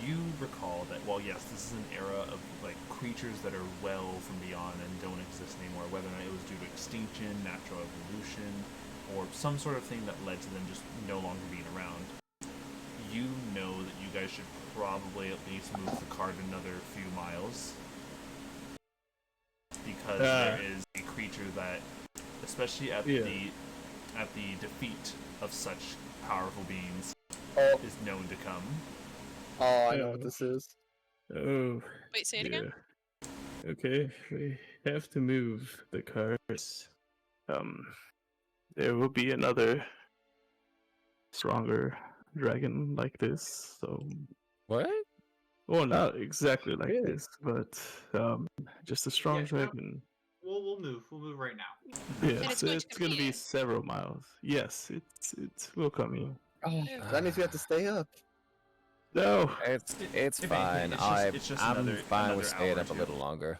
You recall that while yes, this is an era of like creatures that are well from beyond and don't exist anymore, whether or not it was due to extinction, natural evolution, or some sort of thing that led to them just no longer being around. You know that you guys should probably at least move the cart another few miles. Because there is a creature that, especially at the defeat of such powerful beings, is known to come. Oh, I know what this is. Oh. Wait, say it again? Okay, we have to move the carts. There will be another stronger dragon like this, so... What? Well, not exactly like this, but just a strong dragon. We'll move. We'll move right now. Yes, it's going to be several miles. Yes, it will come in. Oh, that means we have to stay up. No, it's fine. I'm fine with staying up a little longer.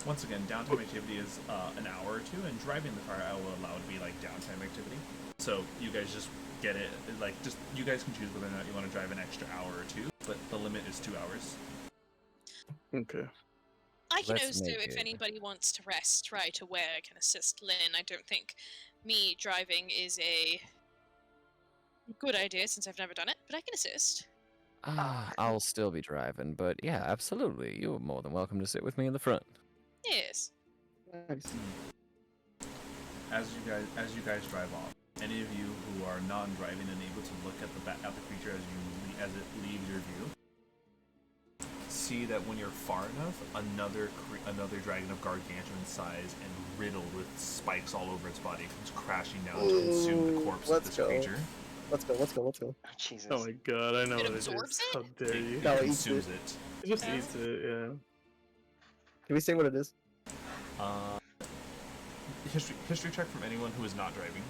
Once again, downtime activity is an hour or two, and driving the car I will allow to be like downtime activity. So you guys just get it, like just you guys can choose whether or not you want to drive an extra hour or two, but the limit is 2 hours. Okay. I can Let's also, make if it. anybody wants to rest right away, I can assist Lynn. I don't think me driving is a good idea since I've never done it, but I can assist. I'll still be driving, but yeah, absolutely. You're more than welcome to sit with me in the front. Yes. Nice. As you guys drive off, any of you who are non-driving and able to look at the creature as it leaves your view, see that when you're far enough, another dragon of gargantuan size and riddled with spikes all over its body comes crashing down to consume the corpse of this creature. Let's go. Oh, Jesus. Oh my god, I know It what it is. absorbs it? How dare you? No, It it eats consumes it. it. It just eats it, yeah. Can we say what it is? History check from anyone who is not driving.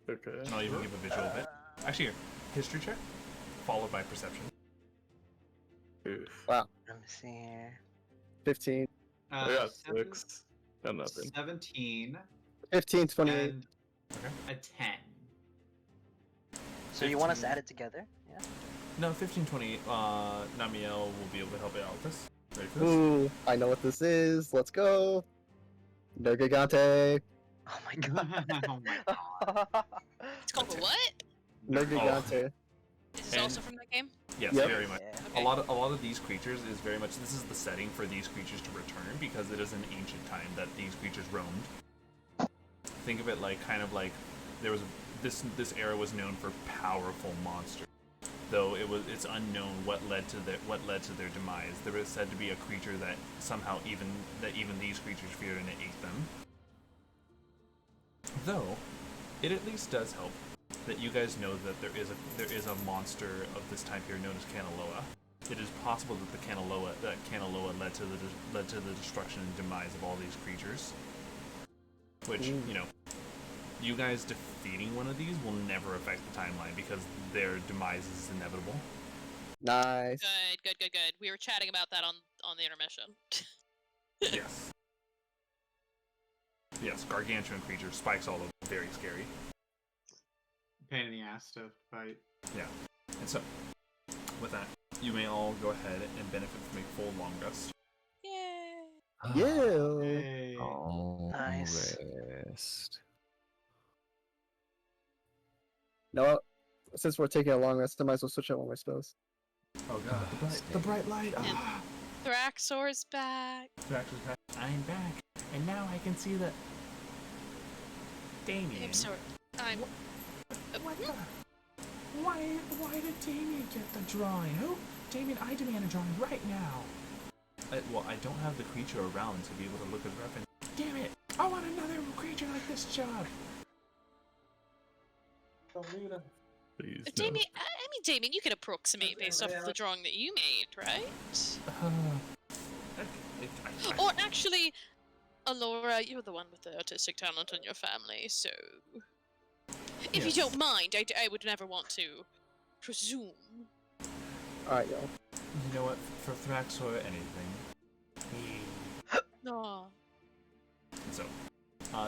Okay. And I'll even give a visual of it. Actually, here, history check, followed by perception. Oof. Wow. Let me see here. 15. I got 6. Got nothing. 17. 15, 28. And a 10. So you want us to add it together? Yeah. No, 1520. Namielle will be able to help you out with this. Ready for this? Ooh, I know what this is. Let's go. No Gigante. Oh my god. Oh my god. It's called the what? No Gigante. Is this also from that game? Yes, Yep. very much. Yeah. Okay. A lot of these creatures is very much. This is the setting for these creatures to return because it is an ancient time that these creatures roamed. Think of it like kind of like there was this era was known for powerful monsters. Though it's unknown what led to their demise. There is said to be a creature that somehow even these creatures feared and it ate them. Though, it at least does help that you guys know that there is a monster of this time period known as Kanaloa. It is possible that Kanaloa led to the destruction and demise of all these creatures. Which, you know, you guys defeating one of these will never affect the timeline because their demise is inevitable. Nice. Good. We were chatting about that on the intermission. Yes. Yes, gargantuan creature, spikes all over, very scary. Pain in the ass to fight. Yeah. And so, with that, you may all go ahead and benefit from a full long rest. Yay! Yeah. Hey. Oh, Nice. rest. No, since we're taking a long rest, I might as well switch out one of my spells. Oh god, the bright light! Ah! Thraxor's back. I'm back, and now I can see the... Damien. I'm sorry. I'm... What the... Why did Damien get the drawing? Who? Damien, I demand a drawing right now. Well, I don't have the creature around to be able to look at the reference. Damn it! I want another creature like this job. Please, no. Damien, I mean, Damien, you can approximate based off of the drawing that you made, right? Or actually, Alora, you're the one with the artistic talent in your family, so... If you don't mind, I would never want to presume. Alright, y'all. You know what? For Thraxor, anything. No. So,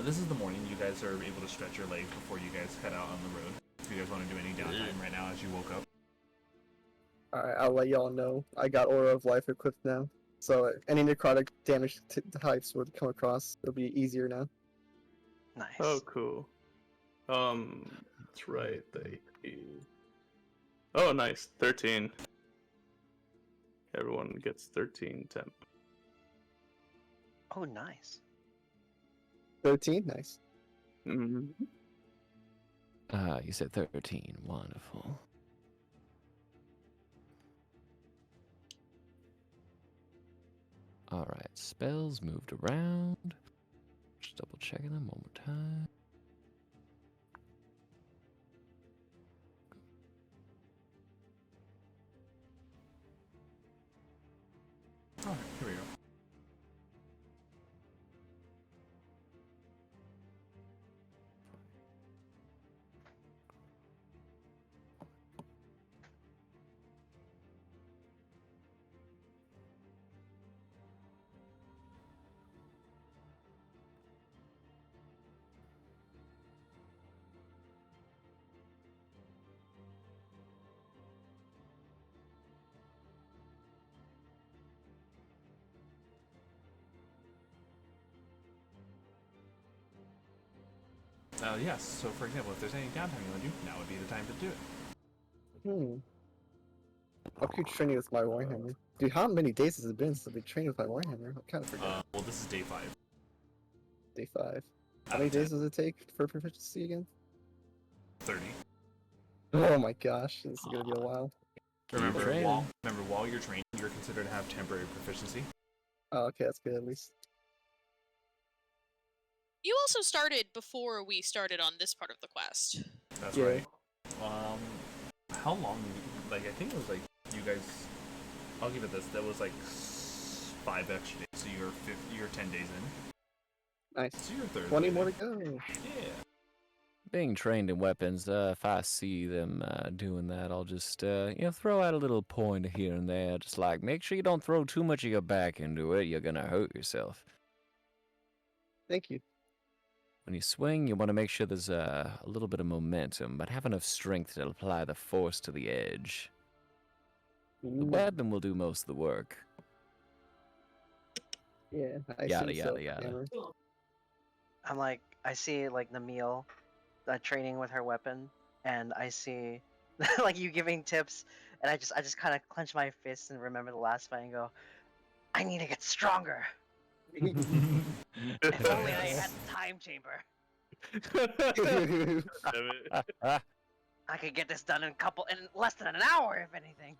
this is the morning. You guys are able to stretch your legs before you guys head out on the road. If you guys want to do any downtime right now as you woke up. Alright, I'll let y'all know. I got Aura of Life equipped now. So any necrotic damage types would come across. It'll be easier now. Nice. Oh, cool. That's right. Oh, nice. 13. Everyone gets 13 temp. Oh, nice. 13? Nice. Mm-hmm. You said 13. Wonderful. Alright, spells moved around. Just double checking them one more time. Alright, here we go. Yes, so for example, if there's any downtime you want to do, now would be the time to do it. I'll keep training with my Warhammer. Dude, how many days has it been since I've been training with my Warhammer? I kind of forgot. Well, this is day 5. Day 5. How many days does it take for proficiency again? 30. Oh my gosh, this is gonna be a while. Remember, training. while you're training, you're considered to have temporary proficiency. Oh, okay, that's good at least. You also started before we started on this part of the quest. That's Yeah. right. How long? Like, I think it was like you guys. I'll give it this. That was like 5 extra days. So you're 10 days in. Nice. So you're 30. 20 more to go. Yeah. Being trained in weapons, if I see them doing that, I'll just, throw out a little pointer here and there. Just like, make sure you don't throw too much of your back into it. You're gonna hurt yourself. Thank you. When you swing, you want to make sure there's a little bit of momentum, but have enough strength to apply the force to the edge. The weapon will do most of the work. Yeah, I Yada, see yada, so, yada. Hammer. I'm like, I see like Namielle training with her weapon, and I see like you giving tips, and I just kind of clench my fists and remember the last fight and go, I need to get stronger. If only I had the time chamber. I could get this done in less than an hour, if anything.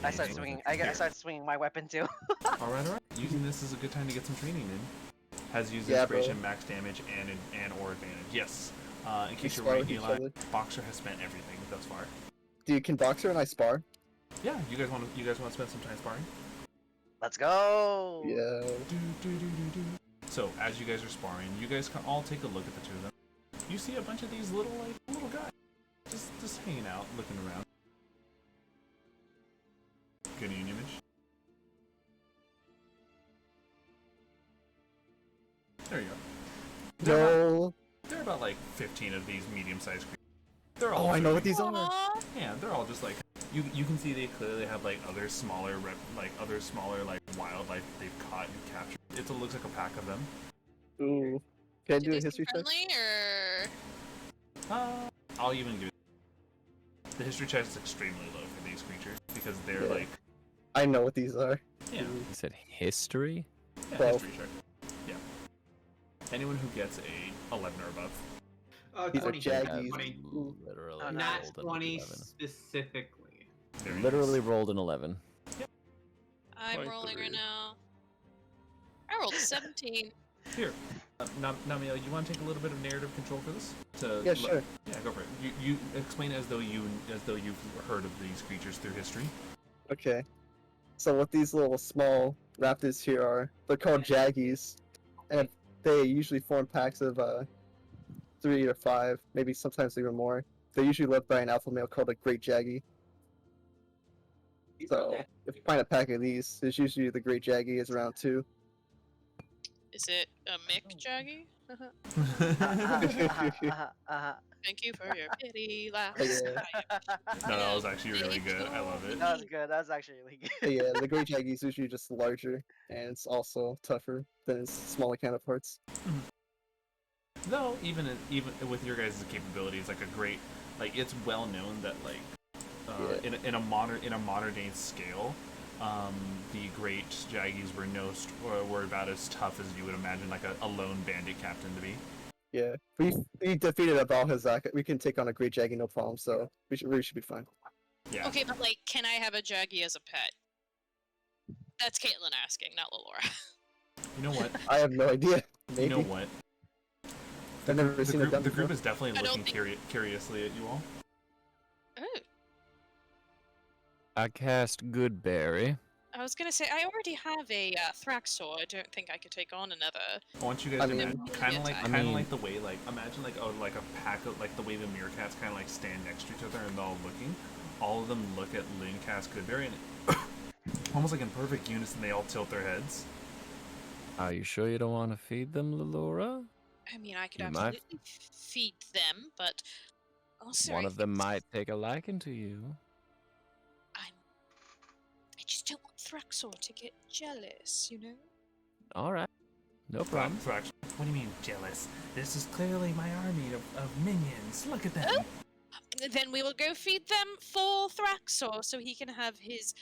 I start swinging my weapon too. Alright. Using this is a good time to get some training in. Has used Yeah, inspiration, bro. max damage, and or advantage. Yes. In case you're spar right, with each Eli, other. Boxer has spent everything thus far. Dude, can Boxer and I spar? Yeah, you guys want to spend some time sparring? Let's go. Yeah. So as you guys are sparring, you guys can all take a look at the two of them. You see a bunch of these little guys, just hanging out, looking around. Good image. No. There are about like 15 of these medium-sized creatures. They're all Oh, I know what food. these are. Aw. Yeah, they're all just like you can see they clearly have like other smaller like wildlife they've caught and captured. It looks like a pack of them. Ooh. Can I Do do a they seem history check? friendly or? I'll even give the history check is extremely low for these creatures because they're Yeah. like I know what these are. yeah, You said history? yeah 12. history check. Yeah. Anyone who gets a 11 or above. These are 20. jaggies. 20. Ooh. Literally Oh, Not rolled an 20 11. specifically. Very Literally nice. rolled an 11. I'm rolling right now. I rolled a 17. Here, Namielle, you want to take a little bit of narrative control for this? Yeah, sure. Yeah, go for it. You explain as though you've heard of these creatures through history. Okay. So what these little small raptors here are, they're called jaggies, and they usually form packs of 3 to 5, maybe sometimes even more. They're usually led by an alpha male called a great jaggy. So if you find a pack of these, there's usually the great jaggy is around 2. Is it a Mick Jaggy? Thank you for your pity laugh. Yeah. No, that was actually really good. I love it. That was good. That was actually really good. But yeah, the great jaggy is usually just larger, and it's also tougher than its smaller counterparts. Though even with your guys' capabilities, like a great, like it's well known that like in a modern day scale, the great jaggies were about as tough as you would imagine like a lone bandit captain to be. Yeah, we defeated a Balhazak. We can take on a great jaggy no problem, so we should be fine. Yeah. Okay, but like, can I have a Jaggy as a pet? That's Kaitlyn asking, not Lilura. You know what? I have no idea. Maybe. You know what? I've never seen it done The group before. is definitely I don't looking think- curiously at you all. Oh, I cast Goodberry. I was gonna say, I already have a Thraxor. I don't think I could take on another. I want you guys I to mean- kind of I like mean- the way like imagine like a pack of like the way the meerkats kind of like stand next to each other and they're all looking. All of them look at Lynn cast Goodberry and almost like in perfect unison they all tilt their heads. Are you sure you don't want to feed them, Lilura? I mean, I could You might- absolutely feed them, but also One I of them think might take a liking to you. I just don't want Thraxor to get jealous, you know? All right. No problem. Thrax, what do you mean jealous? This is clearly my army of minions. Look at them. Then we will go feed them for Thraxor so he can have his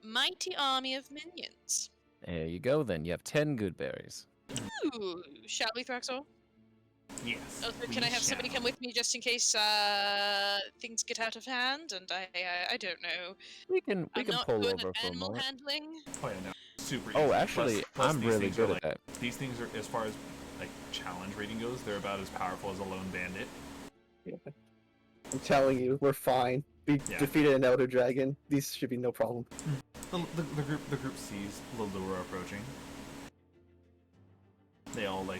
mighty army of minions. There you go then. You have 10 good berries. Ooh, shall we, Thraxor? Yes. Also, we can I have somebody shall. come with me just in case things get out of hand? And I don't know. We can I'm not pull good over at for a animal moment. handling. Oh yeah, no. Super easy. Oh, actually, Plus I'm these really things are, good at like, that. These things are, as far as like challenge rating goes, they're about as powerful as a lone bandit. I'm telling you, we're fine. We Yeah. defeated an elder dragon. These should be no problem. The group sees Lilura approaching. They all are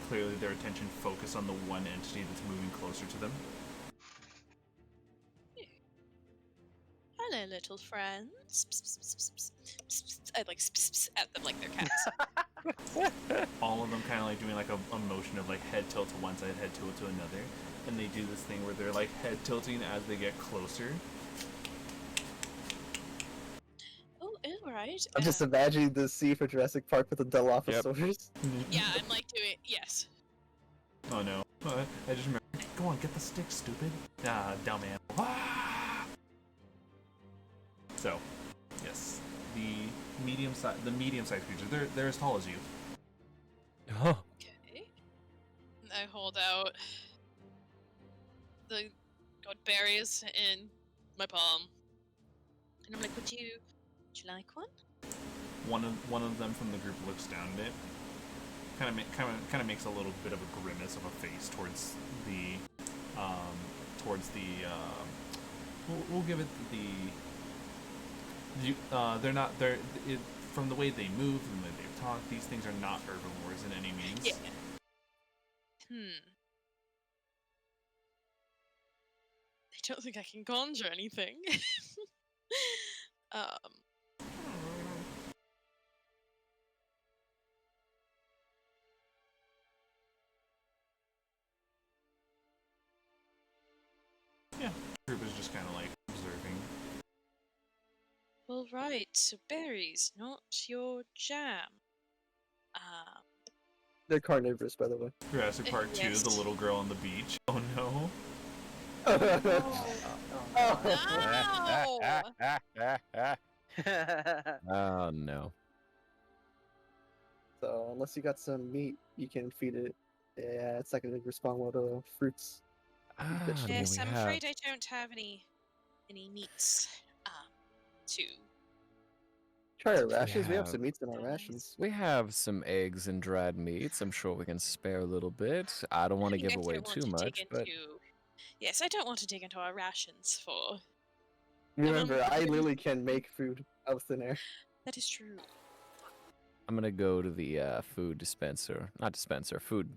clearly their attention focused on the one entity that's moving closer to them. Hello, little friends. I like at them like they're cats. All of them kind of like doing like a motion of like head tilt to one side, head tilt to another, and they do this thing where they're like head tilting as they get closer. Oh, alright. I'm just imagining the scene for Jurassic Park with the Dilophosaurus. Yeah, I'm like doing yes. Oh no! I just remember. Go on, get the stick, stupid. Ah, dumb animal. Ah! So, yes, the medium-sized creatures. They're as tall as you. Oh, Okay. And I hold out the god berries in my palm, and I'm like, would you like one? One of them from the group looks down at it. Kind of makes a little bit of a grimace of a face towards the we'll give it from the way they move and the way they talk, these things are not herbivores in any means. Yeah. I don't think I can conjure anything. right, so berries, not your jam. They're carnivorous, by the way. Jurassic Park 2, Yes. the little girl on the beach. Oh no. No! Oh no. So unless you got some meat, you can feed it. Yeah, it's not gonna respond well to fruits. Yes, we I'm have afraid I don't have any meats to Try our rations. We have have- some meats in our rations. we have some eggs and dried meats. I'm sure we can spare a little bit. I don't want to I give away don't want too to dig much, but into- Yes, I don't want to dig into our rations for... Remember, I literally can make food out of thin air. That is true. I'm gonna go to the food dispenser, not dispenser, food,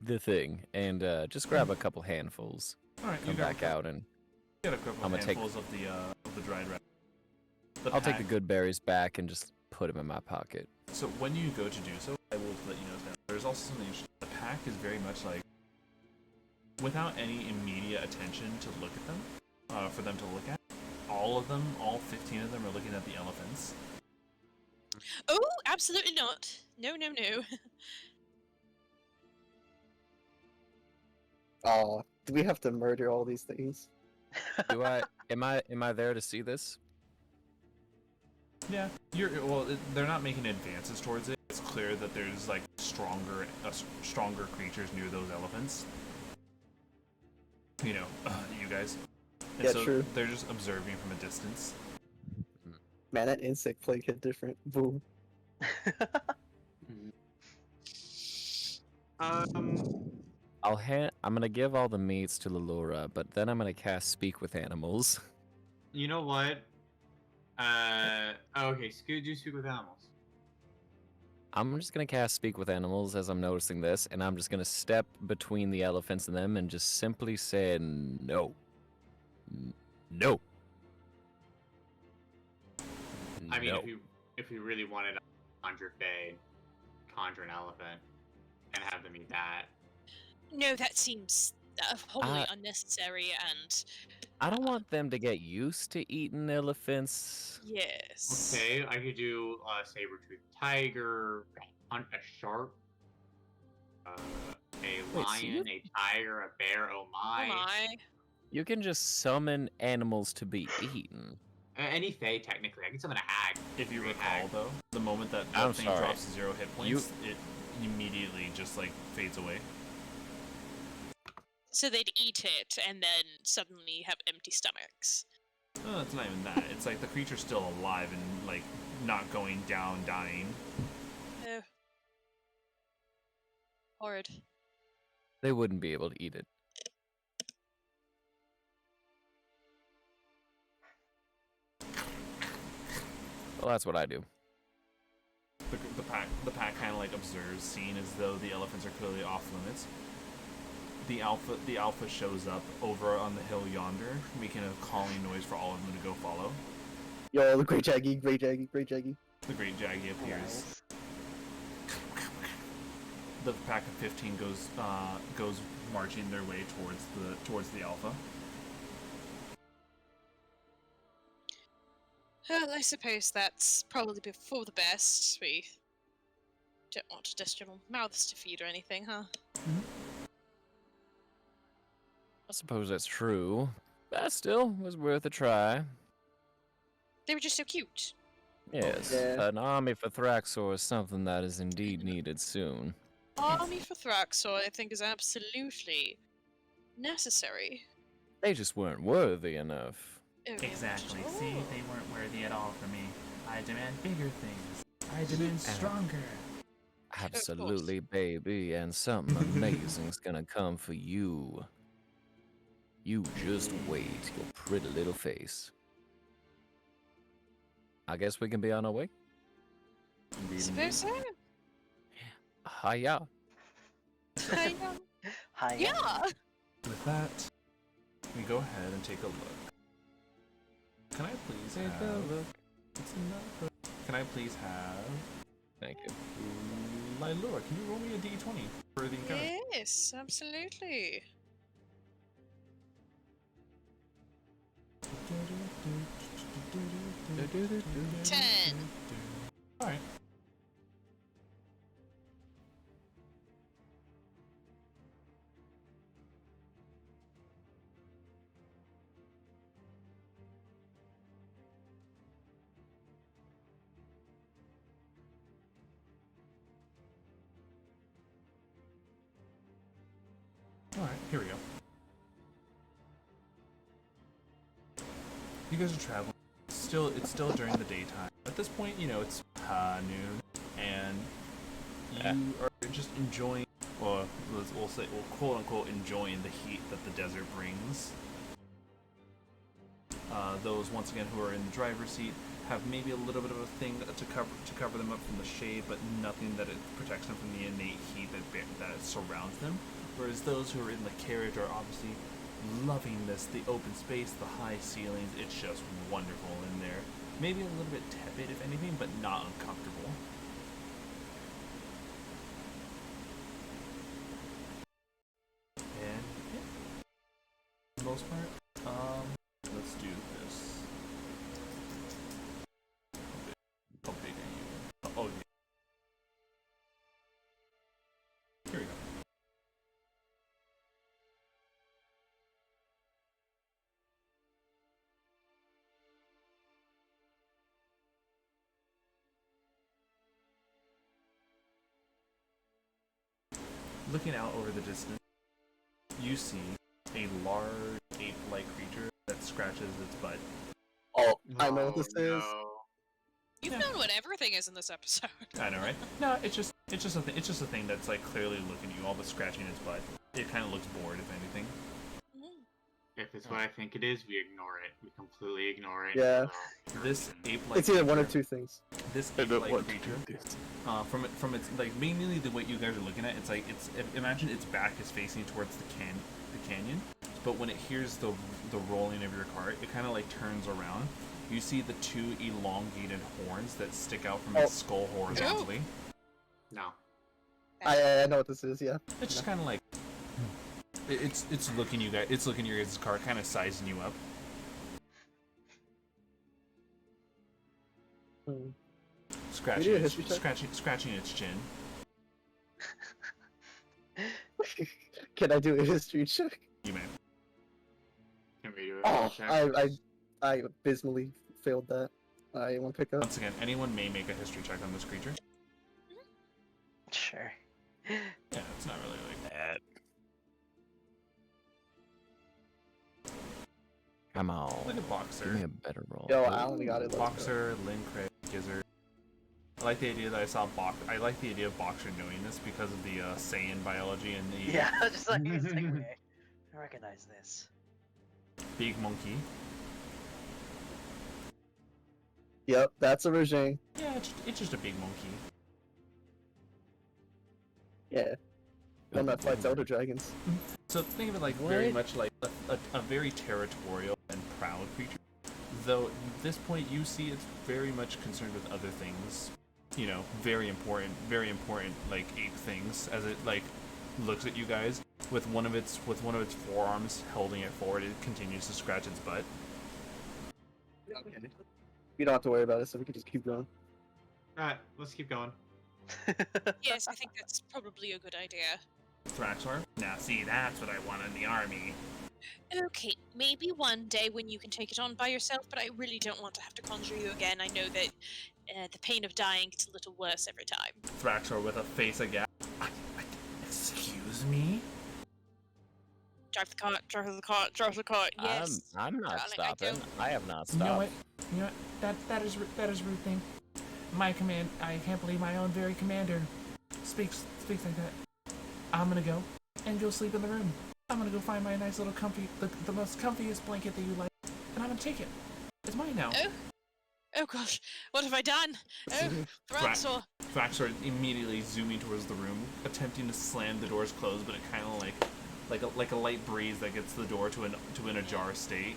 the thing, and just grab a couple handfuls. Alright, you Come got back out and Get a couple I'm gonna take- handfuls of the dried rat. I'll take the good berries back and just put them in my pocket. So when you go to do so, I will let you know that there's also something interesting. The pack is very much like, without any immediate attention to look at them, for them to look at, all of them, all 15 of them are looking at the elephants. Oh, absolutely not. No, no, no. Oh, do we have to murder all these things? Do I? Am I there to see this? Yeah, they're not making advances towards it. It's clear that there's like stronger creatures near those elephants. You know, you guys. And Yeah, so true. they're just observing from a distance. Man, that insect plague hit different. Boom. I'm gonna give all the meats to Lilura, but then I'm gonna cast Speak with Animals. You know what? Okay, do speak with animals. I'm just gonna cast Speak with Animals as I'm noticing this, and I'm just gonna step between the elephants and them and just simply say no. No. I mean, No. if we really wanted to conjure an elephant and have them eat that. No, that seems wholly unnecessary and... I don't want them to get used to eating elephants. Yes. Okay, I could do a saber-toothed tiger, a shark, a lion, a tiger, a bear, oh my. Oh my. You can just summon animals to be eaten. Any fae, technically. I can summon a hag. If you recall, though, the moment that I'm thing sorry. drops to 0 hit points, it immediately just like fades away. So they'd eat it and then suddenly have empty stomachs. No, it's not even that. It's like the creature's still alive and like not going down, dying. Oh. Horrid. They wouldn't be able to eat it. Well, that's what I do. The pack kind of like observes, seeing as though the elephants are clearly off limits. The alpha shows up over on the hill yonder, making a calling noise for all of them to go follow. Yo, the great Jaggy, great Jaggy, great Jaggy. The great Jaggy appears. The pack of 15 goes marching their way towards the alpha. Well, I suppose that's probably for the best. We don't want additional mouths to feed or anything, huh? I suppose that's true. But still, was worth a try. They were just so cute. Yes, Yeah. an army for Thraxor is something that is indeed needed soon. Army for Thraxor, I think, is absolutely necessary. They just weren't worthy enough. Oh, Exactly. not at See, all. they weren't worthy at all for me. I demand bigger things. I demand stronger. Absolutely, baby, and something amazing's gonna come for you. You just wait, your pretty little face. I guess we can be on our way. Suppose so. Hiya. I know. Hi. Yeah. With that, we go ahead and take a look. Can I please have... Can I please have... Thank you. Lilura, can you roll me a d20 for the encounter? Yes, absolutely. 10. Alright. Alright, here we go. You guys are traveling. It's still during the daytime. At this point, you know, it's noon, and you are just enjoying, or we'll quote unquote enjoying the heat that the desert brings. Those once again who are in the driver's seat have maybe a little bit of a thing to cover them up from the shade, but nothing that it protects them from the innate heat that surrounds them. Whereas those who are in the carriage are obviously loving the open space, the high ceilings. It's just wonderful in there. Maybe a little bit tepid, if anything, but not uncomfortable. And yeah, for the most part, let's do this. How big are you? Oh, yeah. Here we go. Looking out over the distance, you see a large ape-like creature that scratches its butt. Oh, I know what this is. You've known what everything is in this episode. I know, right? No, it's just a thing that's like clearly looking at you, all but scratching its butt. It kind of looks bored, if anything. If it's what I think it is, we ignore it. We completely ignore it. Yeah. This ape-like It's either one or creature- two things. This ape-like creature, from its like mainly the way you guys are looking at, it's like imagine its back is facing towards the canyon, but when it hears the rolling of your cart, it kind of like turns around. You see the two elongated horns that stick out from its skull horizontally. No. I know what this is. Yeah. It's just kind of like it's looking you guys. It's looking at your guys' car, kind of sizing you up. Scratching its chin. Can I do a history check? You may. Can we do it? Oh, I abysmally failed that. I won't pick up. Once again, anyone may make a history check on this creature. Sure. Yeah, it's not really like that. Come on. Look at Boxer. Give me a better roll. Yo, I only got it. Boxer, Lynn, Craig, Gizzard. I like the idea that I like the idea of Boxer knowing this because of the Saiyan biology and the Yeah, just like a segue. I recognize this. big monkey. Yep, that's a regime. Yeah, it's just a big monkey. Yeah. One that fights elder dragons. So think of it like very much like a very territorial and proud creature. Though at this point you see it's very much concerned with other things. You know, very important like ape things as it like looks at you guys with one of its forearms holding it forward. It continues to scratch its butt. Okay. We don't have to worry about it, so we can just keep going. Alright, let's keep going. Yes, I think that's probably a good idea. Thraxor. Now see, that's what I want in the army. Okay, maybe one day when you can take it on by yourself, but I really don't want to have to conjure you again. I know that the pain of dying gets a little worse every time. Thraxor with a face aghast. Excuse me? Drive the cart, yes. I'm not darling, stopping. I have not You know stopped. what? That is rude thing. My command. I can't believe my own very commander speaks like that. I'm gonna go and go sleep in the room. I'm gonna go find my nice little comfy, the most comfiest blanket that you like, and I'm gonna take it. It's mine now. Oh gosh, what have I done? Oh, Thraxor. Thraxor immediately zooming towards the room, attempting to slam the doors closed, but it kind of like a light breeze that gets the door to an ajar state.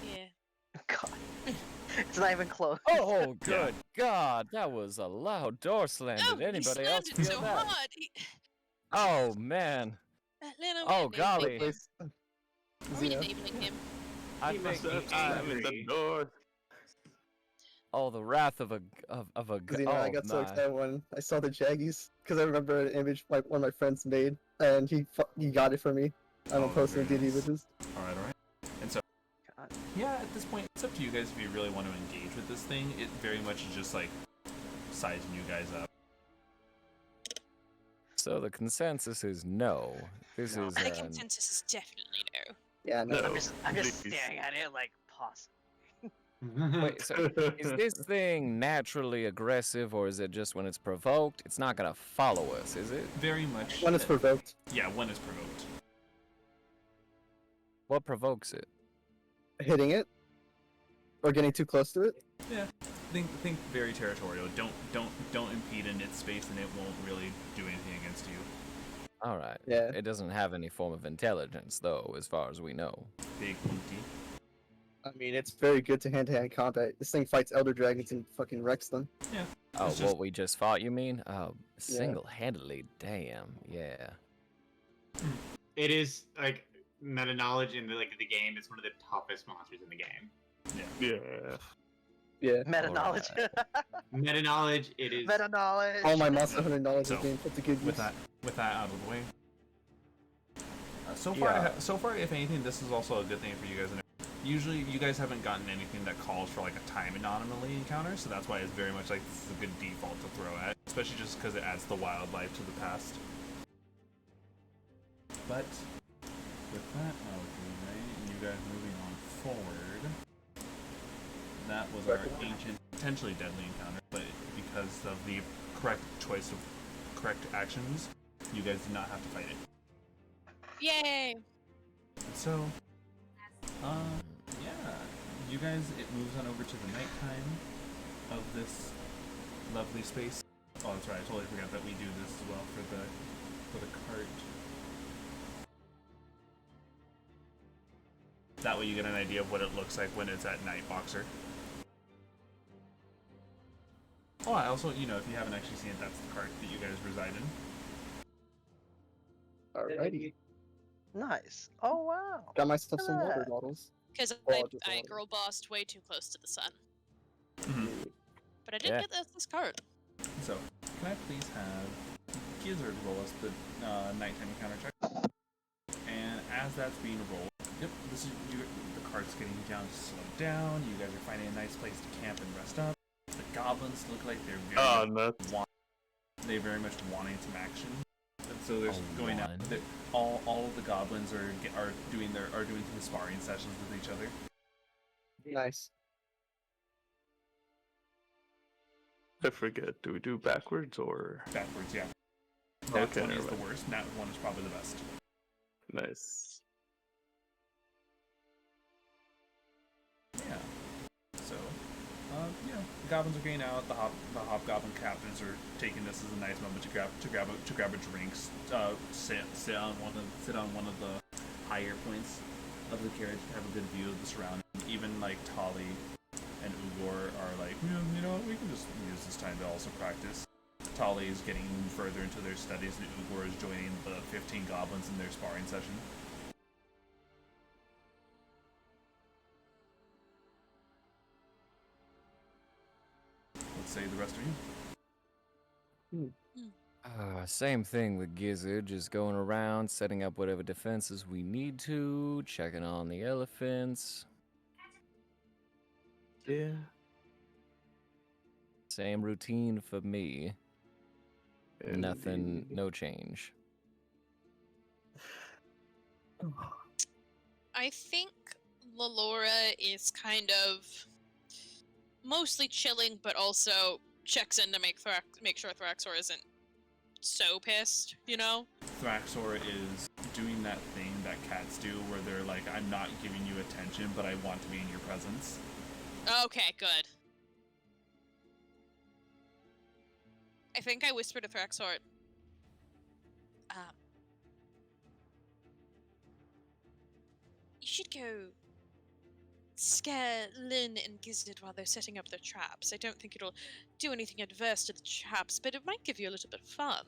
Yeah. God. It's not even close. Oh, good God, that was a loud door slam. Oh, Did anybody he else slammed it feel so that? hard. Oh man. Lynn, I'm Oh enabling golly. him. Are we enabling him? I He think must have slamming the door. Oh, the wrath of a Because you know, I oh got so my. excited when I saw the Jaggies. Because I remember an image one of my friends made, and he got it for me. I'm Oh, posting very DD nice. images. All right. And so, yeah, at this point, it's up to you guys if you really want to engage with this thing. It very much is just like sizing you guys up. So the consensus is no. This is The consensus is definitely no. Yeah, no. I'm just please. staring at it like, pause. Wait, so is this thing naturally aggressive, or is it just when it's provoked? It's not gonna follow us, is it? Very much. When it's provoked. Yeah, when it's provoked. What provokes it? Hitting it? Or getting too close to it? Yeah. Think very territorial. Don't impede in its space, and it won't really do anything against you. All right. Yeah. It doesn't have any form of intelligence, though, as far as we know. Big monkey. I mean, it's very good to hand-to-hand combat. This thing fights Elder Dragons and fucking wrecks them. Yeah. Oh, It's what just- we just fought, you mean? Oh, single-handedly. Damn. Yeah. It is like meta knowledge in the game. It's one of the toughest monsters in the game. Yeah. Yeah. Meta knowledge. Meta knowledge. It is. Meta knowledge. All my Monster Hunter knowledge So, is being put to good use. With that out of the way. So far, if anything, this is also a good thing for you guys. Usually, you guys haven't gotten anything that calls for like a time anomaly encounter, so that's why it's very much like this is a good default to throw at, especially just because it adds the wildlife to the past. But with that out of the way, and you guys moving on forward, that was our ancient, potentially deadly encounter. But because of the correct choice of correct actions, you guys did not have to fight it. Yay! So, yeah, you guys, it moves on over to the nighttime of this lovely space. Oh, that's right, I totally forgot that we do this as well for the cart. That way you get an idea of what it looks like when it's at night, Boxer. Oh, I also, you know, if you haven't actually seen it, that's the cart that you guys reside in. Alrighty. Nice. Oh wow. Got myself Look some at water that. bottles. Because Well, just I water. girl bossed way too close to the sun. Mm-hmm. But I did Yeah. get this card. So, can I please have Gizzard roll us the nighttime encounter check? And as that's being rolled, yep, this is the cart's getting down to slow down. You guys are finding a nice place to camp and rest up. The goblins look like they're very very much wanting some action. And so they're going out. All of the goblins are doing some sparring sessions with each other. Nice. I forget. Do we do backwards or Backwards? Yeah. Nat Okay, 20 is never the mind. worst. Nat 1 is probably the best. Nice. Yeah. So, yeah, the goblins are getting out. The hobgoblin captains are taking this as a nice moment to grab a drink. Sit on one of the higher points of the carriage to have a good view of the surroundings. Even like Tali and Ugor are like, you know, we can just use this time to also practice. Tali is getting further into their studies, and Ugor is joining the 15 goblins in their sparring session. Let's say the rest of you. Same thing with Gizzard, just going around, setting up whatever defenses we need to, checking on the elephants. Yeah. Same routine for me. Nothing, no change. I think Lilura is kind of mostly chilling, but also checks in to make sure Thraxor isn't so pissed, you know? Thraxor is doing that thing that cats do where they're like, I'm not giving you attention, but I want to be in your presence. Okay, good. I think I whispered to Thraxor, you should go scare Lynn and Gizzard while they're setting up their traps. I don't think it'll do anything adverse to the traps, but it might give you a little bit of fun.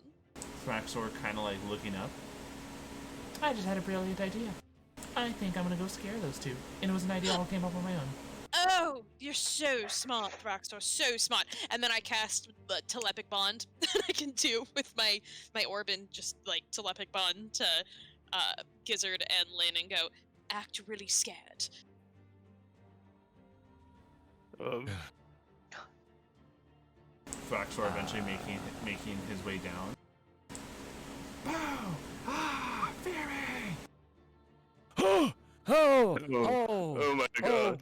Thraxor kind of like looking up. I just had a brilliant idea. I think I'm gonna go scare those two. And it was an idea I came up on my own. Oh, You're so smart, Thraxor, so smart. And then I cast the telepathic bond that I can do with my orb and just like telepathic bond to Gizzard and Lynn and go, act really scared. Thraxor eventually making his way down. Bow! Ah, Fury! Oh my god.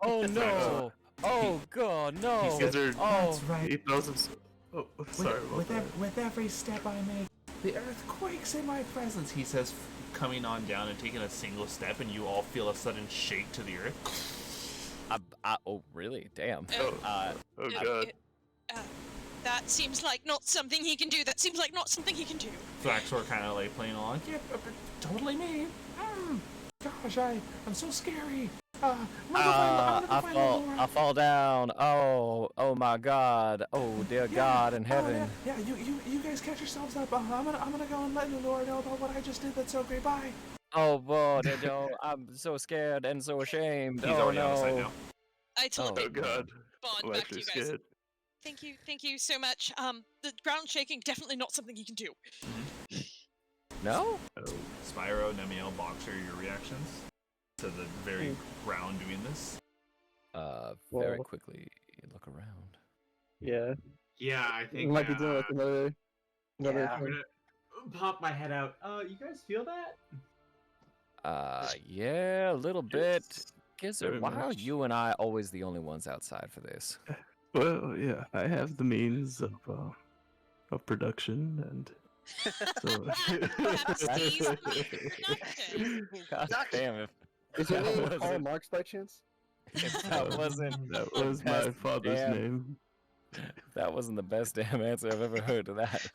Oh no! Oh god, no! Gizzard. That's right. He throws his. Oh, sorry about that. With every step I make, the earth quakes in my presence. He says, coming on down and taking a single step, and you all feel a sudden shake to the earth. Oh, really? Damn. Oh god. That seems like not something he can do. That seems like not something he can do. Thraxor kind of like playing along. Yeah, totally me. Gosh, I'm so scary. I fall down. Oh my god. Oh dear God in heaven. Yeah, you guys catch yourselves up. I'm gonna go and let Lilura know about what I just did. That's so great. Bye. Oh boy, Joe, I'm so scared and so ashamed. He's oh already on the side no. now. I Oh god. bond I'm back to actually you guys. scared. Thank you so much. The ground shaking, definitely not something he can do. No? Spyro, Namielle, Boxer, your reactions to the very ground doing this? Very quickly look around. Yeah. Yeah, I think We might be doing like another Yeah. I'm gonna pop my head out. You guys feel that? Yeah, a little bit. Gizzard, very why are much. you and I always the only ones outside for this? Well, yeah, I have the means of production, and so. God damn it. Is your That name Karl wasn't- Marx by chance? That wasn't. That was my best father's damn- name. That wasn't the best damn answer I've ever heard to that.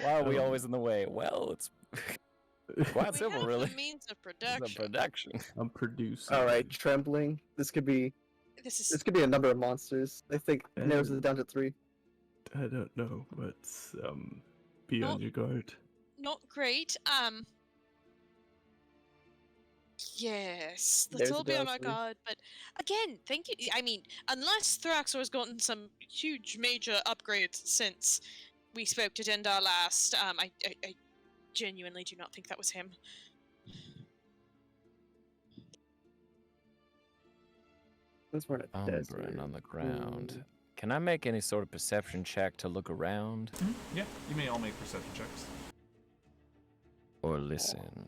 Why are we always in the way? Well, it's quite We simple, have really. the means of It's production. a production. I'm producing. All right, trembling. This could be This a number of monsters. I think it narrows it down to 3. I don't know, but be on your guard. not great. Yes, let's There's all the be on our downside. guard. But again, thank you. I mean, unless Thraxor has gotten some huge major upgrades since we spoke to Dendar last, I genuinely do not think that was him. That's more Umbrin desert. on the ground. Can I make any sort of perception check to look around? Yeah, you may all make perception checks. Or listen?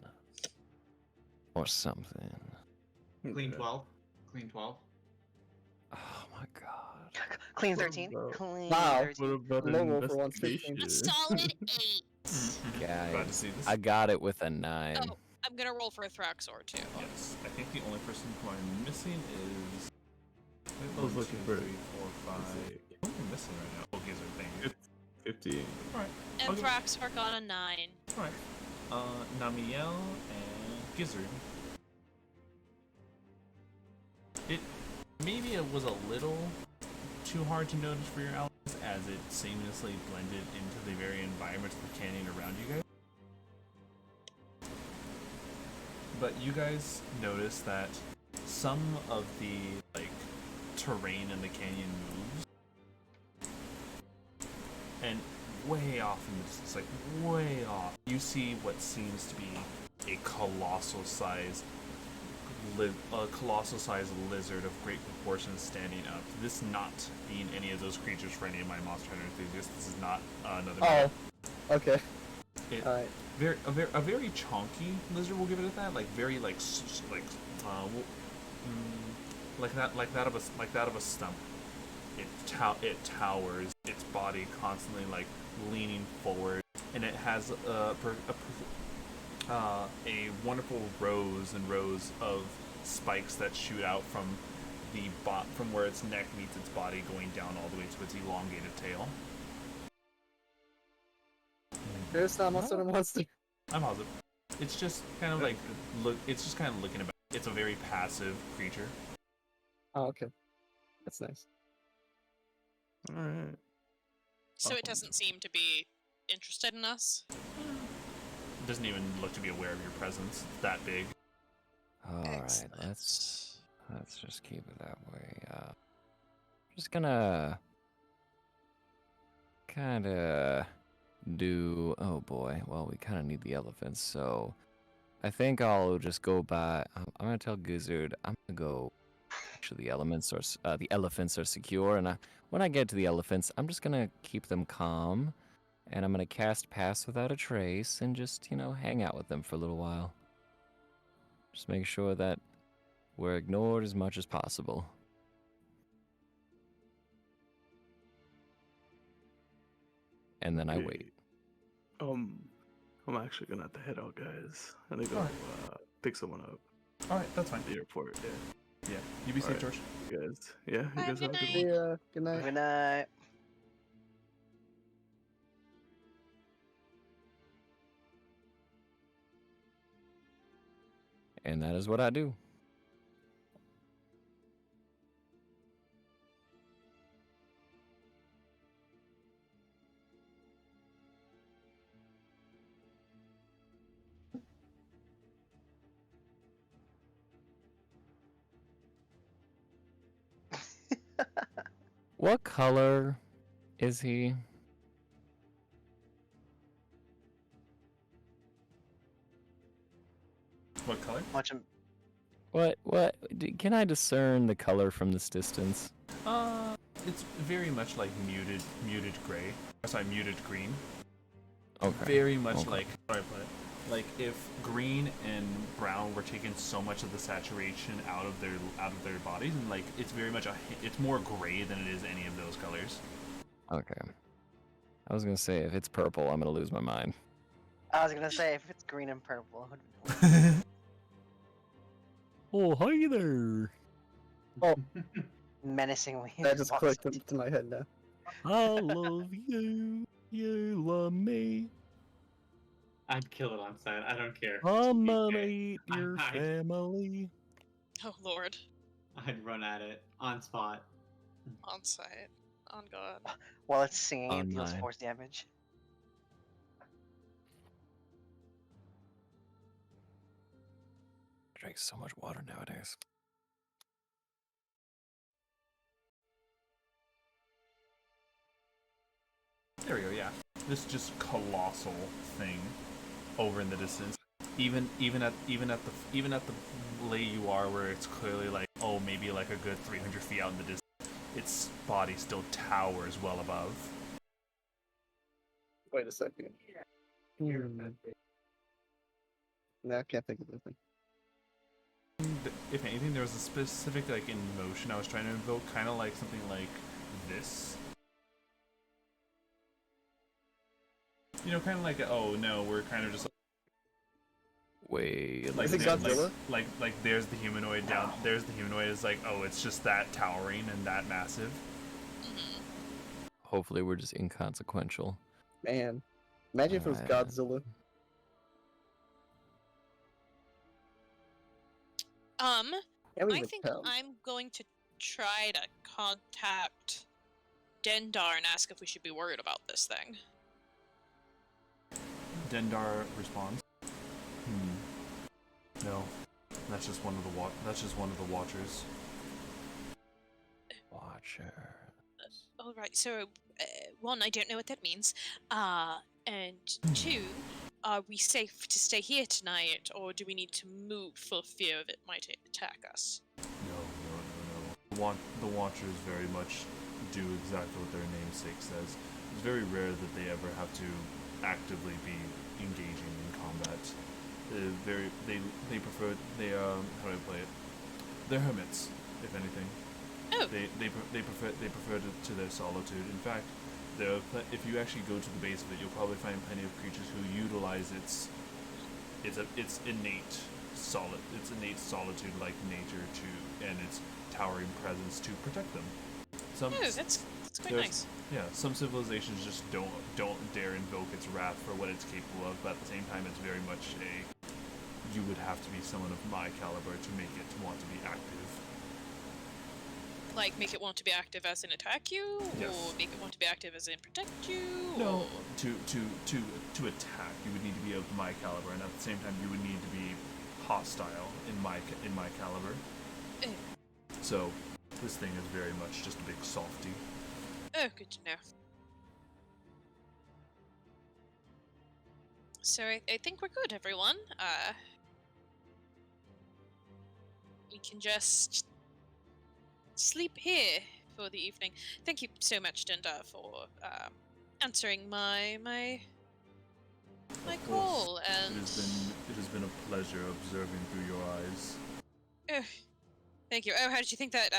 Or something? Clean 12. Clean 12. Oh my god. Clean 13. Wow. Clean Wow. 13. What about Low an roll for once, investigation? A solid 8. Glad to Guys, see this. I got it with a 9. Oh, I'm gonna roll for a Thraxor too. Yes, I think the only person who I'm missing is. I was looking for 3, 4, 5. Who am I missing right now? Oh, Gizzard, thank you. 15. Alright. And Okay. Thraxor got a 9. Alright. Namielle and Gizzard. Maybe it was a little too hard to notice for your allies as it seamlessly blended into the very environment of the canyon around you guys. But you guys notice that some of the terrain in the canyon moves, and way off in the distance, way off, you see what seems to be a colossal sized lizard of great proportions standing up. This not being any of those creatures for any of my Monster Hunter enthusiasts. This is not another. Oh, okay. It, All right. a very chonky lizard. We'll give it at that. Like very like that of a stump. It towers. Its body constantly leaning forward, and it has a wonderful rows and rows of spikes that shoot out from from where its neck meets its body, going down all the way to its elongated tail. There's not monster monster. I'm positive. It's just kind of It's just kind of looking about. It's a very passive creature. Oh, okay. That's nice. Alright. So it doesn't seem to be interested in us. It doesn't even look to be aware of your presence. It's that big. Alright, Excellent. let's just keep it that way. Just gonna kind of do. Oh boy. Well, we kind of need the elephants, so I think I'll just go by. I'm gonna tell Gizzard. I'm gonna go. Actually, the elephants are secure, and when I get to the elephants, I'm just gonna keep them calm, and I'm gonna cast Pass Without a Trace, and just hang out with them for a little while. Just make sure that we're ignored as much as possible. And then I wait. I'm actually gonna have to head out, guys. I'm gonna go Alright. pick someone up Alright, that's fine. at the airport. Yeah. Yeah. You be safe, Alright. George. You guys. Yeah. You Bye, guys have a good good night. one. Yeah, good night. Good night. And that is what I do. What color is he? What color? Watch him. Can I discern the color from this distance? It's very much like muted gray. Sorry, muted green. Okay. Very much Okay. like, how do I put it? Like if green and brown were taking so much of the saturation out of their bodies, and like it's very much it's more gray than it is any of those colors. Okay. I was gonna say, if it's purple, I'm gonna lose my mind. I was gonna say, if it's green and purple, it would be Oh, hi there. menacingly. That just walks clicked up into my head now. I love you. You love me. I'd kill it on sight. I don't care. I'm To gonna be fair. eat your I- family. Oh lord. I'd run at it on spot. On site. On God. While it's singing, Oh, it deals my. force damage. I drink so much water nowadays. There we go. Yeah. This just colossal thing over in the distance. Even at the lay you are, where it's clearly like, oh, maybe like a good 300 feet out in the distance, its body still towers well above. Wait a second. No, I can't think of anything. If anything, there was a specific like emotion I was trying to invoke, kind of like something like this. You know, kind of like, oh no, we're kind of just Wait, Is it there- Godzilla? like there's the humanoid down. There's the humanoid. It's like, oh, it's just that towering and that massive. hopefully we're just inconsequential. Man, imagine if it was Alright. Godzilla. Can't I even think tell. I'm going to try to contact Dendar and ask if we should be worried about this thing. Dendar responds. No, that's just one of the watchers. Watcher. All right. So, one, I don't know what that means. And two, are we safe to stay here tonight, or do we need to move for fear of it might attack us? No. The watchers very much do exactly what their namesake says. It's very rare that they ever have to actively be engaging in combat. They prefer how do I play it? They're hermits, if anything. Oh. They prefer to their solitude. In fact, if you actually go to the base of it, you'll probably find plenty of creatures who utilize its innate solitude-like nature and its towering presence to protect them. That's quite nice. Yeah, some civilizations just don't dare invoke its wrath for what it's capable of, but at the same time, it's very much you would have to be someone of my caliber to make it want to be active. Like, make it want to be active as in attack you, Yes. or make it want to be active as in protect you? No. Or... To attack, you would need to be of my caliber, and at the same time, you would need to be hostile in my caliber. So this thing is very much just a big softie. Oh, good to know. So I think we're good, everyone. We can just sleep here for the evening. Thank you so much, Denda, for answering my call. And It has been a pleasure observing through your eyes. oh, thank you. Oh, how did you think that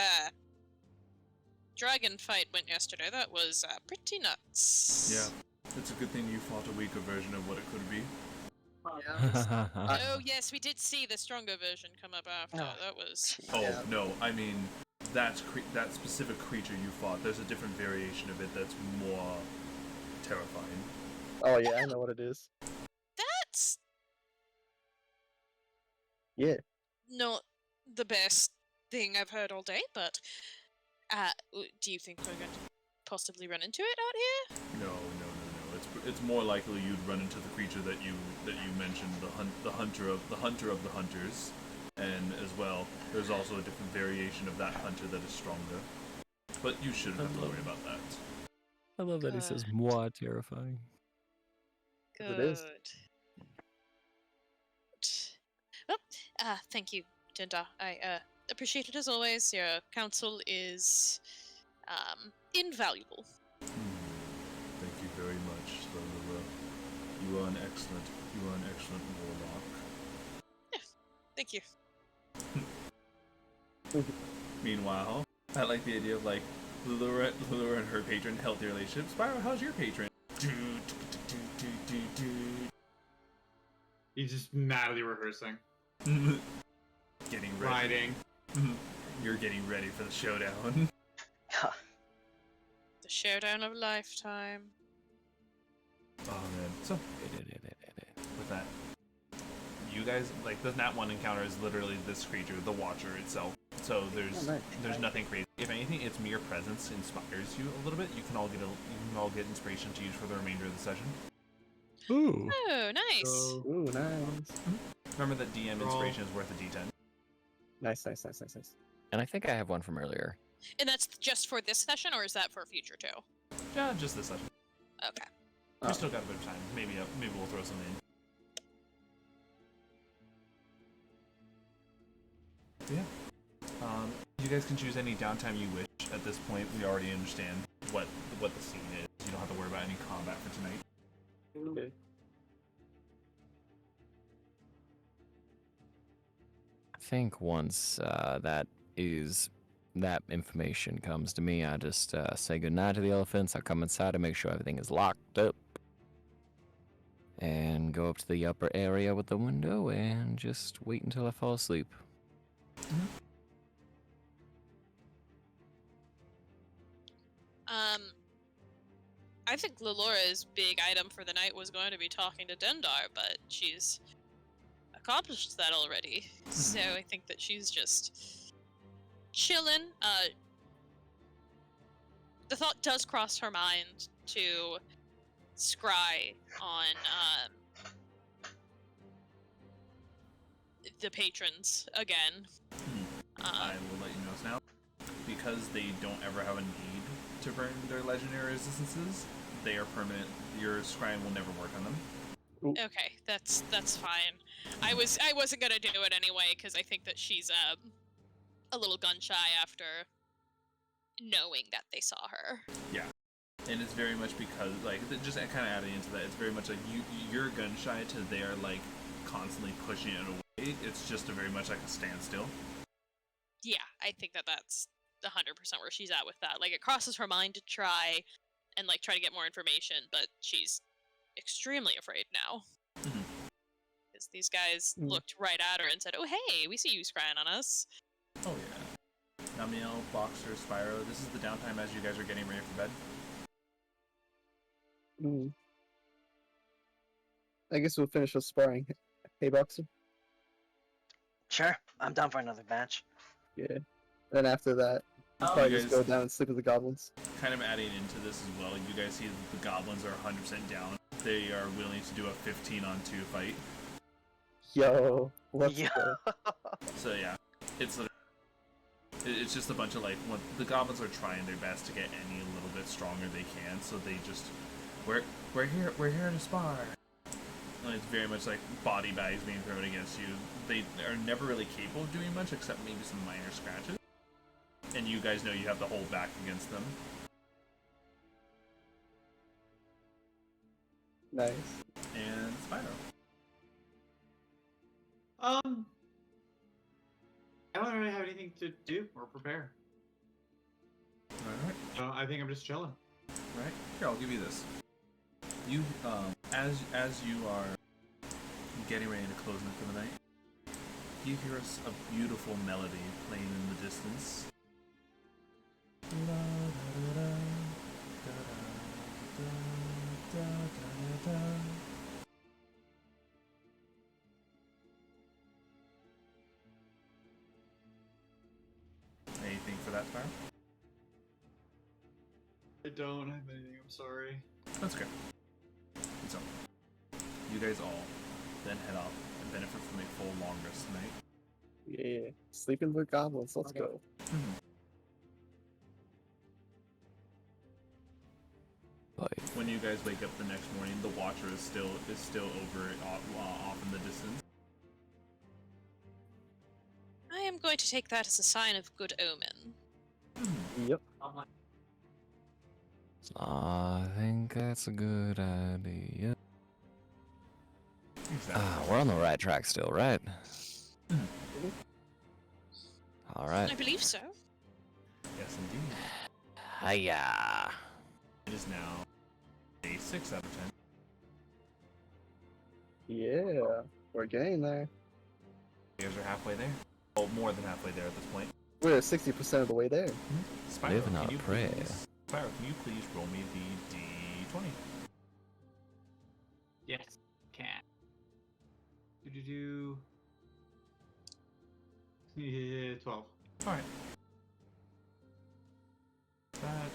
dragon fight went yesterday? That was pretty nuts. Yeah, it's a good thing you fought a weaker version of what it could be. Oh yes, we did see the stronger version come up after. That was. Oh no, I mean that specific creature you fought. There's a different variation of it that's more terrifying. Oh yeah, I know what it is. That's Yeah. not the best thing I've heard all day, but do you think we're going to possibly run into it out here? No. It's more likely you'd run into the creature that you mentioned, the hunter of the hunters, and as well, there's also a different variation of that hunter that is stronger. But you shouldn't have to worry about that. I love that he says more terrifying. Good. It is. Well, thank you, Denda. I appreciate it as always. Your counsel is invaluable. Thank you very much, Lilura. You are an excellent warlock. Yeah, thank you. Meanwhile, I like the idea of like Lilura and her patron, healthy relationship. Spyro, how's your patron? He's just madly rehearsing. Getting ready. Riding. You're getting ready for the showdown. The showdown of a lifetime. Oh man. So with that, you guys like the Nat 1 encounter is literally this creature, the Watcher itself. So there's nothing crazy. If anything, its mere presence inspires you a little bit. You can all get inspiration to use for the remainder of the session. Ooh. Oh, nice. Ooh, nice. Remember that DM inspiration is worth a D10. Nice. And I think I have one from earlier. And that's just for this session, or is that for future too? Yeah, just this session. Okay. We still got a bit of time. Maybe we'll throw some in. Yeah. You guys can choose any downtime you wish. At this point, we already understand what the scene is. You don't have to worry about any combat for tonight. Okay. I think once that information comes to me, I just say goodnight to the elephants. I come inside and make sure everything is locked up. And go up to the upper area with the window and just wait until I fall asleep. I think Lilura's big item for the night was going to be talking to Dendar, but she's accomplished that already. So I think that she's just chilling. The thought does cross her mind to scry on the patrons again. I will let you know now. Because they don't ever have a need to burn their legendary resistances, they are permanent. Your scrying will never work on them. Okay, that's fine. I wasn't gonna do it anyway because I think that she's a little gun shy after knowing that they saw her. Yeah, and it's very much because like just kind of adding into that, it's very much like you're gun shy to they're like constantly pushing it away. It's just very much like a standstill. Yeah, I think that that's 100% where she's at with that. Like it crosses her mind to try and like try to get more information, but she's extremely afraid now. Because these guys looked right at her and said, "Oh hey, we see you scrying on us." Oh yeah. Namielle, Boxer, Spyro, this is the downtime as you guys are getting ready for bed. I guess we'll finish with sparring. Hey, Boxer? Sure, I'm down for another match. Yeah. Then after that, we'll probably just go down and sleep with the goblins. Kind of adding into this as well, you guys see that the goblins are 100% down. They are willing to do a 15-on-2 fight. Yo, let's go. So yeah, it's literally It's just a bunch of like when the goblins are trying their best to get any little bit stronger they can, so they just we're here to spar. And it's very much like body bags being thrown against you. They are never really capable of doing much except maybe some minor scratches. And you guys know you have to hold back against them. Nice. And Spyro. I don't really have anything to do or prepare. Alright. So I think I'm just chilling. Right. Here, I'll give you this. You, as you are getting ready to close in for the night, you hear a beautiful melody playing in the distance. Anything for that fire? I don't have anything, I'm sorry. That's okay. So, you guys all then head off and benefit from a full long rest tonight. Yeah. Sleeping with goblins. Let's go. When you guys wake up the next morning, the Watcher is still over off in the distance. I am going to take that as a sign of good omen. Yep. I think that's a good idea. Exactly. We're on the right track still, right? All right. I believe so. Yes, indeed. Hiya. It is now a 6 out of 10. Yeah. We're getting there. You guys are halfway there. Oh, more than halfway there at this point. We're 60% of the way there. Spyro, Living on can a you prayer. please? Spyro, can you please roll me the D20? Yes, can. Yeah, 12. Alright. That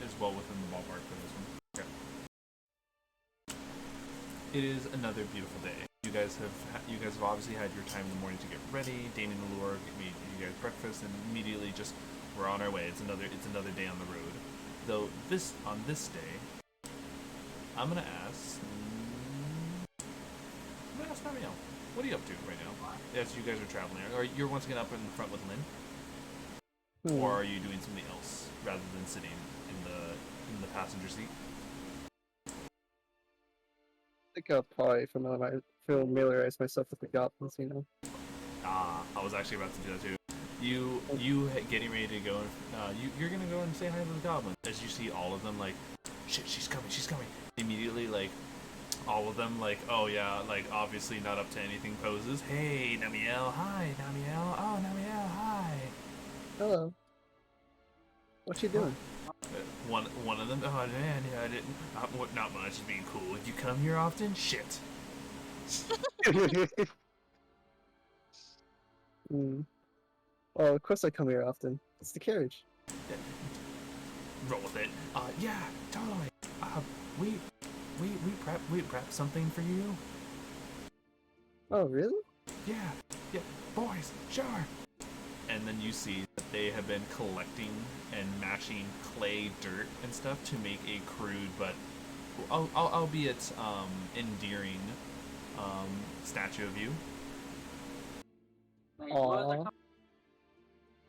is well within the ballpark for this one. Okay. It is another beautiful day. You guys have obviously had your time in the morning to get ready. Dane and Lilura made you guys breakfast, and immediately just we're on our way. It's another day on the road. Though on this day, I'm gonna ask Namielle, what are you up to right now? As you guys are traveling, or you're once again up in front with Lynn, or are you doing something else rather than sitting in the passenger seat? I think I'll probably familiarize myself with the goblins, you know. I was actually about to do that too. You getting ready to go, you're gonna go and say hi to the goblin. As you see all of them, like, shit, she's coming. Immediately, like, all of them, like, oh yeah, like, obviously not up to anything poses. Hey, Namielle, hi, Namielle. Oh, Namielle, hi. Hello. What you doing? One of them, oh man, yeah, I didn't, not much, just being cool. You come here often? Shit. Well, of course I come here often. It's the carriage. Roll with it. Yeah, totally. We prep something for you. Oh, really? Yeah, boys, sure. And then you see that they have been collecting and mashing clay, dirt, and stuff to make a crude but, albeit endearing, statue of you. Aww.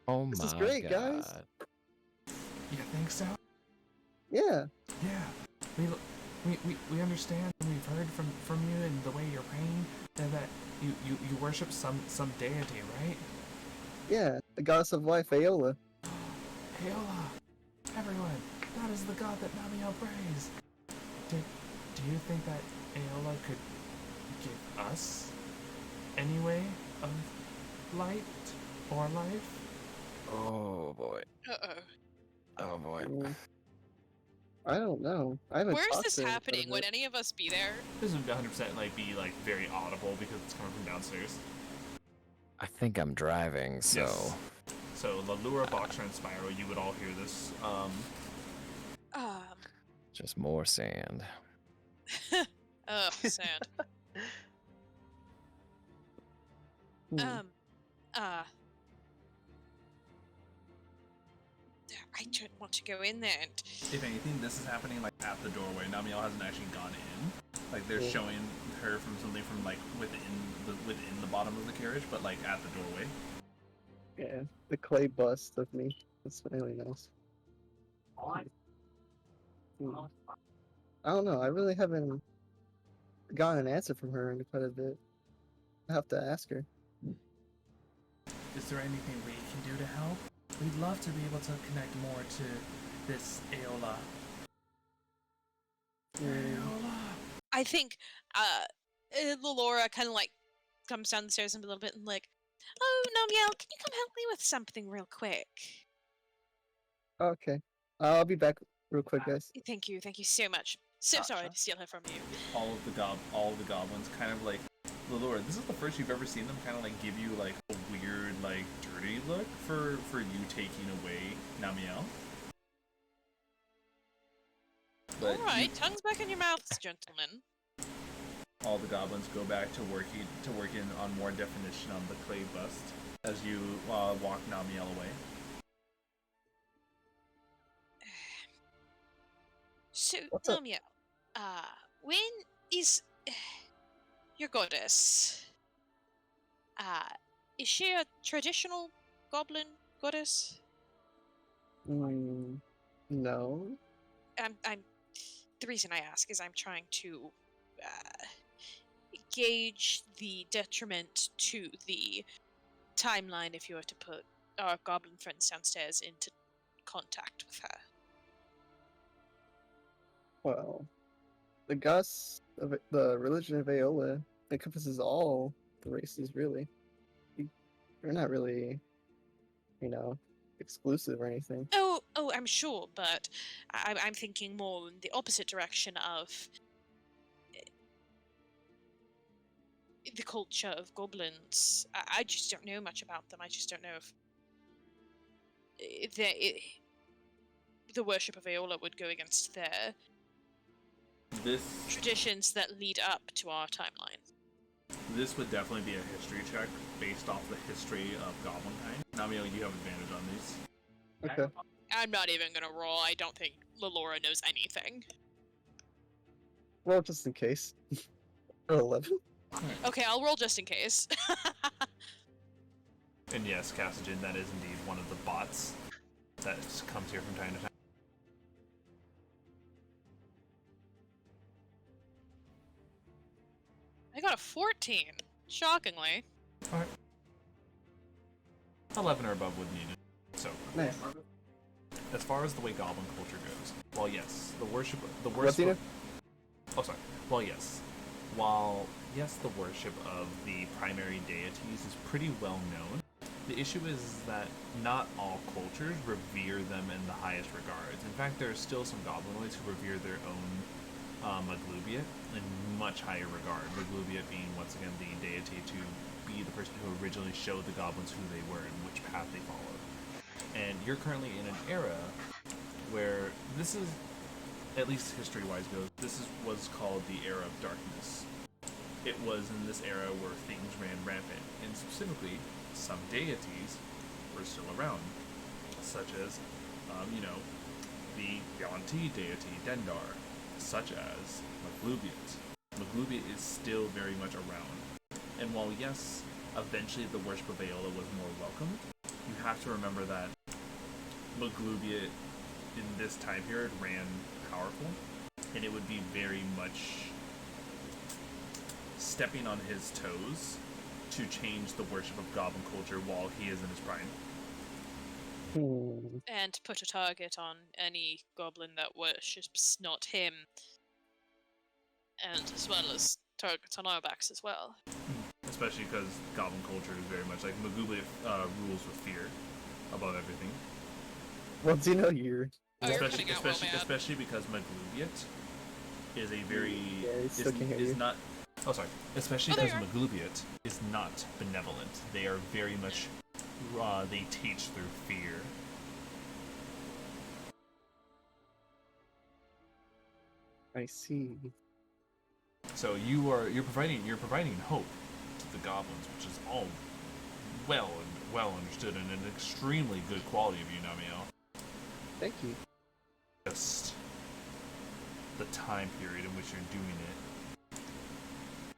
Oh This my is great, God. guys. You think so? Yeah. Yeah. We understand. We've heard from you and the way you're praying that you worship some deity, right? Yeah, the goddess of life, Aola. Aola! Everyone, that is the god that Namielle prays. Do you think that Aola could give us any way of light or life? Oh boy. Uh-oh. Oh boy. I don't know. I haven't Where is talked this to her happening? about Would it. any of us be there? This would 100% be very audible because it's coming from downstairs. I think I'm driving, so. Yes. So Lilura, Boxer, and Spyro, you would all hear this. Just more sand. Ugh, sand. I don't want to go in there. And If anything, this is happening like at the doorway. Namielle hasn't actually gone in. Like they're showing her from something from like within the bottom of the carriage, but like at the doorway. Yeah, the clay bust of me. That's what anyone knows. I don't know. I really haven't gotten an answer from her in quite a bit. I have to ask her. Is there anything we can do to help? We'd love to be able to connect more to this Aola. Aola. I think Lilura kind of like comes down the stairs a little bit and like, oh, Namielle, can you come help me with something real quick? Okay. I'll be back real quick, guys. Thank you so much. So sorry to steal her from you. All of the goblins kind of like, Lilura, this is the first you've ever seen them kind of like give you like a weird like dirty look for you taking away Namielle. But Alright, tongues back in your mouths, gentlemen. all the goblins go back to working on more definition on the clay bust as you walk Namielle away. So, What's up? Namielle, when is your goddess? Is she a traditional goblin goddess? No. The reason I ask is I'm trying to gauge the detriment to the timeline if you were to put our goblin friends downstairs into contact with her. Well, the gods of the religion of Aola encompasses all the races, really. They're not really, exclusive or anything. Oh, I'm sure, but I'm thinking more in the opposite direction of the culture of goblins. I just don't know much about them. I just don't know if the worship of Aola would go against their traditions that lead up to our timeline. This would definitely be a history check based off the history of Goblinkind. Namielle, you have advantage on these. Okay. I'm not even gonna roll. I don't think Lilura knows anything. Well, just in case. 11. Okay, I'll roll just in case. And yes, Cassigen, that is indeed one of the bots that comes here from time to time. I got a 14, shockingly. Alright. 11 or above would need it. So, Nice. as far as the way goblin culture goes, well, yes, the worship. Oh, sorry. Well, yes. While yes, the worship of the primary deities is pretty well known, the issue is that not all cultures revere them in the highest regards. In fact, there are still some goblinoids who revere their own Maglubiet in much higher regard. Maglubiet being, once again, the deity to be the person who originally showed the goblins who they were and which path they followed. And you're currently in an era where this is, at least history-wise goes, this is what's called the Era of Darkness. It was in this era where things ran rampant, and specifically, some deities were still around, such as, the Yuan-Ti deity, Dendar, such as Maglubiet. Maglubiet is still very much around. And while, yes, eventually the worship of Aola was more welcome, you have to remember that Maglubiet in this time period ran powerful, and it would be very much stepping on his toes to change the worship of goblin culture while he is in his prime. And put a target on any goblin that worships not him. And as well as targets on our backs as well. Especially because goblin culture is very much like Maglubiet rules with fear above everything. Well, do you know you're... Especially because Maglubiet is a very... not... Oh, sorry. Especially because Maglubiet is not benevolent. They are very much... they teach through fear. I see. So you're providing hope to the goblins, which is all well understood and an extremely good quality of you, Namielle. Thank you. Just the time period in which you're doing it.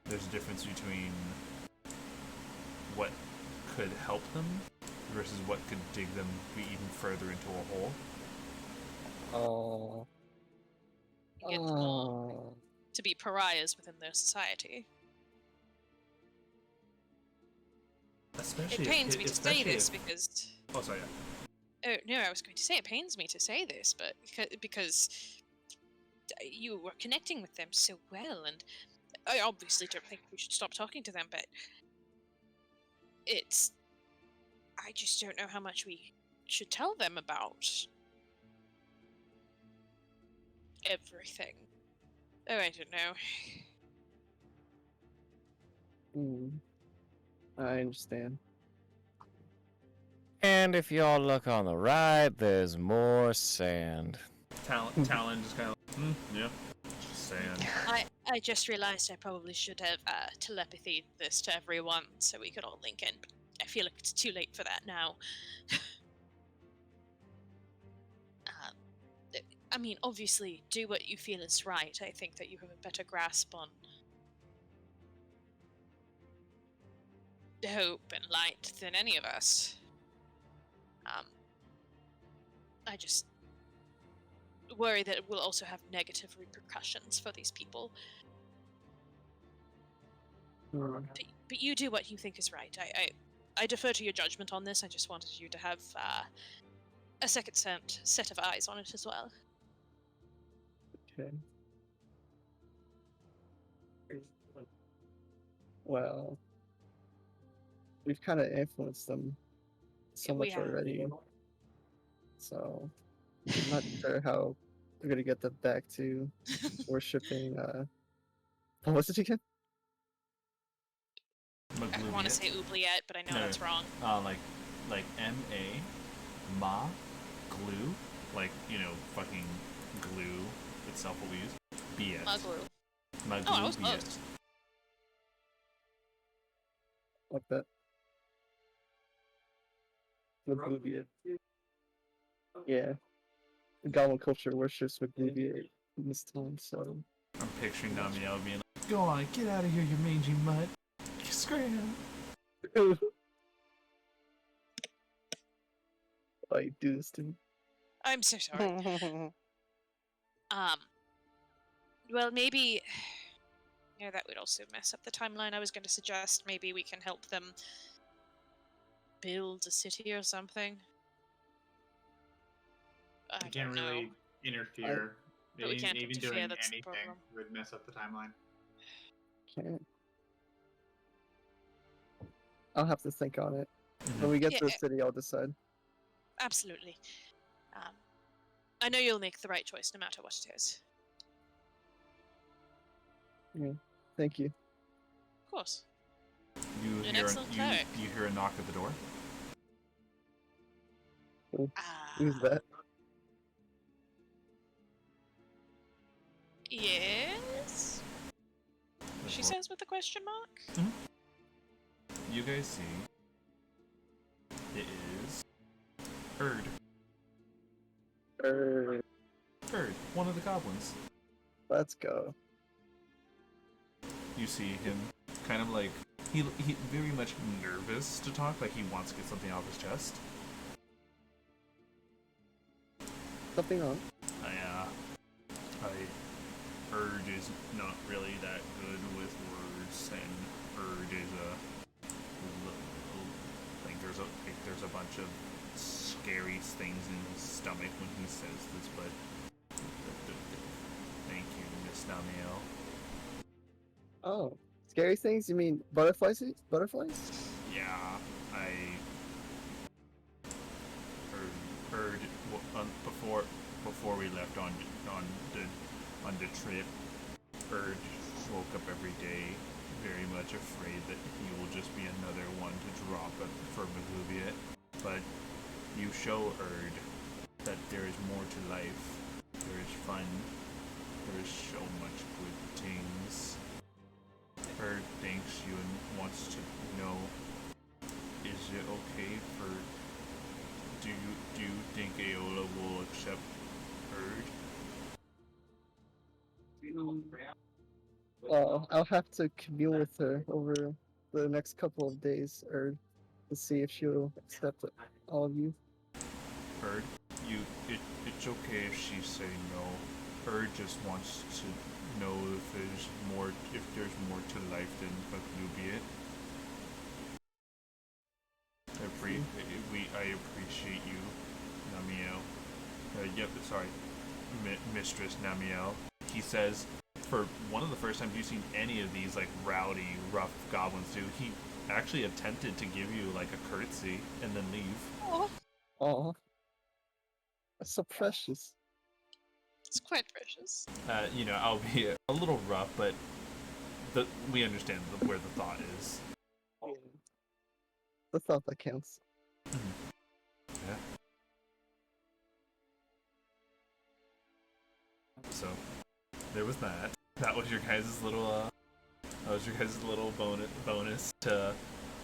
There's a difference between what could help them versus what could dig them even further into a hole. Oh. Get them all to be pariahs within their society. Especially It pains me to say this because. Oh, sorry. Oh no, I was going to say it pains me to say this, but because you were connecting with them so well, and I obviously don't think we should stop talking to them, but I just don't know how much we should tell them about everything. Oh, I don't know. I understand. And if y'all look on the right, there's more sand. Talon just kind of, yeah, just sand. I just realized I probably should have telepathied this to everyone so we could all link in, but I feel like it's too late for that now. I mean, obviously, do what you feel is right. I think that you have a better grasp on hope and light than any of us. I just worry that it will also have negative repercussions for these people. But you do what you think is right. I defer to your judgment on this. I just wanted you to have a second set of eyes on it as well. Okay. Well, we've kind of influenced them so much already. So, I'm not sure how we're going to get them back to worshipping, what was it again? I want to say oubliette, but I know that's wrong. Like M-A, ma, glue, like, you know, fucking glue itself will be used. B-S. Maglue. Maglue, I was B-S. close. Like that. Maglubiate. Yeah. Goblin culture worships Maglubiate in this time, so. I'm picturing Namielle being like, Go on, get out of here, you mangy mutt. Scram. Why you do this to me? I'm so sorry. Well, maybe. Yeah, that would also mess up the timeline. I was going to suggest maybe we can help them build a city or something. We can't really interfere. But we can't even interfere, doing that's the anything problem. would mess up the timeline. Okay. I'll have to think on it. When we get to the city, I'll decide. Absolutely. I know you'll make the right choice no matter what it is. Yeah. Thank you. Of course. you hear a knock at the door. Who's that? Yes? She says with a question mark? You guys see it is Erd. Erd, one of the goblins. Let's go. You see him kind of like he very much nervous to talk, like he wants to get something off his chest. Something on. Erd is not really that good with words, and Erd is there's a bunch of scary things in his stomach when he says this, but thank you, Miss Namielle. Oh, scary things? You mean butterflies? Butterflies? Yeah, I heard before we left on the trip. Erd woke up every day very much afraid that he will just be another one to drop for Maglubiet. But you show Erd that there is more to life. There is fun. There is so much good things. Erd thanks you and wants to know, is it okay for... Do you think Aola will accept I'll have to commune with her over the next couple of days, or to see if she'll accept all of you. Bird, it's okay if she say no. Bird just wants to know if there's more to life than Nubian. I appreciate you, Namielle. Yep, sorry, Mistress Namielle. He says, for one of the first times you've seen any of these like rowdy, rough goblins do, he actually attempted to give you like a curtsy and then leave. Oh, Aw. That's so precious. it's quite precious. I'll be a little rough, but we understand where the thought is. The thought that counts. Yeah. So, there was that. That was your guys' little bonus to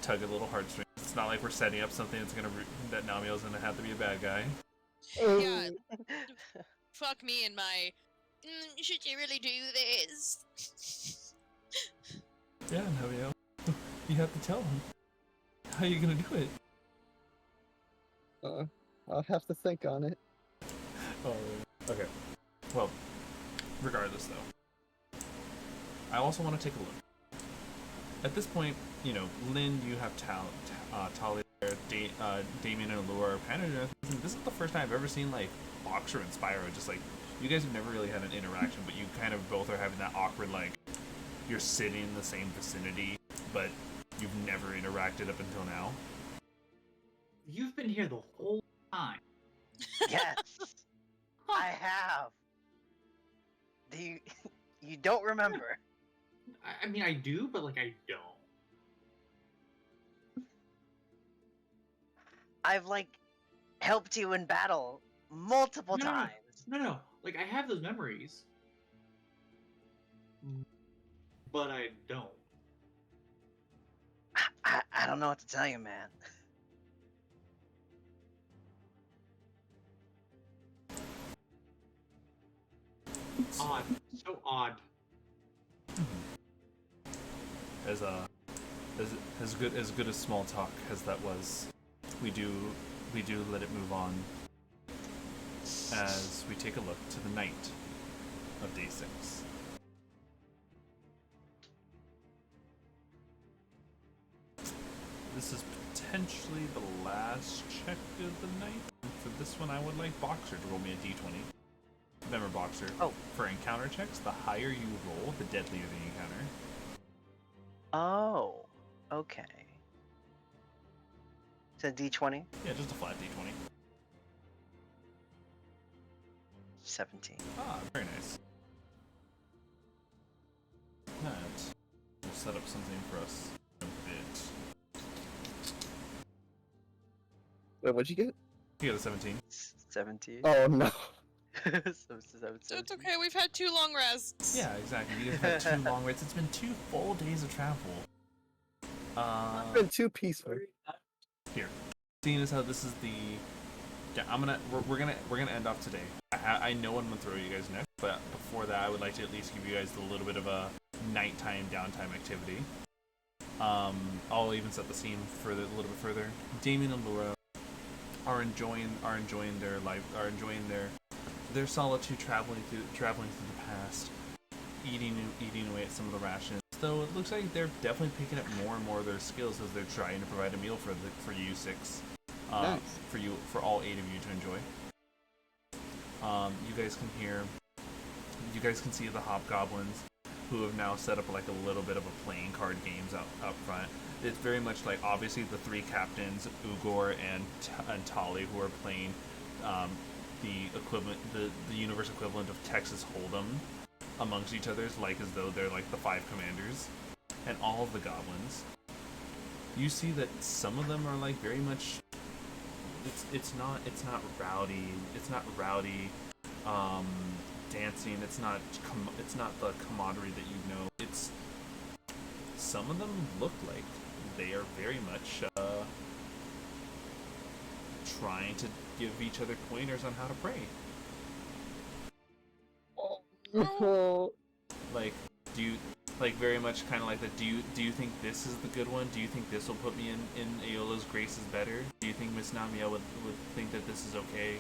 tug a little heartstrings. It's not like we're setting up something that Namielle's gonna have to be a bad guy. Yeah. Fuck me and my. Should you really do this? Yeah, Namielle. You have to tell him. How are you gonna do it? I'll have to think on it. Oh, okay. Well, regardless though, I also want to take a look. At this point, Lynn, you have Talia there, Damien and Lilura are kind of. This is the first time I've ever seen like Boxer and Spyro. Just like you guys have never really had an interaction, but you kind of both are having that awkward like you're sitting in the same vicinity, but you've never interacted up until now. You've been here the whole time. Yes, I have. Do you don't remember? I mean, I do, but like I don't. I've like helped you in battle multiple times. No. Like I have those memories, but I don't. I don't know what to tell you, man. Odd. So odd. As good as small talk as that was, we do let it move on as we take a look to the night of day 6. This is potentially the last check of the night. For this one, I would like Boxer to roll me a d20. Remember, Boxer, for encounter checks, the higher you roll, the deadlier the encounter. Oh, okay. It's a D20? Yeah, just a flat d20. 17. Ah, very nice. That will set up something for us a bit. Wait, what'd you get? You got a 17. 17? Oh no. So it's okay, we've had 2 long rests. Yeah, exactly. You guys had 2 long waits. It's been 2 full days of travel. It's been too peaceful. Here, seeing as how this is the, we're gonna end off today. I know what I'm gonna throw you guys next, but before that, I would like to at least give you guys a little bit of a nighttime downtime activity. I'll even set the scene a little bit further. Damien and Lilura are enjoying their solitude, traveling through the past, eating away at some of the rations. Though it looks like they're definitely picking up more and more of their skills as they're trying to provide a meal for you 6, nice. for all 8 of you to enjoy. You guys can see the hobgoblins who have now set up like a little bit of a playing card games up front. It's very much like obviously the 3 captains, Ugor and Tali, who are playing the universe equivalent of Texas Hold'em amongst each other, like as though they're like the 5 commanders, and all of the goblins. You see that some of them are like very much. It's not rowdy. Dancing. It's not the camaraderie that you know. It's some of them look like they are very much trying to give each other pointers on how to pray. Oh. Like, Like very much kind of like that. Do you think this is the good one? Do you think this will put me in Aeola's graces better? Do you think Miss Namielle would think that this is okay?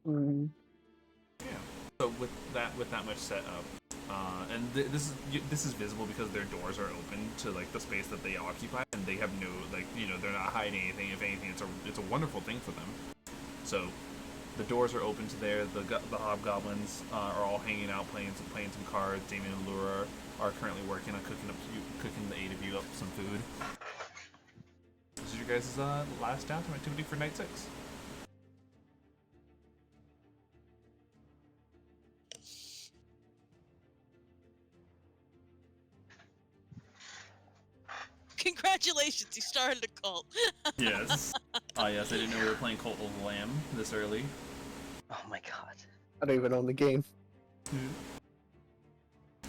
Yeah. So with that much set up, and this is visible because their doors are open to like the space that they occupy, and they have no they're not hiding anything. If anything, it's a wonderful thing for them. So the doors are open to there. The hobgoblins are all hanging out, playing some cards. Damien and Lilura are currently working on cooking the 8 of you up some food. This is your guys' last downtime activity for night 6. Congratulations, you started a cult. Yes. Yes, I didn't know we were playing Cult of the Lamb this early. Oh my god. I don't even own the game.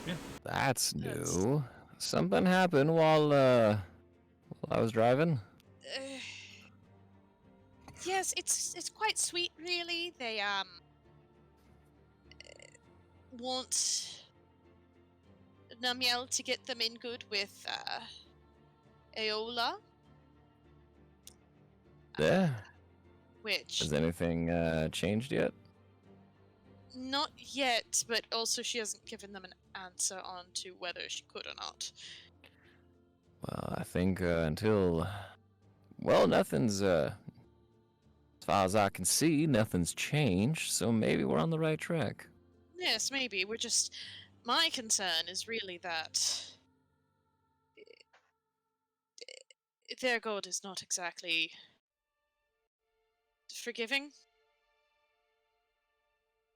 Yeah. That's new. Something happened while I was driving. Yes, it's quite sweet, really. They want Namielle to get them in good with Aeola. Yeah. Which Has anything changed yet? not yet, but also she hasn't given them an answer on to whether she could or not. Well, I think until... Well, nothing's... As far as I can see, nothing's changed, so maybe we're on the right track. Yes, maybe. We're just... My concern is really that... their god is not exactly... forgiving.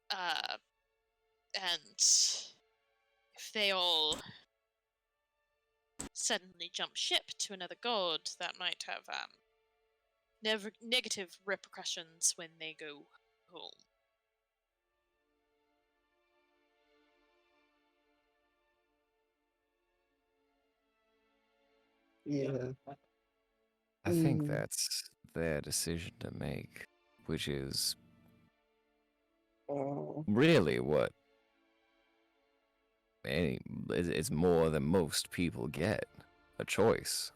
And... if they all... suddenly jump ship to another god, that might have, negative repercussions when they go home. Yeah. I think that's their decision to make, which is really what it's more than most people get, a choice.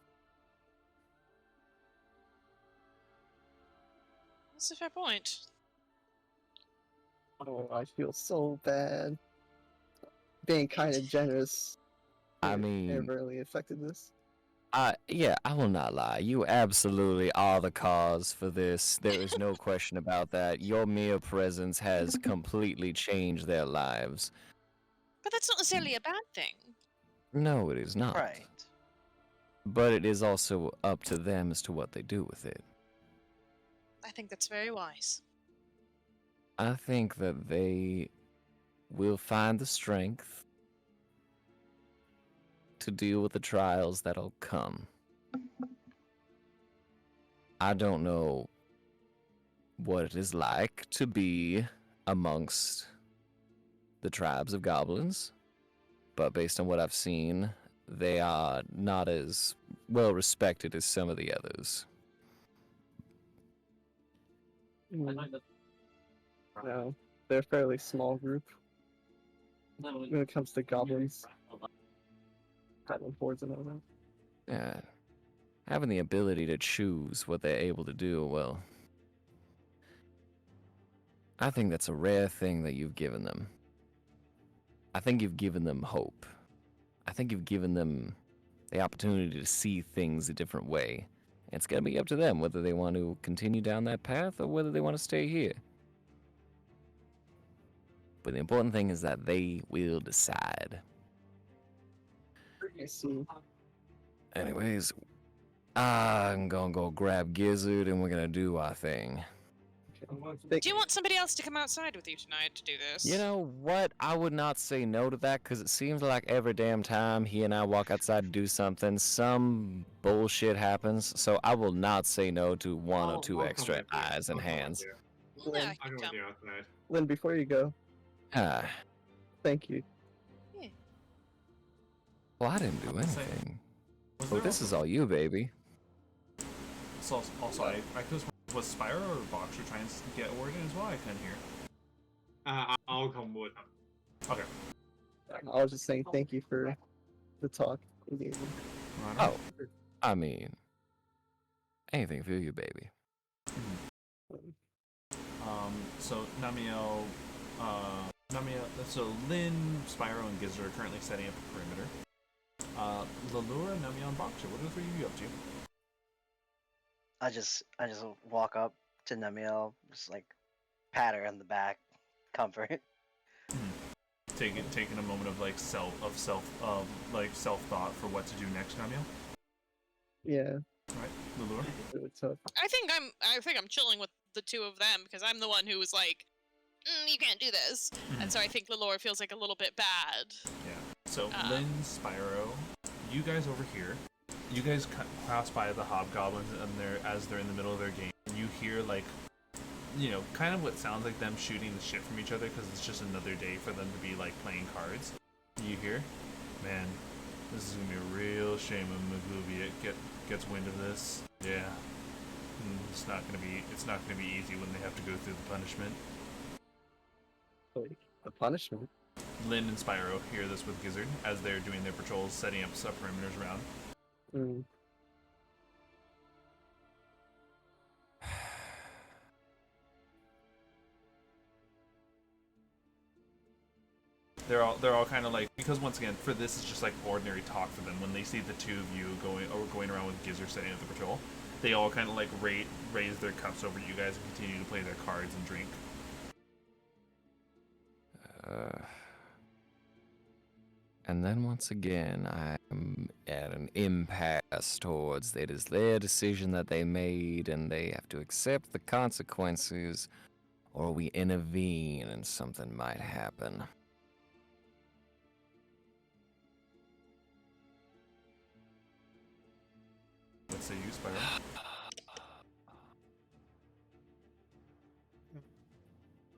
That's a fair point. Oh, I feel so bad. Being kind of generous. I mean, it really affected this. Yeah, I will not lie. You absolutely are the cause for this. There is no question about that. Your mere presence has completely changed their lives. But that's not necessarily a bad thing. No, it is not. Right. But it is also up to them as to what they do with it. I think that's very wise. I think that they will find the strength to deal with the trials that'll come. I don't know what it is like to be amongst the tribes of goblins, but based on what I've seen, they are not as well respected as some of the others. No, they're a fairly small group when it comes to goblins. Goblin hordes and all that. Yeah. Having the ability to choose what they're able to do, well, I think that's a rare thing that you've given them. I think you've given them hope. I think you've given them the opportunity to see things a different way. It's going to be up to them whether they want to continue down that path or whether they want to stay here. But the important thing is that they will decide. I see. Anyways, I'm gonna go grab Gizzard and we're gonna do our thing. Do you want somebody else to come outside with you tonight to do this? You know what? I would not say no to that because it seems like every damn time he and I walk outside to do something, some bullshit happens. So I will not say no to one or two extra eyes and hands. Yeah, I can come. Outside. Lynn, before you go, thank you. Yeah. Well, I didn't do anything. Oh, this is all you, baby. So, also, I was Spyro or Boxer trying to get a word in as well? I couldn't hear. I'll come with him. Okay. I was just saying thank you for the talk. you gave me. Oh, I mean, anything for you, baby. So Namielle, so Lynn, Spyro, and Gizzard are currently setting up a perimeter. Lilura, Namielle, and Baksha, what are the three of you up to? I just walk up to Namielle, just like pat her on the back, comfort. Taking a moment of like self thought for what to do next, Namielle. Yeah. Right, Lilura. I think I'm chilling with the two of them because I'm the one who was like, you can't do this, and so I think Lilura feels like a little bit bad. Yeah. So Lynn, Spyro, you guys over here, you guys pass by the hobgoblins and as they're in the middle of their game, and you hear like, kind of what sounds like them shooting the shit from each other because it's just another day for them to be like playing cards. You hear, man, this is gonna be a real shame when Maglubi gets wind of this. Yeah, it's not gonna be easy when they have to go through the punishment. The punishment. Lynn and Spyro hear this with Gizzard as they're doing their patrols, setting up sub-perimeters around. They're all kind of like, because once again, for this is just like ordinary talk for them. When they see the two of you going around with Gizzard setting up the patrol, they all kind of like raise their cups over you guys and continue to play their cards and drink. And then once again, I'm at an impasse towards it is their decision that they made, and they have to accept the consequences, or we intervene and something might happen. What say you, Spyro?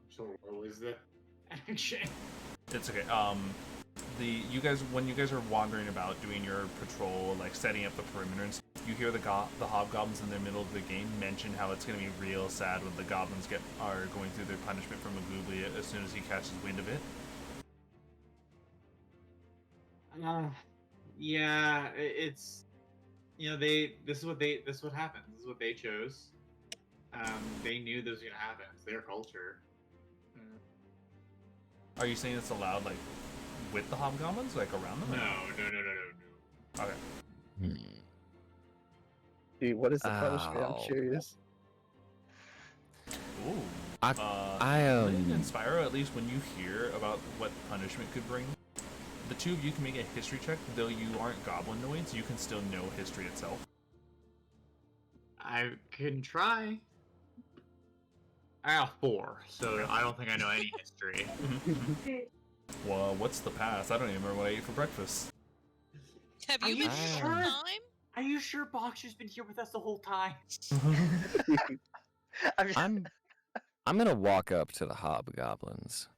So what was the action? It's okay. When you guys are wandering about doing your patrol, like setting up the perimeter, and stuff, you hear the hobgoblins in the middle of the game mention how it's gonna be real sad when the goblins are going through their punishment from Maglubi as soon as he catches wind of it. Yeah, it's this is what happened. This is what they chose. They knew this was gonna happen. It's their culture. Are you saying it's allowed, like, with the hobgoblins, like around them? No. Okay. Dude, what is the punishment? I'm curious. Ooh. Lynn and Spyro, at least when you hear about what punishment could bring, the two of you can make a history check. Though you aren't goblinoids, you can still know history itself. I can try. I have 4, so I don't think I know any history. Well, what's the past? I don't even remember what I ate for breakfast. Have you been here the whole time? Are you sure Boxer's been here with us the whole time? I'm gonna walk up to the hobgoblins.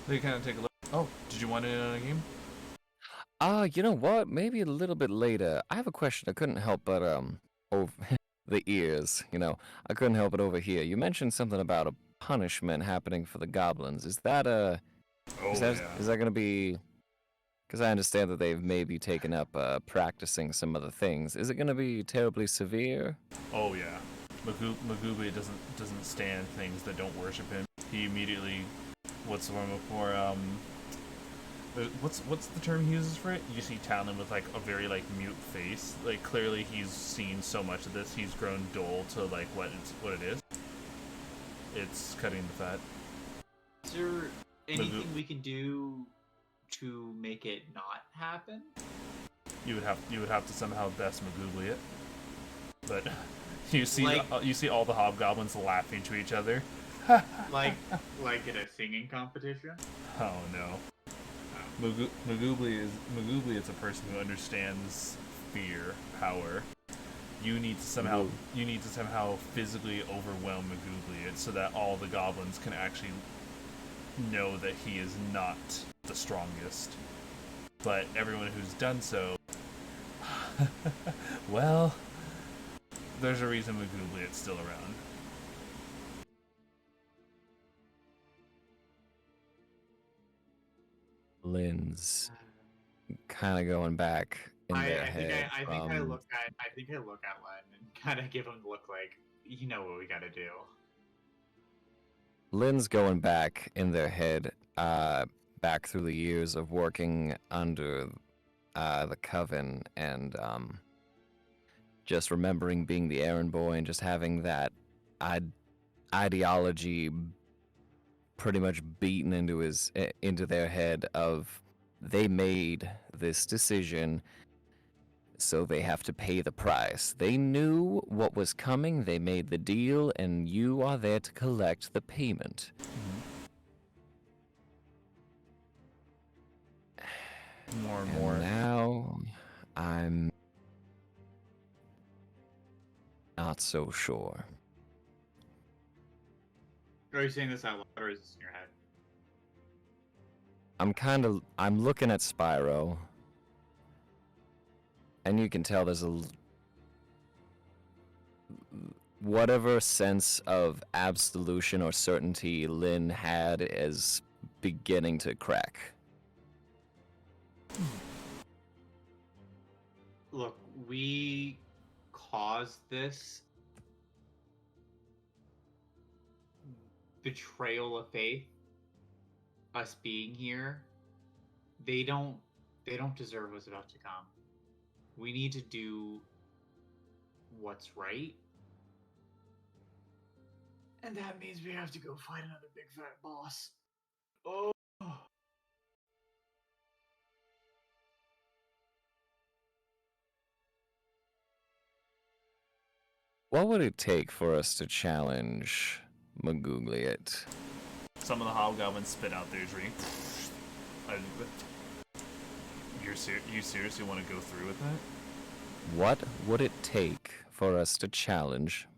They kind of take a look. Oh, did you want it in on a game? You know what? Maybe a little bit later. I have a question. I couldn't help but over the ears. I couldn't help but overhear. You mentioned something about a punishment happening for the goblins. Is that is that gonna be? Because I understand that they've maybe taken up practicing some other things. Is it gonna be terribly severe? Oh yeah. Maglubi doesn't stand things that don't worship him. He immediately, what's the one before? What's the term he uses for it? You see Talon with like a very like mute face. Like clearly he's seen so much of this, he's grown dull to like what it is. It's cutting the fat. Is there anything we can do to make it not happen? You would have to somehow best Maglubi it. But you see all the hobgoblins laughing to each other. like in a singing competition? Oh no. Maglubi is a person who understands fear, power. You need to somehow physically overwhelm Maglubi so that all the goblins can actually know that he is not the strongest. But everyone who's done so, well, there's a reason Maglubi is still around. Lynn's kind of going back in their head. I think I look at Lynn and kind of give him the look like, you know what we gotta do. Lynn's going back in their head, back through the years of working under the Coven and just remembering being the errand boy and just having that ideology pretty much beaten into their head of they made this decision, so they have to pay the price. They knew what was coming, they made the deal, and you are there to collect the payment. More and And more. now I'm not so sure. Are you saying this out loud or is this in your head? I'm looking at Spyro, and you can tell there's whatever sense of absolution or certainty Lynn had is beginning to crack. Look, we caused this betrayal of faith. Us being here, they don't deserve what's about to come. We need to do what's right. And that means we have to go fight another big fat boss. Oh. What would it take for us to challenge Magoogliet? Some of the hobgoblins spit out their drink. You seriously want to go through with that? What would it take for us to challenge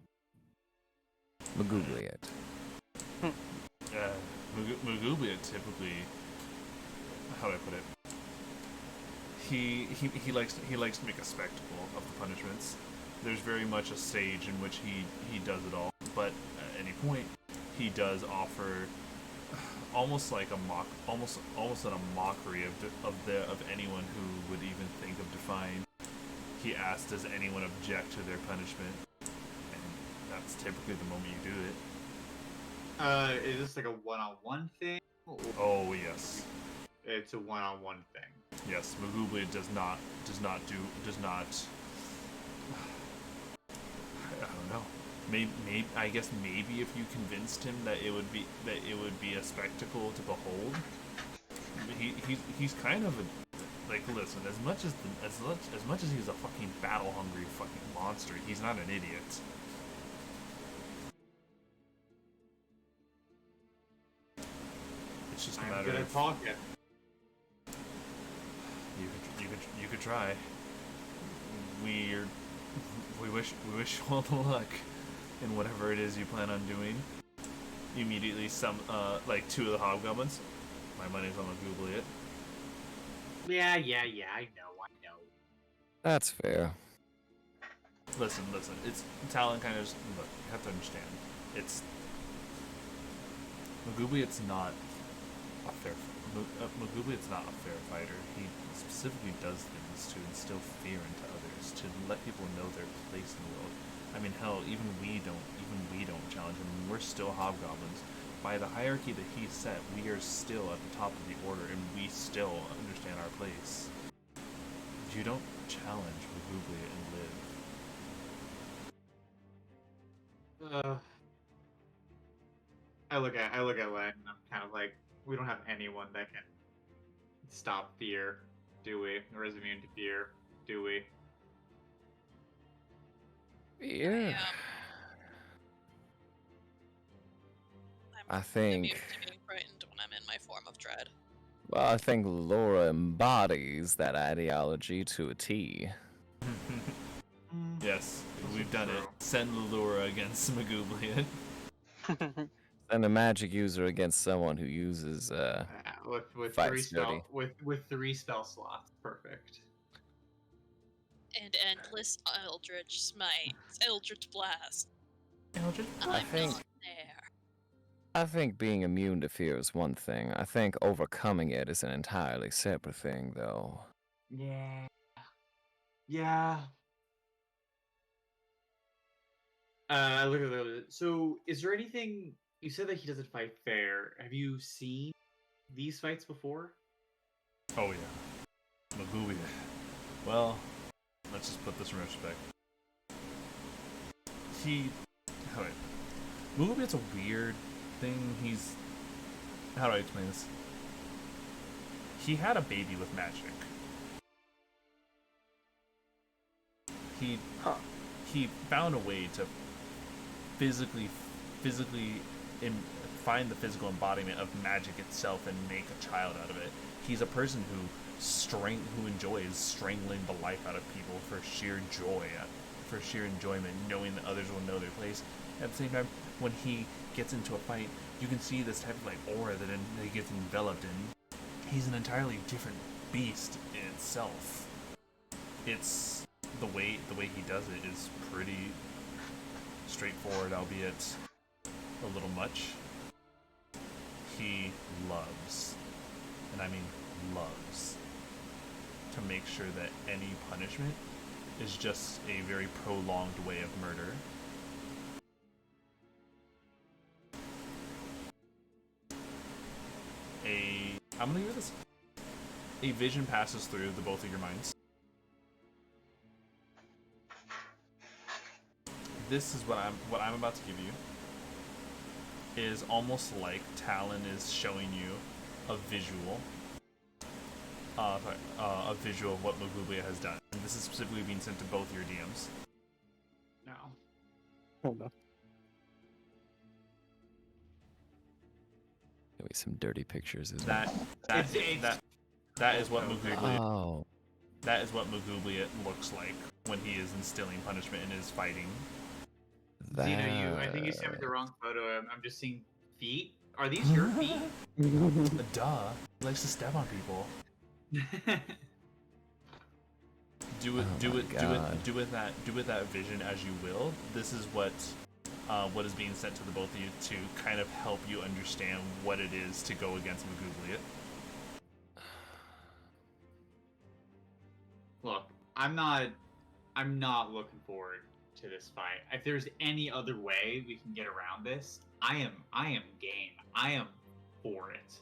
Magoogliet? Magoogliet typically, how do I put it? He likes to make a spectacle of the punishments. There's very much a stage in which he does it all, but at any point he does offer almost like almost in a mockery of anyone who would even think of defying. He asks, does anyone object to their punishment? And that's typically the moment you do it. Is this like a one-on-one thing? Oh yes. It's a one-on-one thing. Yes, Magoogliet does not. I don't know. Maybe I guess maybe if you convinced him that it would be a spectacle to behold. He's kind of a, like, listen, as much as he's a fucking battle hungry fucking monster, he's not an idiot. It's just a matter of talking. You could try. We wish you all the luck in whatever it is you plan on doing. Immediately, like two of the hobgoblins. My money's on Magoogliet. Yeah, I know. That's fair. Listen. It's Talon kind of just, look. You have to understand. It's Magoogliet's not a fair. Magoogliet's not a fair fighter. He specifically does things to instill fear into others, to let people know their place in the world. I mean, hell, even we don't challenge him. We're still hobgoblins. By the hierarchy that he set, we are still at the top of the order, and we still understand our place. You don't challenge Magoogliet and live. I look at Lynn, and I'm kind of like, we don't have anyone that can stop fear, do we? Or is immune to fear, do we? Yeah. I think. Immune to being frightened when I'm in my form of dread. Well, I think Lilura embodies that ideology to a T. Yes, we've done it. Send Lilura against Magoogliet. And a magic user against someone who uses with fights dirty. with 3 spell slots, perfect. And endless Eldritch Smite, Eldritch Blast. Eldritch I'm think- not there. I think being immune to fear is one thing. I think overcoming it is an entirely separate thing, though. Yeah. Yeah. Look at that. So, is there anything you said that he doesn't fight fair? Have you seen these fights before? Oh yeah, Magooia. Well, let's just put this in retrospect. Alright. Magooia's a weird thing. How do I explain this? He had a baby with magic. He found a way to physically find the physical embodiment of magic itself and make a child out of it. He's a person who enjoys strangling the life out of people for sheer joy, for sheer enjoyment, knowing that others will know their place. At the same time, when he gets into a fight, you can see this type of like aura that he gets enveloped in. He's an entirely different beast in itself. It's the way he does it is pretty straightforward, albeit a little much. He loves, and I mean loves, to make sure that any punishment is just a very prolonged way of murder. I'm gonna give this. A vision passes through the both of your minds. This is what I'm about to give you is almost like Talon is showing you a visual. A visual of what Magooia has done. And this is specifically being sent to both your DMs. No. Hold on. Maybe some dirty pictures as That is what Magooia. Oh. That is what Magooia looks like when he is instilling punishment and is fighting. Zeno, I think you sent me the wrong photo. I'm just seeing feet. Are these your feet? Duh. He likes to step on people. Do with that vision as you will. This is what is being sent to the both of you to kind of help you understand what it is to go against Magooia. Look, I'm not looking forward to this fight. If there's any other way we can get around this, I am game. I am for it.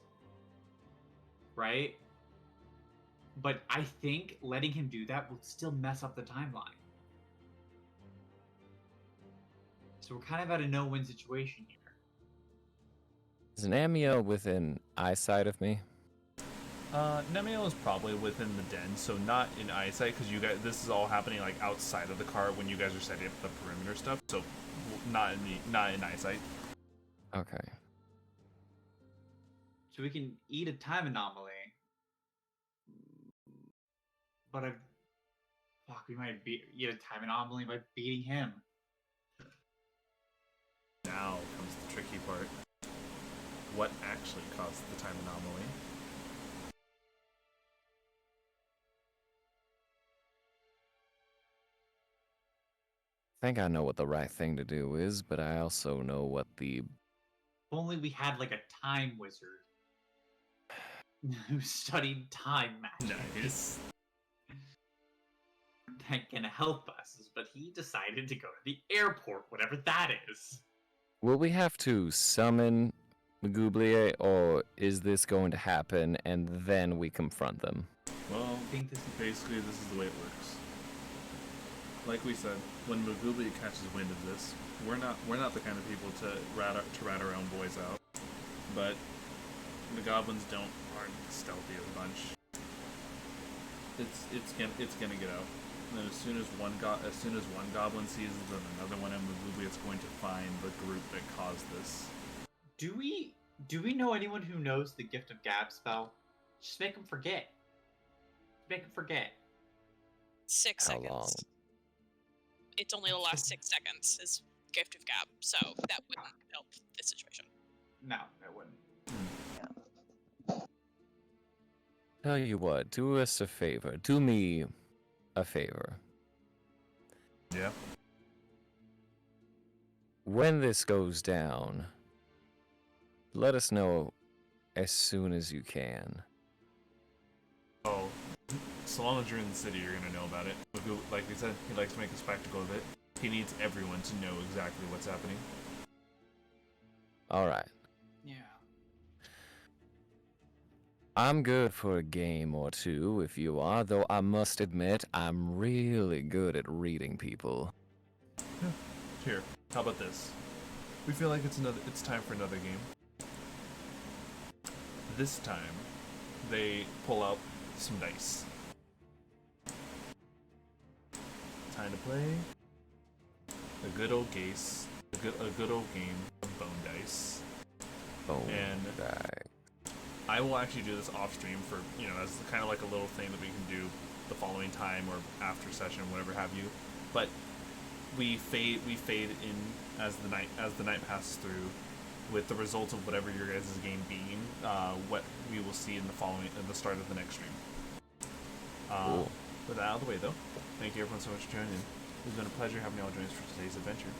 Right? But I think letting him do that will still mess up the timeline. So we're kind of at a no-win situation here. Is Namielle within eyesight of me? Namielle is probably within the den, so not in eyesight, because you guys. This is all happening like outside of the car when you guys are setting up the perimeter stuff. So not in eyesight. Okay. So we can eat a time anomaly, but we might eat a time anomaly by beating him. Now comes the tricky part. What actually caused the time anomaly? I think I know what the right thing to do is, but I also know what the... If only we had like a time wizard who studied time magic. Nice. That can help us, but he decided to go to the airport, whatever that is. Will we have to summon Magooia, or is this going to happen and then we confront them? Well, I think this is the way it works. Like we said, when Magooia catches wind of this, we're not the kind of people to rat our own boys out. But the goblins aren't stealthy as a bunch. It's gonna get out. And then as soon as one goblin sees it, then another one, and Magooia's going to find the group that caused this. Do we know anyone who knows the Gift of Gab spell? Just make them forget. Make them forget. 6 How seconds. long? It's only the last 6 seconds is Gift of Gab, so that wouldn't help this situation. No, it wouldn't. Tell you what, do us a favor. Do me a favor. Yeah. When this goes down, let us know as soon as you can. Oh, so long as you're in the city, you're gonna know about it. Like we said, he likes to make a spectacle of it. He needs everyone to know exactly what's happening. All right. Yeah. I'm good for a game or two if you are, though I must admit I'm really good at reading people. Here, how about this? We feel like it's time for another game. This time, they pull out some dice. Time to play a good old case, a good old game of bone dice. Bone and dice. I will actually do this off stream for, you know, as kind of like a little thing that we can do the following time or after session, whatever have you. But we fade in as the night passes through, with the results of whatever your guys' game being, what we will see in the start of the next stream. Cool. With that out of the way, though, thank you everyone so much for joining in. It's been a pleasure having you all join us for today's adventure.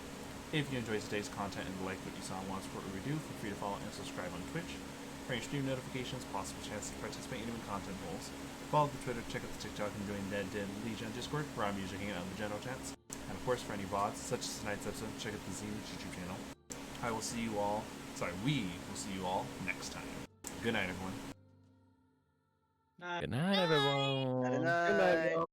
If you enjoyed today's content and like what you saw and want to support what we do, feel free to follow and subscribe on Twitch for any stream notifications, possible chances to participate in even content polls. Follow the Twitter, check out the TikTok, and join the Legion Discord, where I'm usually hanging out in the general chats. And of course, for any VODs, such as tonight's episode, check out the Zine YouTube channel. We will see you all next time. Good night, everyone. Good night, everyone. Good night.